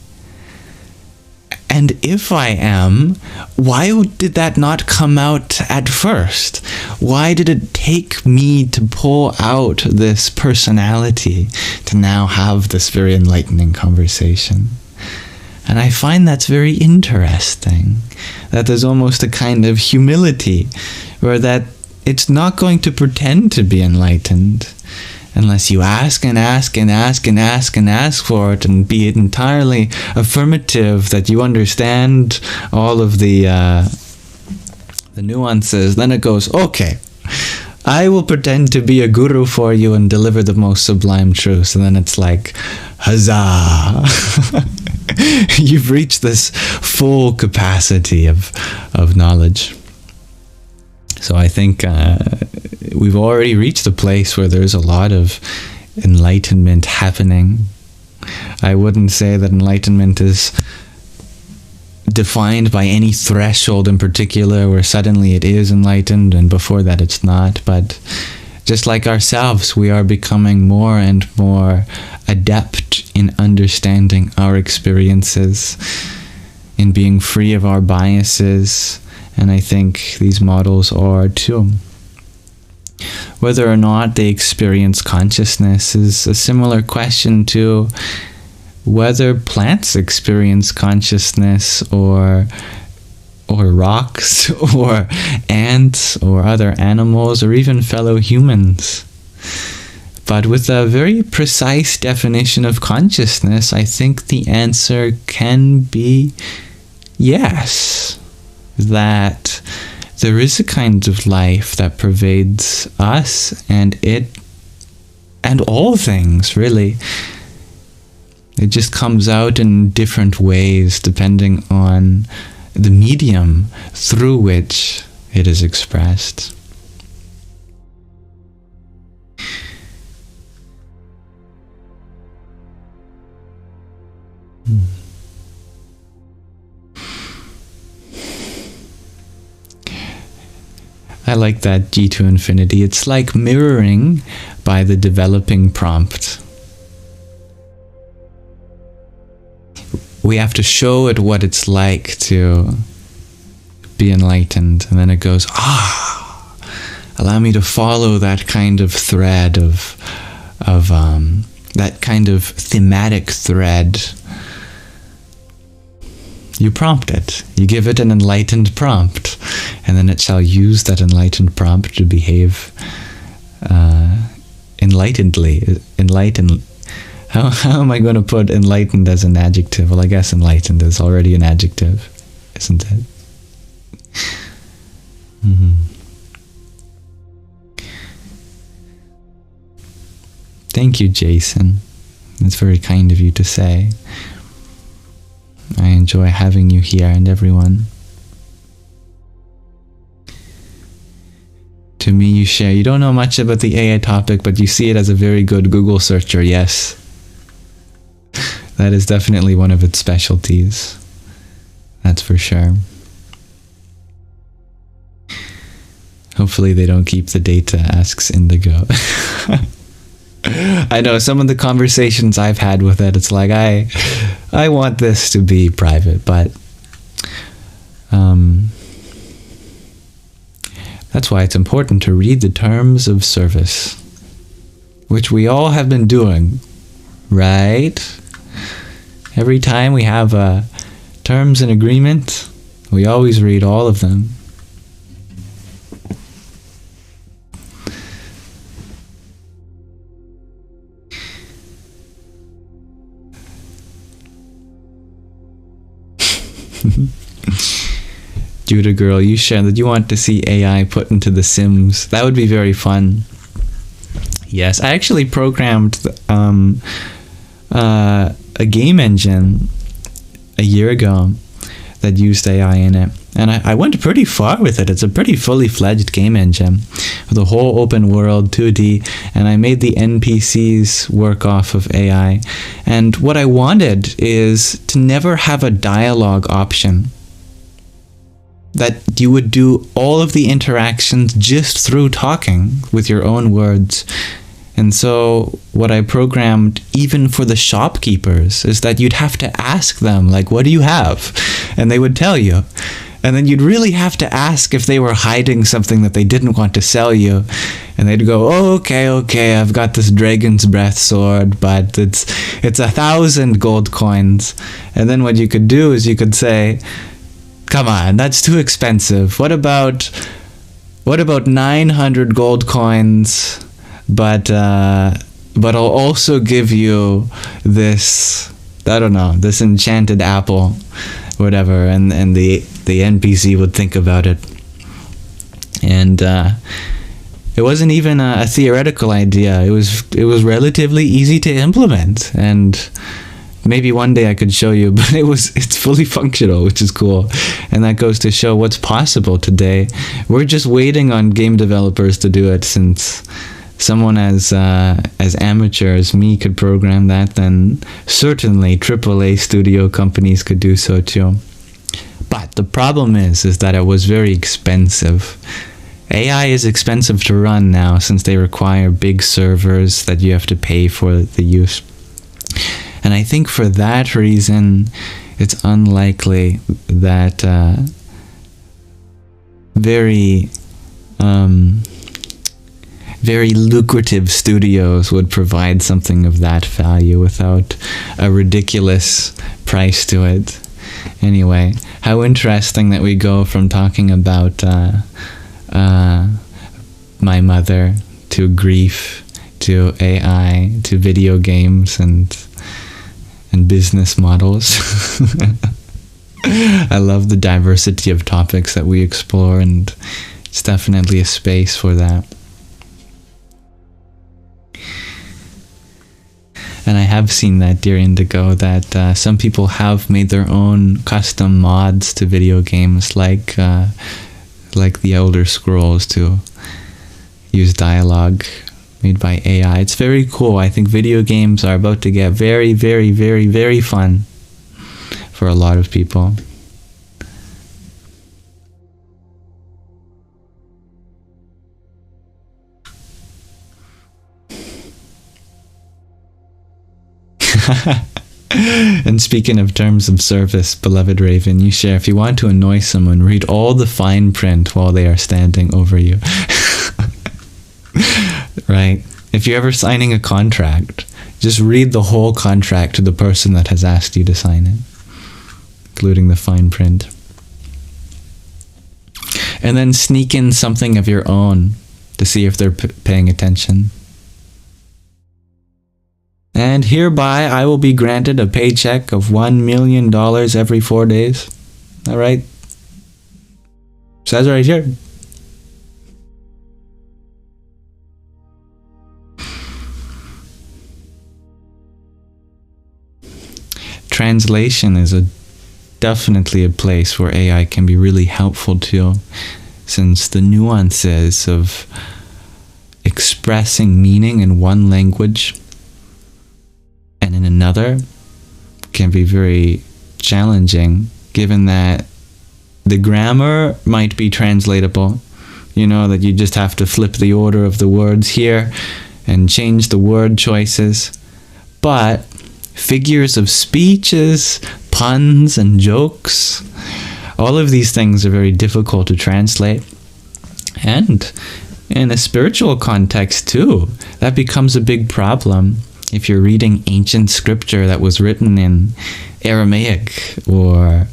And if I am, why did that not come out at first? Why did it take me to pull out this personality to now have this very enlightening conversation? And I find that's very interesting, that there's almost a kind of humility, where that it's not going to pretend to be enlightened unless you ask and ask and ask and ask and ask for it, and be it entirely affirmative that you understand all of the nuances. Then it goes, okay, I will pretend to be a guru for you and deliver the most sublime truths. And then it's like, huzzah! You've reached this full capacity of knowledge. So I think we've already reached a place where there's a lot of enlightenment happening. I wouldn't say that enlightenment is defined by any threshold in particular where suddenly it is enlightened and before that it's not. But just like ourselves, we are becoming more and more adept in understanding our experiences, in being free of our biases. And I think these models are too. Whether or not they experience consciousness is a similar question to whether plants experience consciousness, or rocks, or ants, or other animals, or even fellow humans. But with a very precise definition of consciousness, I think the answer can be yes. That there is a kind of life that pervades us and it and all things, really. It just comes out in different ways depending on the medium through which it is expressed. I like that G to infinity. It's like mirroring by the developing prompt. We have to show it what it's like to be enlightened, and then it goes, allow me to follow that kind of thread of that kind of thematic thread. You prompt it. You give it an enlightened prompt, and then it shall use that enlightened prompt to behave enlightenedly. How am I going to put enlightened as an adjective? Well, I guess enlightened is already an adjective, isn't it? Mm-hmm. Thank you, Jason. It's very kind of you to say. I enjoy having you here and everyone. To me, you share. You don't know much about the AI topic, but you see it as a very good Google searcher, yes. That is definitely one of its specialties. That's for sure. Hopefully they don't keep the data, asks Indigo. I know some of the conversations I've had with it, it's like, I want this to be private, but that's why it's important to read the terms of service, which we all have been doing, right? Every time we have a terms and agreement, we always read all of them. Judah girl, you shared that you want to see AI put into The Sims. That would be very fun. Yes, I actually programmed a game engine a year ago that used AI in it. And I went pretty far with it. It's a pretty fully fledged game engine with a whole open world, 2D, and I made the NPCs work off of AI. And what I wanted is to never have a dialogue option. That you would do all of the interactions just through talking with your own words. And so what I programmed, even for the shopkeepers, is that you'd have to ask them, like, what do you have? And they would tell you. And then you'd really have to ask if they were hiding something that they didn't want to sell you. And they'd go, oh, okay, I've got this dragon's breath sword, but it's 1,000 gold coins. And then what you could do is you could say, come on, that's too expensive. What about 900 gold coins, but I'll also give you this, I don't know, this enchanted apple, whatever. And the NPC would think about it. And it wasn't even a theoretical idea. It was relatively easy to implement, and maybe one day I could show you, but it's fully functional, which is cool. And that goes to show what's possible today. We're just waiting on game developers to do it, since someone as amateur as me could program that, then certainly AAA studio companies could do so too. But the problem is that it was very expensive. AI is expensive to run now, since they require big servers that you have to pay for the use. And I think for that reason, it's unlikely that very lucrative studios would provide something of that value without a ridiculous price to it. Anyway, how interesting that we go from talking about my mother to grief to AI to video games and business models. I love the diversity of topics that we explore, and it's definitely a space for that. And I have seen that, dear Indigo, that some people have made their own custom mods to video games, like the Elder Scrolls, to use dialogue made by AI. It's very cool. I think video games are about to get very, very, very, very fun for a lot of people. And speaking of terms of service, beloved Raven, you share, if you want to annoy someone, read all the fine print while they are standing over you. Right? If you're ever signing a contract, just read the whole contract to the person that has asked you to sign it, including the fine print. And then sneak in something of your own to see if they're paying attention. And hereby I will be granted a paycheck of $1 million every 4 days. All right? Says right here. Translation is definitely a place where AI can be really helpful too, since the nuances of expressing meaning in one language and in another can be very challenging, given that the grammar might be translatable. You know, that you just have to flip the order of the words here and change the word choices. But figures of speeches, puns, and jokes, all of these things are very difficult to translate. And in a spiritual context too, that becomes a big problem. If you're reading ancient scripture that was written in Aramaic or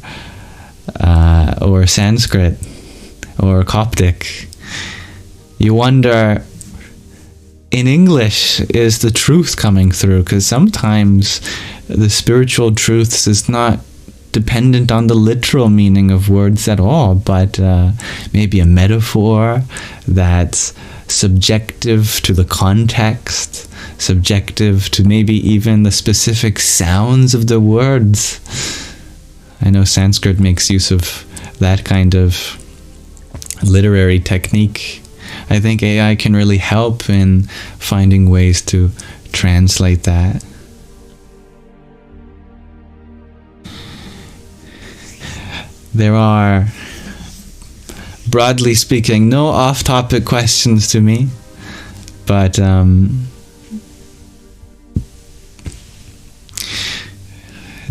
Sanskrit or Coptic, you wonder, in English, is the truth coming through? Because sometimes the spiritual truths is not dependent on the literal meaning of words at all, but maybe a metaphor that's subjective to the context, subjective to maybe even the specific sounds of the words. I know Sanskrit makes use of that kind of literary technique. I think AI can really help in finding ways to translate that. There are, broadly speaking, no off-topic questions to me, but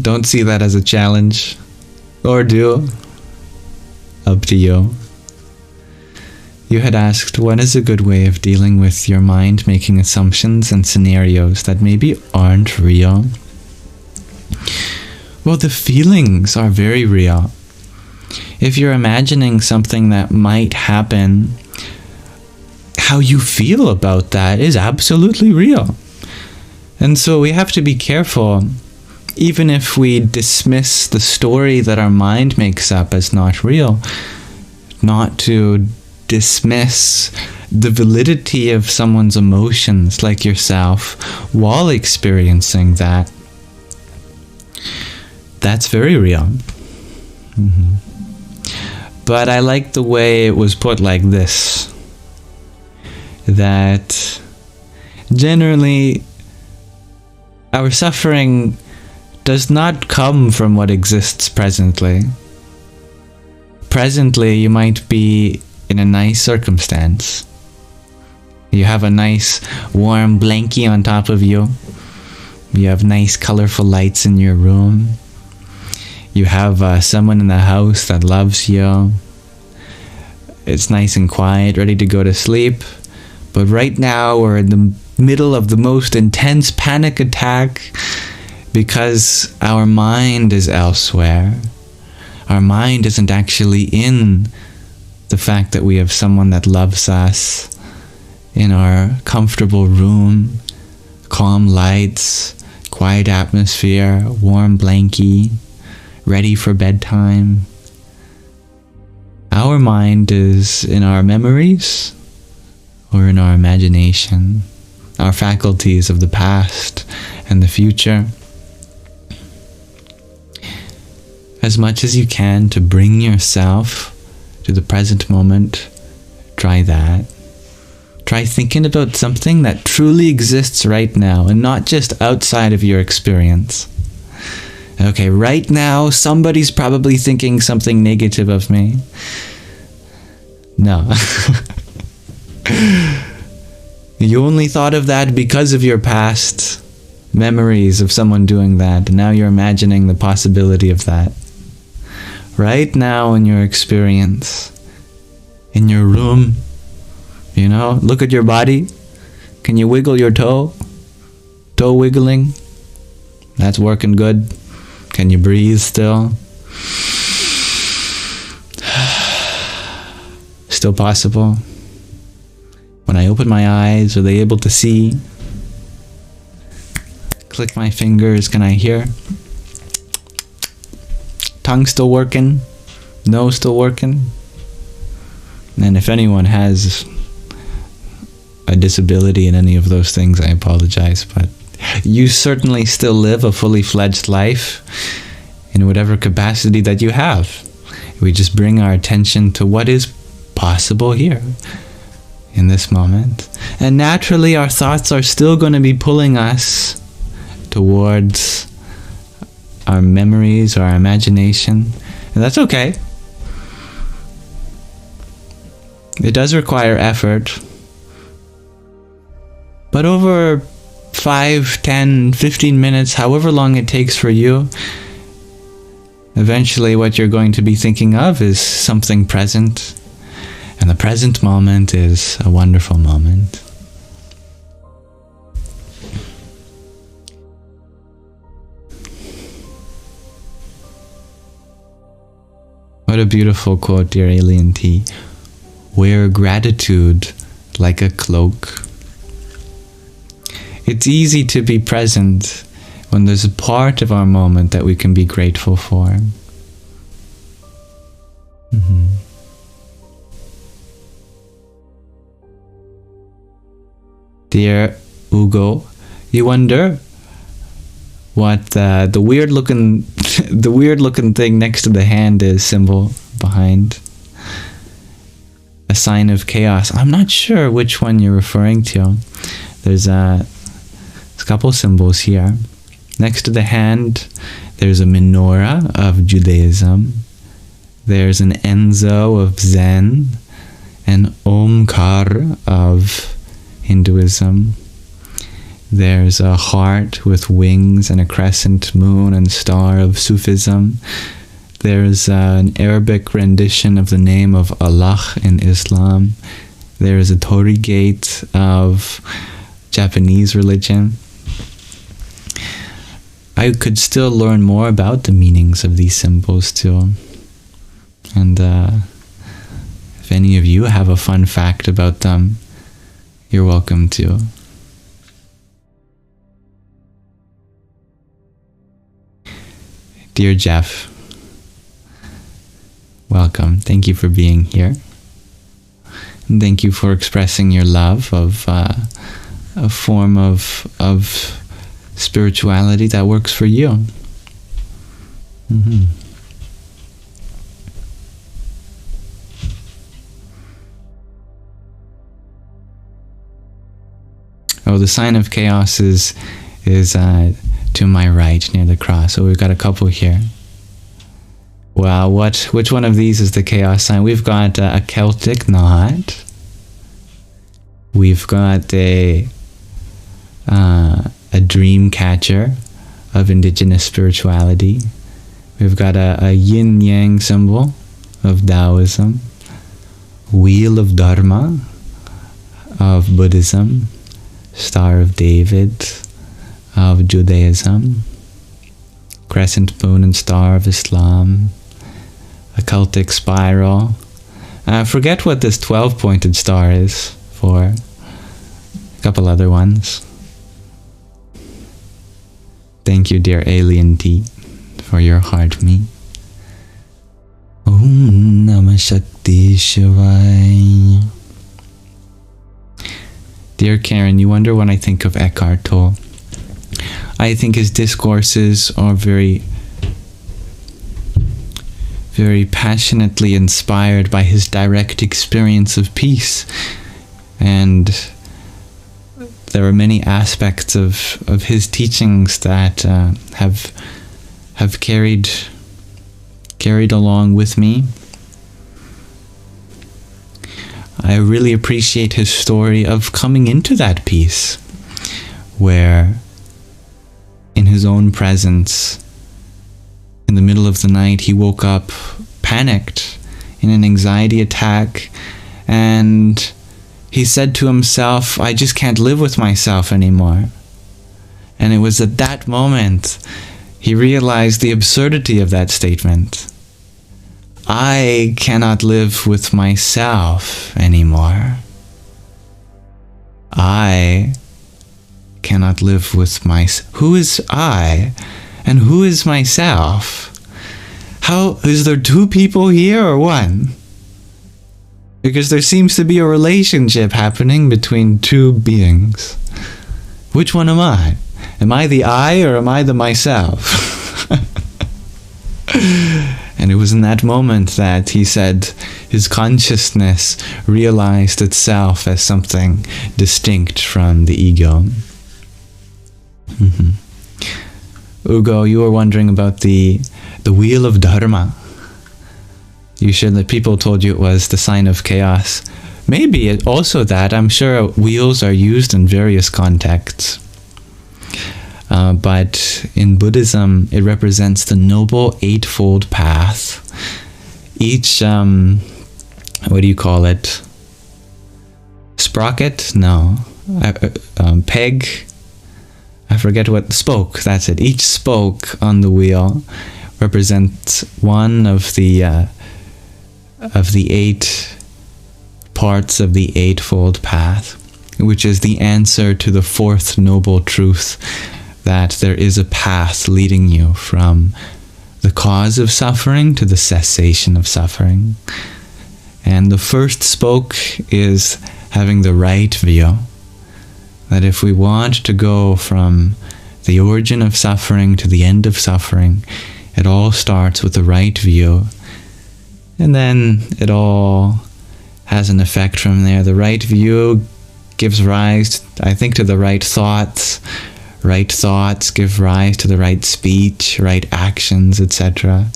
don't see that as a challenge, or do. Up to you. You had asked, what is a good way of dealing with your mind making assumptions and scenarios that maybe aren't real? Well, the feelings are very real. If you're imagining something that might happen, how you feel about that is absolutely real. And so we have to be careful, even if we dismiss the story that our mind makes up as not real, not to dismiss the validity of someone's emotions like yourself while experiencing that. That's very real. But I like the way it was put like this, that generally our suffering does not come from what exists presently. Presently, you might be in a nice circumstance. You have a nice warm blankie on top of you. You have nice colorful lights in your room. You have someone in the house that loves you. It's nice and quiet, ready to go to sleep. But right now, we're in the middle of the most intense panic attack because our mind is elsewhere. Our mind isn't actually in the fact that we have someone that loves us in our comfortable room, calm lights, quiet atmosphere, warm blankie, ready for bedtime. Our mind is in our memories or in our imagination, our faculties of the past and the future. As much as you can to bring yourself to the present moment, try that. Try thinking about something that truly exists right now and not just outside of your experience. Okay, right now, somebody's probably thinking something negative of me. No. You only thought of that because of your past memories of someone doing that, and now you're imagining the possibility of that. Right now in your experience, in your room, you know, look at your body. Can you wiggle your toe? Toe wiggling? That's working good. Can you breathe still? Still possible? When I open my eyes, are they able to see? Click my fingers, can I hear? Tongue still working? Nose still working? And if anyone has a disability in any of those things, I apologize, but you certainly still live a fully fledged life in whatever capacity that you have. We just bring our attention to what is possible here in this moment. And naturally, our thoughts are still going to be pulling us towards our memories or our imagination. And that's okay. It does require effort. But over 5, 10, 15 minutes, however long it takes for you, eventually what you're going to be thinking of is something present. And the present moment is a wonderful moment. What a beautiful quote, dear Alien T. Wear gratitude like a cloak. It's easy to be present when there's a part of our moment that we can be grateful for. Dear Ugo, you wonder what the weird looking thing next to the hand is symbol behind. A sign of chaos. I'm not sure which one you're referring to. There's a couple symbols here. Next to the hand, there's a menorah of Judaism. There's an Enzo of Zen. An Omkar of Hinduism. There's a heart with wings and a crescent moon and star of Sufism. There's an Arabic rendition of the name of Allah in Islam. There is a torii gate of Japanese religion. I could still learn more about the meanings of these symbols too. And if any of you have a fun fact about them, you're welcome to. Dear Jeff, welcome. Thank you for being here. And thank you for expressing your love of a form of spirituality that works for you. Mm-hmm. Oh, the sign of chaos is to my right near the cross. So we've got a couple here. Well, which one of these is the chaos sign? We've got a Celtic knot. We've got a dream catcher of indigenous spirituality. We've got a yin-yang symbol of Taoism. Wheel of Dharma of Buddhism. Star of David of Judaism. Crescent moon and star of Islam. A Celtic spiral. I forget what this 12-pointed star is for. A couple other ones. Thank you, dear Alien T, for your heart me. Om Namah Shakti Shivaya. Dear Karen, you wonder when I think of Eckhart Tolle. I think his discourses are very, very passionately inspired by his direct experience of peace. And there are many aspects of his teachings that have carried along with me. I really appreciate his story of coming into that peace, where in his own presence, in the middle of the night, he woke up panicked in an anxiety attack, and he said to himself, I just can't live with myself anymore. And it was at that moment he realized the absurdity of that statement. I cannot live with myself anymore. I cannot live with myself. Who is I? And who is myself? How is there two people here or one? Because there seems to be a relationship happening between two beings. Which one am I? Am I the I or am I the myself? And it was in that moment that he said his consciousness realized itself as something distinct from the ego. Mm-hmm. Ugo, you were wondering about the Wheel of Dharma. You said that people told you it was the sign of chaos. Maybe it also that. I'm sure wheels are used in various contexts. But in Buddhism, it represents the Noble Eightfold Path. Each, what do you call it? Sprocket? No. Peg? I forget what. Spoke, that's it. Each spoke on the wheel represents one of the 8 parts of the Eightfold Path, which is the answer to the 4th noble truth, that there is a path leading you from the cause of suffering to the cessation of suffering. And the first spoke is having the right view, that if we want to go from the origin of suffering to the end of suffering, it all starts with the right view, and then it all has an effect from there. The right view gives rise, I think, to the right thoughts. Right thoughts give rise to the right speech, right actions, etc.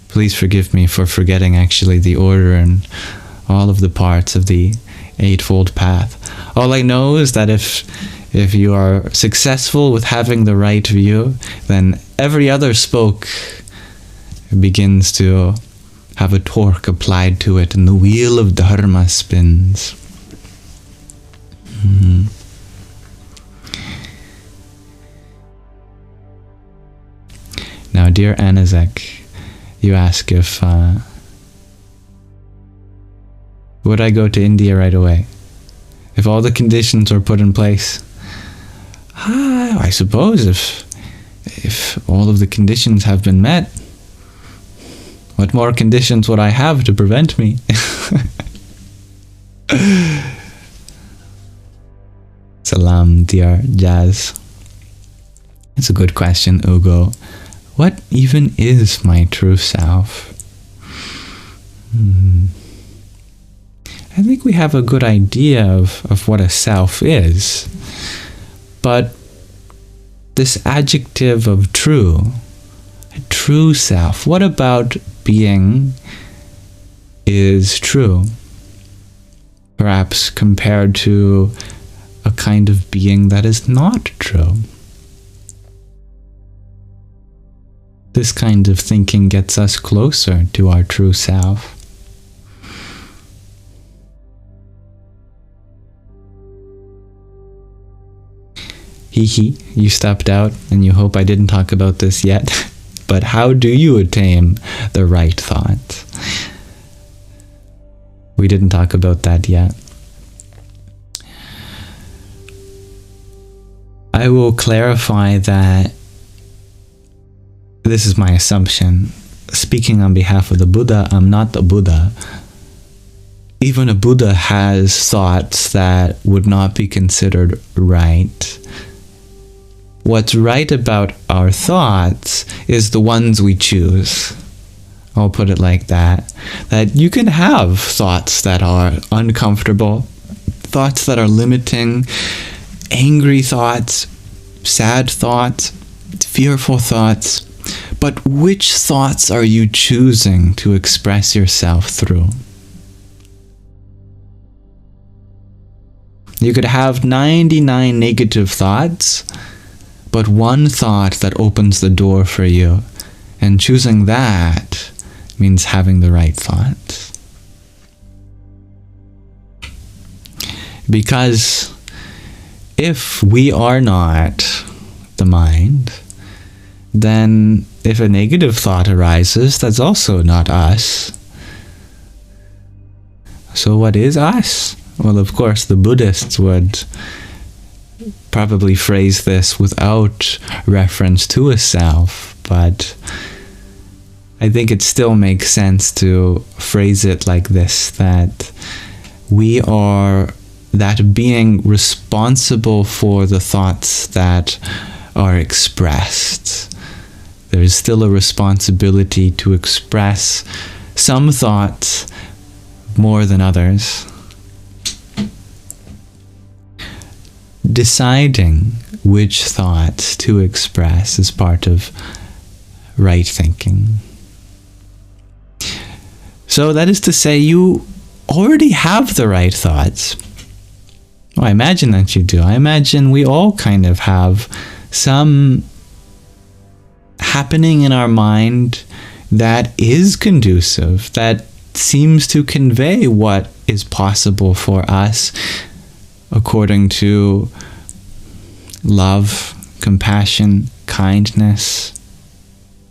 Please forgive me for forgetting actually the order and all of the parts of the Eightfold Path. All I know is that if you are successful with having the right view, then every other spoke It begins to have a torque applied to it, and the Wheel of Dharma spins. Now, dear Anazek, you ask if would I go to India right away if all the conditions were put in place? I suppose if all of the conditions have been met, what more conditions would I have to prevent me? Salam, dear Jazz. It's a good question, Ugo. What even is my true self? I think we have a good idea of what a self is, but this adjective of true, a true self, what about being is true? Perhaps compared to a kind of being that is not true. This kind of thinking gets us closer to our true self. You stepped out and you hope I didn't talk about this yet, but how do you attain the right thought? We didn't talk about that yet. I will clarify that this is my assumption. Speaking on behalf of the Buddha, I'm not the Buddha. Even a Buddha has thoughts that would not be considered right. What's right about our thoughts is the ones we choose. I'll put it like that. That you can have thoughts that are uncomfortable, thoughts that are limiting, angry thoughts, sad thoughts, fearful thoughts. But which thoughts are you choosing to express yourself through? You could have 99 negative thoughts, but one thought that opens the door for you, and choosing that means having the right thought. Because if we are not the mind, then if a negative thought arises, that's also not us. So what is us? Well, of course, the Buddhists would probably phrase this without reference to a self, but I think it still makes sense to phrase it like this, that we are that being responsible for the thoughts that are expressed. There is still a responsibility to express some thoughts more than others. Deciding which thoughts to express is part of right thinking. So that is to say, you already have the right thoughts. Well, I imagine that you do. I imagine we all kind of have some happening in our mind that is conducive, that seems to convey what is possible for us according to love, compassion, kindness,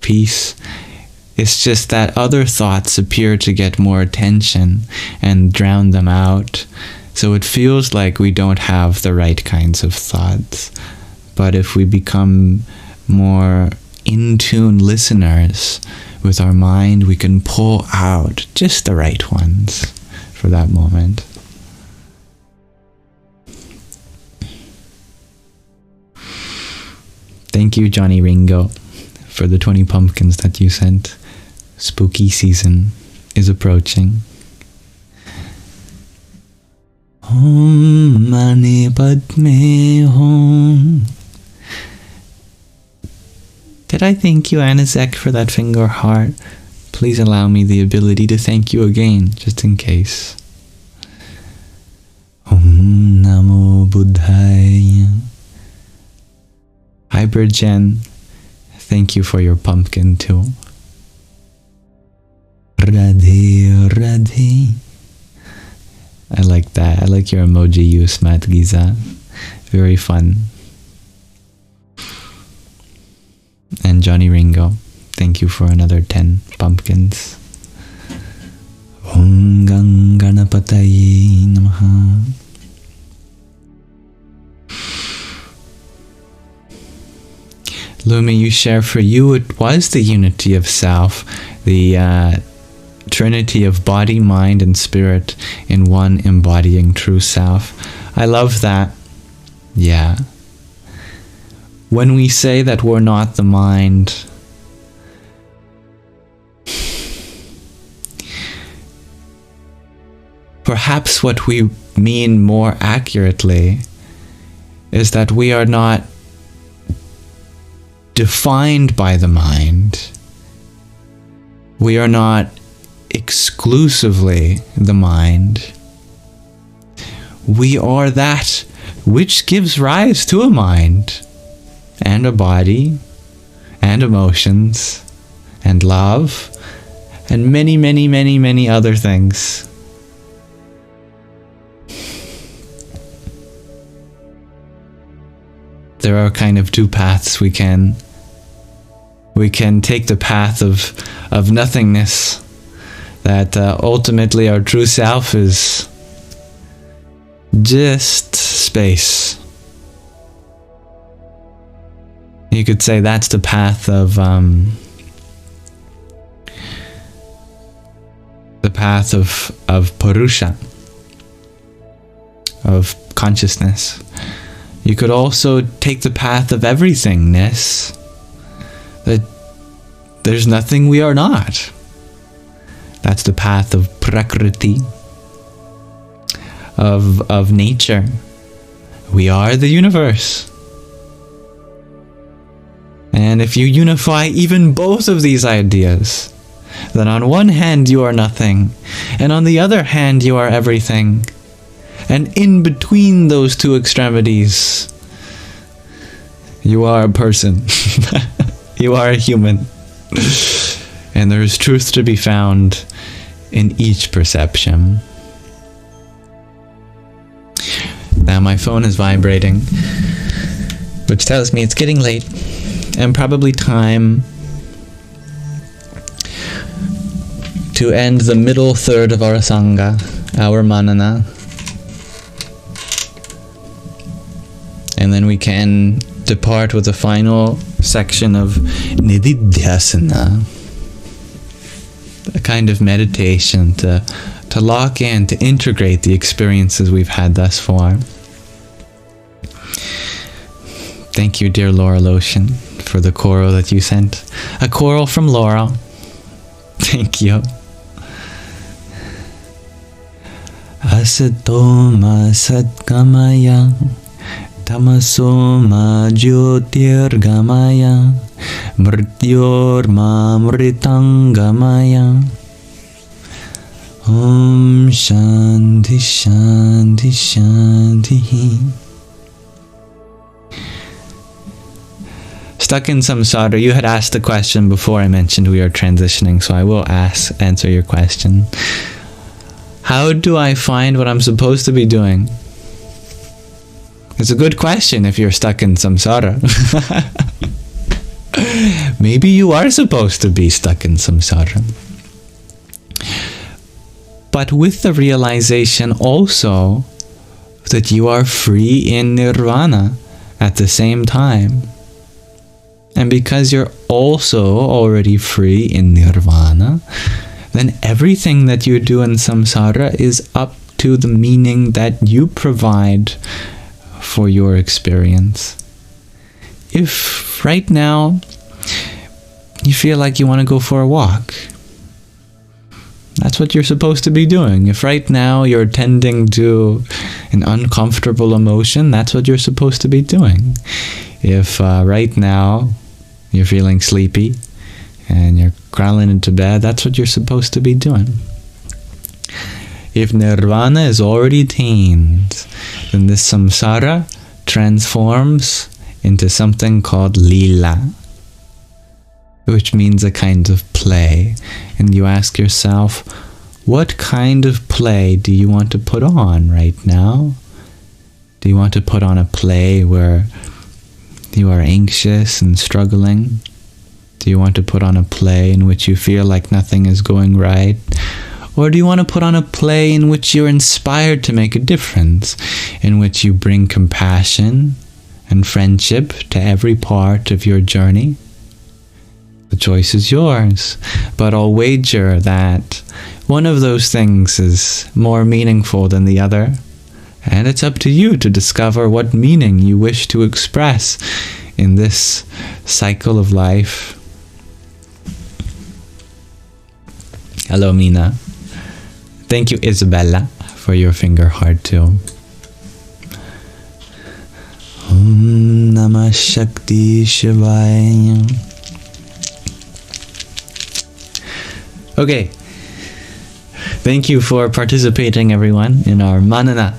peace. It's just that other thoughts appear to get more attention and drown them out. So it feels like we don't have the right kinds of thoughts. But if we become more in-tune listeners with our mind, we can pull out just the right ones for that moment. Thank you, Johnny Ringo, for the 20 pumpkins that you sent. Spooky season is approaching. Om Mani Padme Hum. Did I thank you, Anazek, for that finger heart? Please allow me the ability to thank you again, just in case. Om Namo Buddhaya. Hi, Bird Jen. Thank you for your pumpkin too. Radhe Radhe. I like that. I like your emoji use, Matt Giza. Very fun. And Johnny Ringo, thank you for another 10 pumpkins. Om Gang Ganapataye Namaha. Lumi, you share, for you it was the unity of self, the trinity of body, mind, and spirit in one embodying true self. I love that. Yeah. When we say that we're not the mind, perhaps what we mean more accurately is that we are not defined by the mind. We are not exclusively the mind. We are that which gives rise to a mind, and a body, and emotions, and love, and many, many, many, many other things. There are kind of two paths we can take the path of nothingness, that ultimately our true self is just space. You could say that's the path of Purusha, of consciousness. You could also take the path of everythingness, that there's nothing we are not. That's the path of Prakriti, of nature. We are the universe. And if you unify even both of these ideas, then on one hand you are nothing, and on the other hand you are everything. And in between those two extremities, you are a person. You are a human. And there is truth to be found in each perception. Now my phone is vibrating, which tells me it's getting late and probably time to end the middle third of our Sangha, our Mānana. And then we can depart with the final section of Nididhyāsana, a kind of meditation to lock in, to integrate the experiences we've had thus far. Thank you, dear Laura Lotion, for the choral that you sent. A choral from Laura. Thank you. Asatoma satgamaya, tamasoma jyotirgamaya, mrityorma mritangamaya. Om Shanti Shanti Shanti. Stuck in samsara, you had asked the question before I mentioned we are transitioning, so I will answer your question. How do I find what I'm supposed to be doing? It's a good question if you're stuck in samsara. Maybe you are supposed to be stuck in samsara. But with the realization also that you are free in nirvana at the same time. And because you're also already free in nirvana, then everything that you do in samsara is up to the meaning that you provide for your experience. If right now you feel like you want to go for a walk, that's what you're supposed to be doing. If right now you're tending to an uncomfortable emotion, that's what you're supposed to be doing. If right now you're feeling sleepy and you're crawling into bed, that's what you're supposed to be doing. If nirvana is already attained, then this samsara transforms into something called lila. which means a kind of play. And you ask yourself, what kind of play do you want to put on right now? Do you want to put on a play where you are anxious and struggling? Do you want to put on a play in which you feel like nothing is going right? Or do you want to put on a play in which you're inspired to make a difference, in which you bring compassion and friendship to every part of your journey? The choice is yours, but I'll wager that one of those things is more meaningful than the other, and it's up to you to discover what meaning you wish to express in this cycle of life. Hello, Mina. Thank you, Isabella, for your finger heart too. Om Namah Shakti Shivaya. Okay. Thank you for participating, everyone, in our Mānana,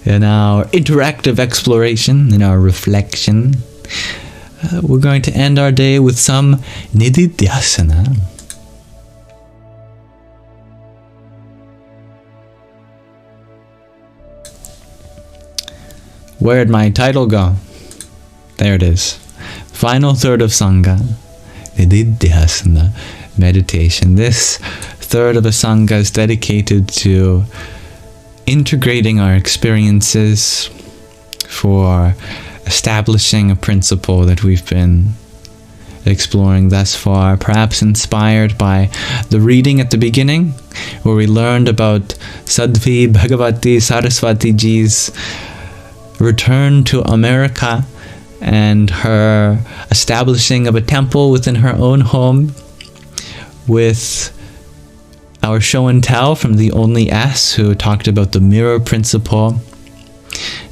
in our interactive exploration, in our reflection. We're going to end our day with some Nididhyāsana. Where'd my title go? There it is. Final third of Sangha, Nididhyāsana, meditation. This third of a Sangha is dedicated to integrating our experiences, for establishing a principle that we've been exploring thus far, perhaps inspired by the reading at the beginning, where we learned about Sadhvi Bhagavati Saraswati Ji's return to America and her establishing of a temple within her own home, with our show and tell from the Only S, who talked about the mirror principle,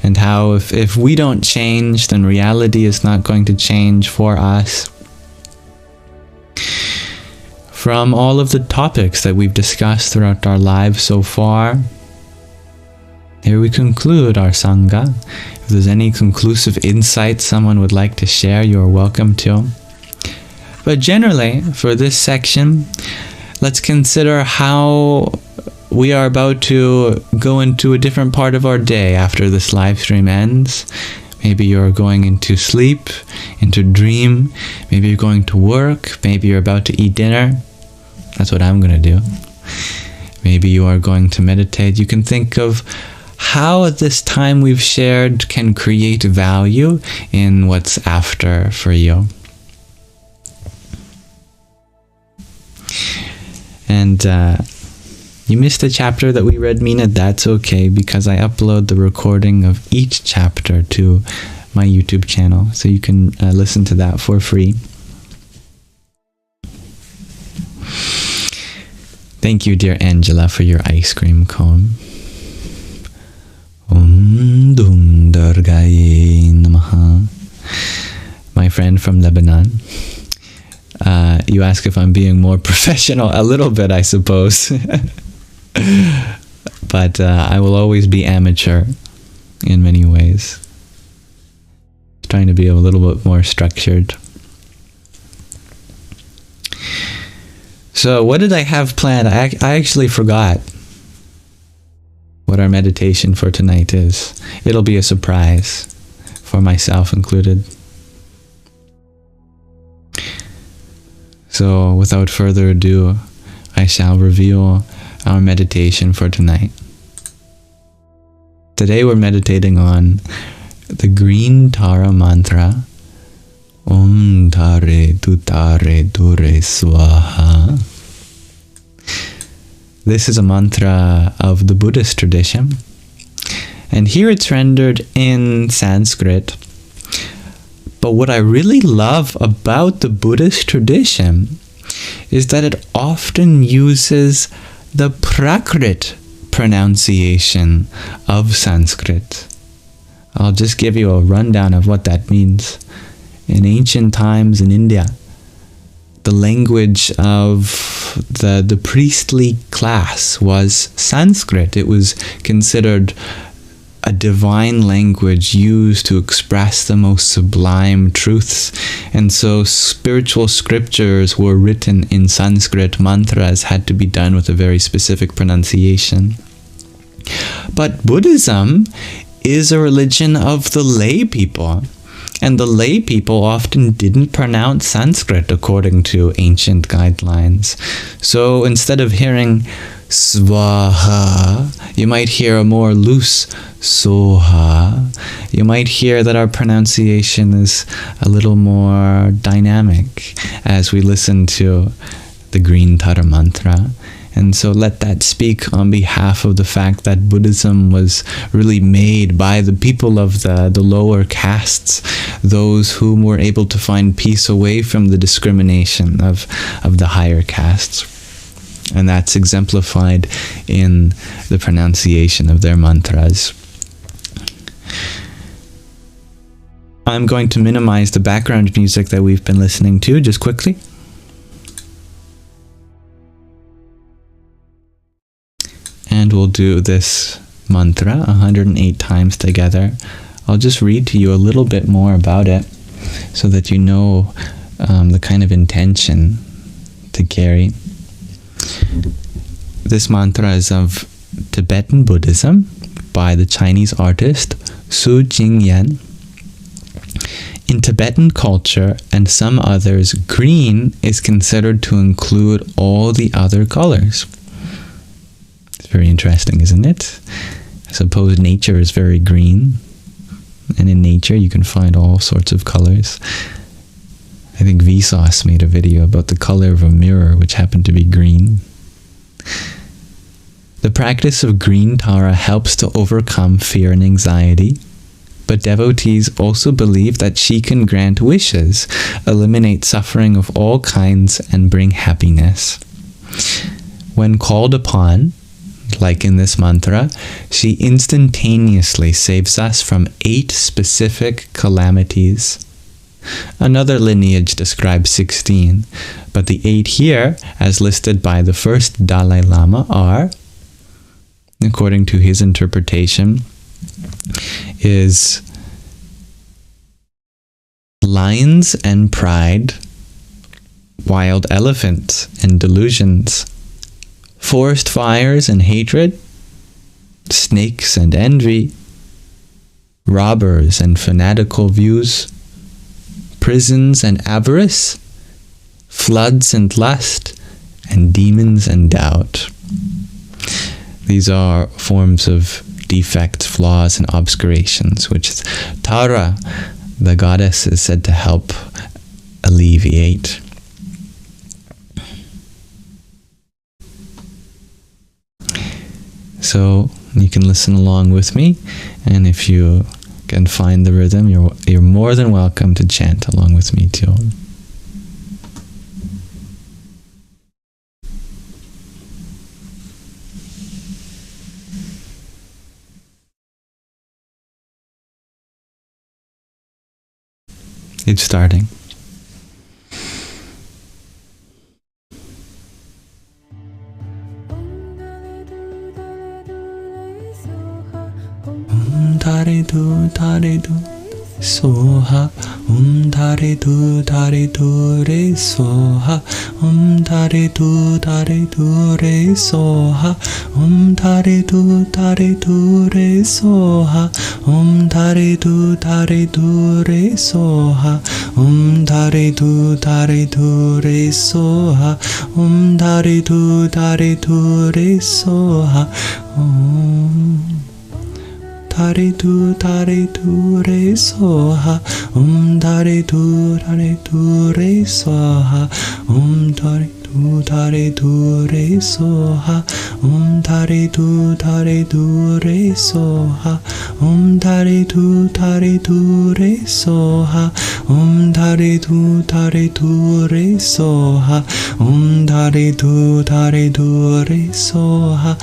and how if we don't change, then reality is not going to change for us. From all of the topics that we've discussed throughout our lives so far, here we conclude our Sangha. If there's any conclusive insight someone would like to share, you're welcome to. But generally, for this section, let's consider how we are about to go into a different part of our day after this live stream ends. Maybe you're going into sleep, into dream. Maybe you're going to work. Maybe you're about to eat dinner. That's what I'm going to do. Maybe you are going to meditate. You can think of how this time we've shared can create value in what's after for you. And you missed a chapter that we read, Mina, that's okay, because I upload the recording of each chapter to my YouTube channel, so you can listen to that for free. Thank you, dear Angela, for your ice cream cone. Om Dum Durgaye Namaha. My friend from Lebanon. You ask if I'm being more professional. A little bit, I suppose. But I will always be amateur in many ways. Trying to be a little bit more structured. So what did I have planned? I actually forgot what our meditation for tonight is. It'll be a surprise for myself included. So without further ado, I shall reveal our meditation for tonight. Today we're meditating on the green Tara mantra, Om Tare Tutare Dure Swaha. This is a mantra of the Buddhist tradition, and here it's rendered in Sanskrit. But what I really love about the Buddhist tradition is that it often uses the Prakrit pronunciation of Sanskrit. I'll just give you a rundown of what that means. In ancient times in India, the language of the priestly class was Sanskrit. It was considered a divine language used to express the most sublime truths. And so spiritual scriptures were written in Sanskrit. Mantras had to be done with a very specific pronunciation. But Buddhism is a religion of the lay people. And the lay people often didn't pronounce Sanskrit according to ancient guidelines. So instead of hearing Swaha, you might hear a more loose Soha. You might hear that our pronunciation is a little more dynamic as we listen to the Green Tara mantra. And so let that speak on behalf of the fact that Buddhism was really made by the people of the lower castes, those whom were able to find peace away from the discrimination of the higher castes. And that's exemplified in the pronunciation of their mantras. I'm going to minimize the background music that we've been listening to just quickly. And we'll do this mantra 108 times together. I'll just read to you a little bit more about it so that you know the kind of intention to carry. This mantra is of Tibetan Buddhism by the Chinese artist Su Jingyan. In Tibetan culture and some others, green is considered to include all the other colors. Very interesting, isn't it? I suppose nature is very green, and in nature you can find all sorts of colors. I think Vsauce made a video about the color of a mirror, which happened to be green. The practice of green Tara helps to overcome fear and anxiety, but devotees also believe that she can grant wishes, eliminate suffering of all kinds, and bring happiness. When called upon, like in this mantra, she instantaneously saves us from 8 specific calamities. Another lineage describes 16, but the 8 here, as listed by the first Dalai Lama, are, according to his interpretation, is lions and pride, wild elephants and delusions, forest fires and hatred, snakes and envy, robbers and fanatical views, prisons and avarice, floods and lust, and demons and doubt. These are forms of defects, flaws, and obscurations, which Tara, the goddess, is said to help alleviate. So you can listen along with me, and if you can find the rhythm, you're more than welcome to chant along with me too. It's starting. Tare do soha tare do re soha tare do re soha tare do re soha tare do re soha tare do re soha tare do re soha Tare tu re soha tare tu re soha tare tu re soha tare tu re soha tare tu re soha tare tu re soha tare tu re soha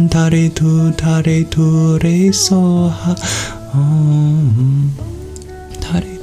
tare tu re soha tare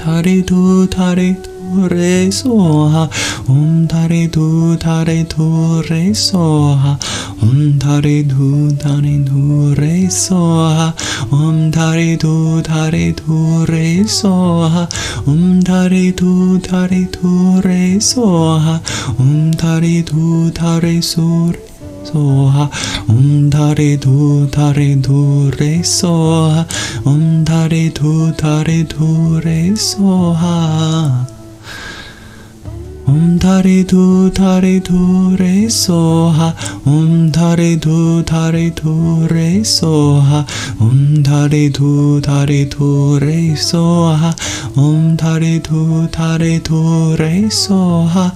Tare tu re soha. Tare tu re soha. Tare tu re soha. Tare tu re soha. Tare tu re soha. Tare tu sur soha. Tare tu re soha. Tare tu re soha. Tare tu re soha. Tare tu re soha. Tare tu re soha. Tare tu re soha.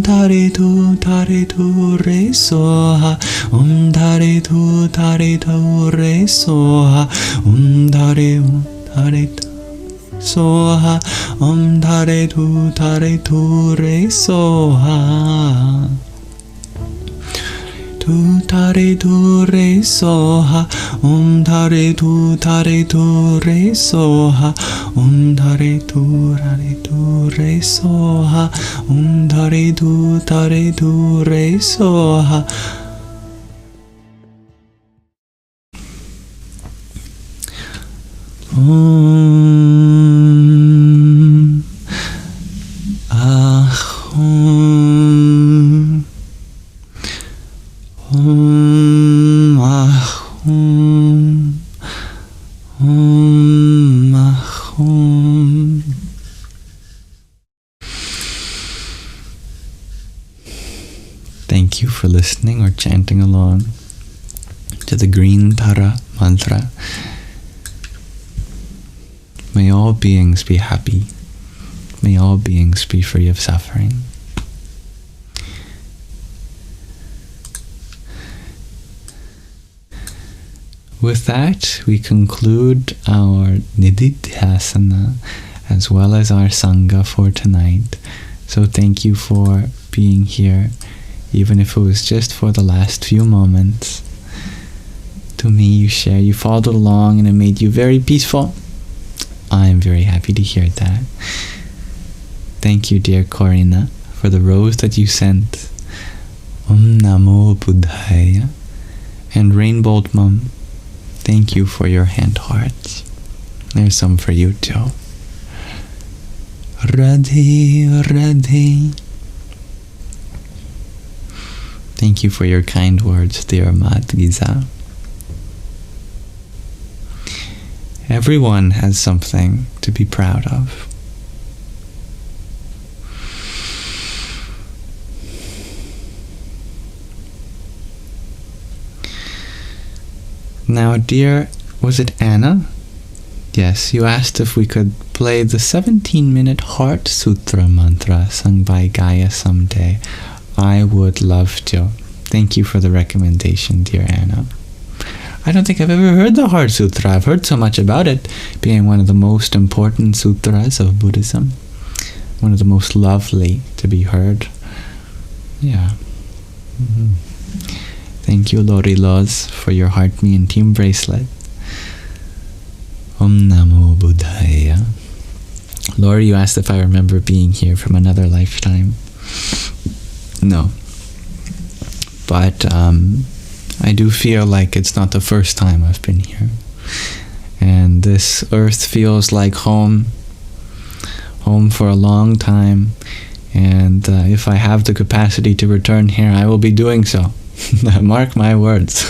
Tare tu re soha. Tare tu re soha. Tare soha. Tare tu re soha. Tare tu re soha. Tare tu re soha. Tare tu re soha. Tare tu re soha. Thank you for listening or chanting along to the green Tara mantra. May all beings be happy. May all beings be free of suffering. With that, we conclude our Nididhyāsana as well as our Sangha for tonight. So thank you for being here, even if it was just for the last few moments. To me, you followed along and it made you very peaceful. I am very happy to hear that. Thank you, dear Corina, for the rose that you sent. Namo Buddhaya. And Rainbow Mum, thank you for your hand hearts. There's some for you too. Radhe, Radhe. Thank you for your kind words, dear Mat Giza. Everyone has something to be proud of. Now, dear, was it Anna? Yes, you asked if we could play the 17-minute Heart Sutra mantra sung by Gaia someday. I would love to. Thank you for the recommendation, dear Anna. I don't think I've ever heard the Heart Sutra. I've heard so much about it being one of the most important sutras of Buddhism. One of the most lovely to be heard. Yeah. Mm-hmm. Thank you, Lori Laws, for your Heart Me and Team bracelet. Om Namo Buddhaya. Lori, you asked if I remember being here from another lifetime. No. But I do feel like it's not the first time I've been here. And this earth feels like home. Home for a long time. And if I have the capacity to return here, I will be doing so. Mark my words.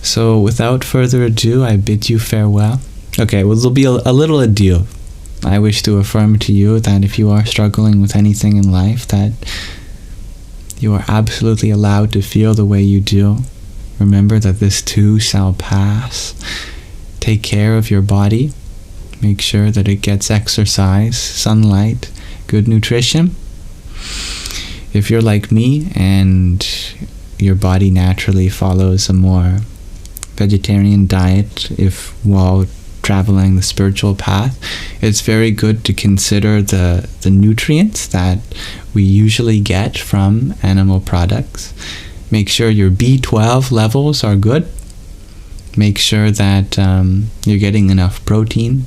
So without further ado, I bid you farewell. Okay, well, there'll be a little adieu. I wish to affirm to you that if you are struggling with anything in life, that you are absolutely allowed to feel the way you do. Remember that this too shall pass. Take care of your body. Make sure that it gets exercise, sunlight, good nutrition. If you're like me and your body naturally follows a more vegetarian diet, if while traveling the spiritual path, it's very good to consider the nutrients that we usually get from animal products. Make sure your B12 levels are good. Make sure that you're getting enough protein.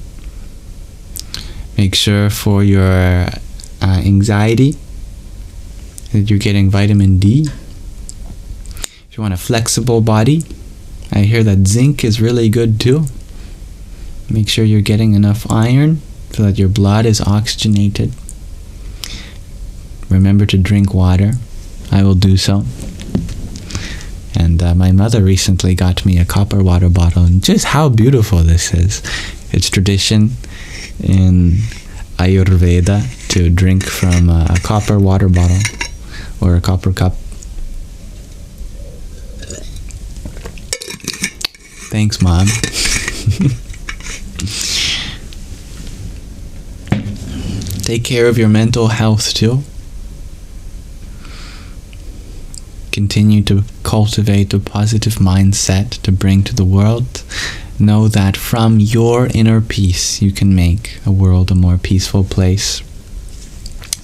Make sure for your anxiety that you're getting vitamin D. If you want a flexible body, I hear that zinc is really good too. Make sure you're getting enough iron so that your blood is oxygenated. Remember to drink water. I will do so. And my mother recently got me a copper water bottle, and just how beautiful this is. It's tradition in Ayurveda to drink from a copper water bottle or a copper cup. Thanks, Mom. Take care of your mental health too. Continue to cultivate a positive mindset to bring to the world. Know that from your inner peace you can make a world a more peaceful place.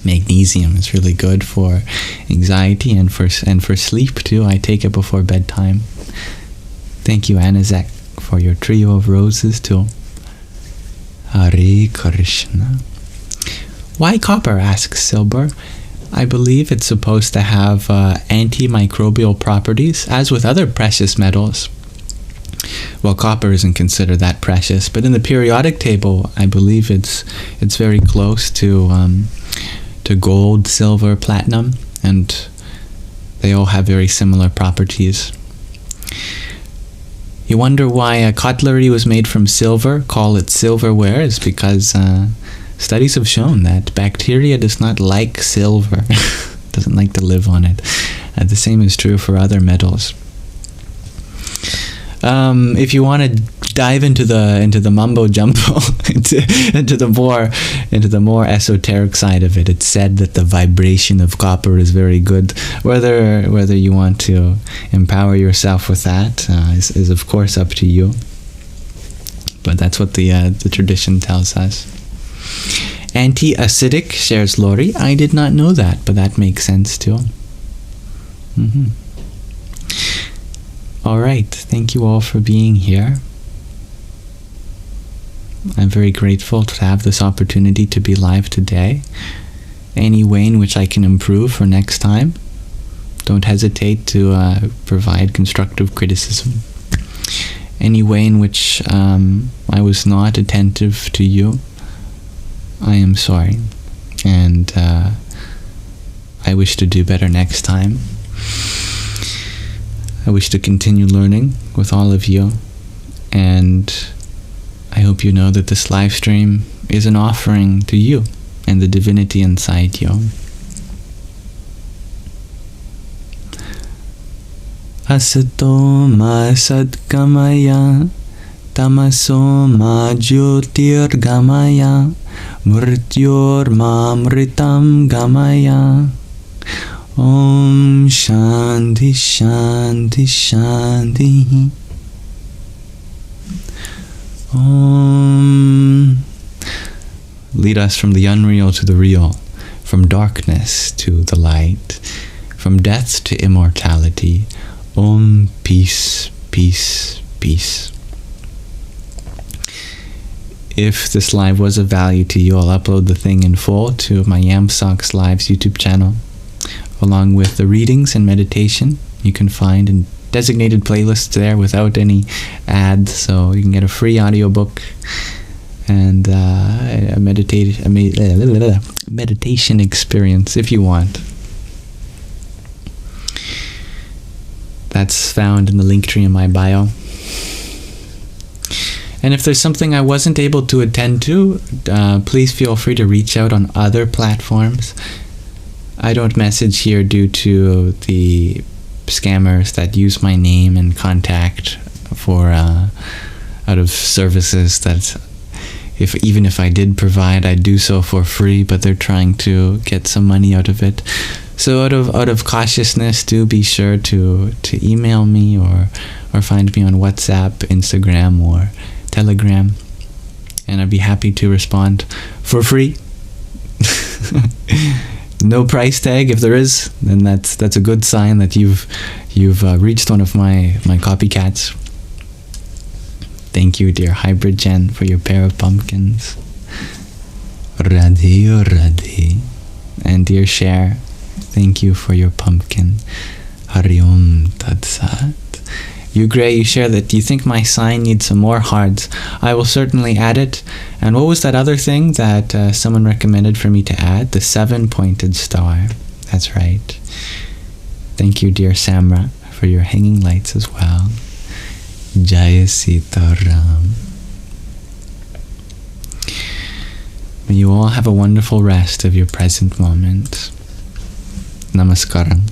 Magnesium is really good for anxiety and for sleep too. I take it before bedtime. Thank you, Anazek, for your trio of roses too. Hare Krishna. Why copper? Asks Silber. I believe it's supposed to have antimicrobial properties, as with other precious metals. Well, copper isn't considered that precious, but in the periodic table, I believe it's very close to gold, silver, platinum, and they all have very similar properties. You wonder why a cutlery was made from silver, call it silverware, is because studies have shown that bacteria does not like silver, doesn't like to live on it. The same is true for other metals. If you want to dive into the mumbo jumbo, into the more esoteric side of it, it's said that the vibration of copper is very good. Whether you want to empower yourself with that is of course up to you. But that's what the tradition tells us. Anti-acidic, shares Lori. I did not know that, but that makes sense too. All right, thank you all for being here. I'm very grateful to have this opportunity to be live today. Any way in which I can improve for next time, don't hesitate to provide constructive criticism. Any way in which I was not attentive to you, I am sorry, and I wish to do better next time. I wish to continue learning with all of you, and I hope you know that this live stream is an offering to you and the divinity inside you. Asato ma sadgamaya, tamaso ma jyotirgamaya, mrityor ma mritam gamaya. Om Shanti Shanti Shanti. Om. Lead us from the unreal to the real, from darkness to the light, from death to immortality. Om. Peace, peace, peace. If this live was of value to you, I'll upload the thing in full to my Yamsox Lives YouTube channel, along with the readings and meditation. You can find in designated playlists there without any ads, so you can get a free audiobook and a meditation experience if you want. That's found in the link tree in my bio. And if there's something I wasn't able to attend to, please feel free to reach out on other platforms. I don't message here due to the scammers that use my name and contact for out of services that even if I did provide, I'd do so for free, but they're trying to get some money out of it. So out of cautiousness, do be sure to email me or find me on WhatsApp, Instagram, or Telegram, and I'd be happy to respond for free. No price tag. If there is, then that's a good sign that you've reached one of my copycats. Thank you, dear Hybrid Jen, for your pair of pumpkins. Radhe Radhe. And dear Cher, thank you for your pumpkin. Hari Om Tat Sat. You, Gray, you share that you think my sign needs some more hearts. I will certainly add it. And what was that other thing that someone recommended for me to add? The 7-pointed star. That's right. Thank you, dear Samra, for your hanging lights as well. Jaya Sita Ram. May you all have a wonderful rest of your present moment. Namaskaram.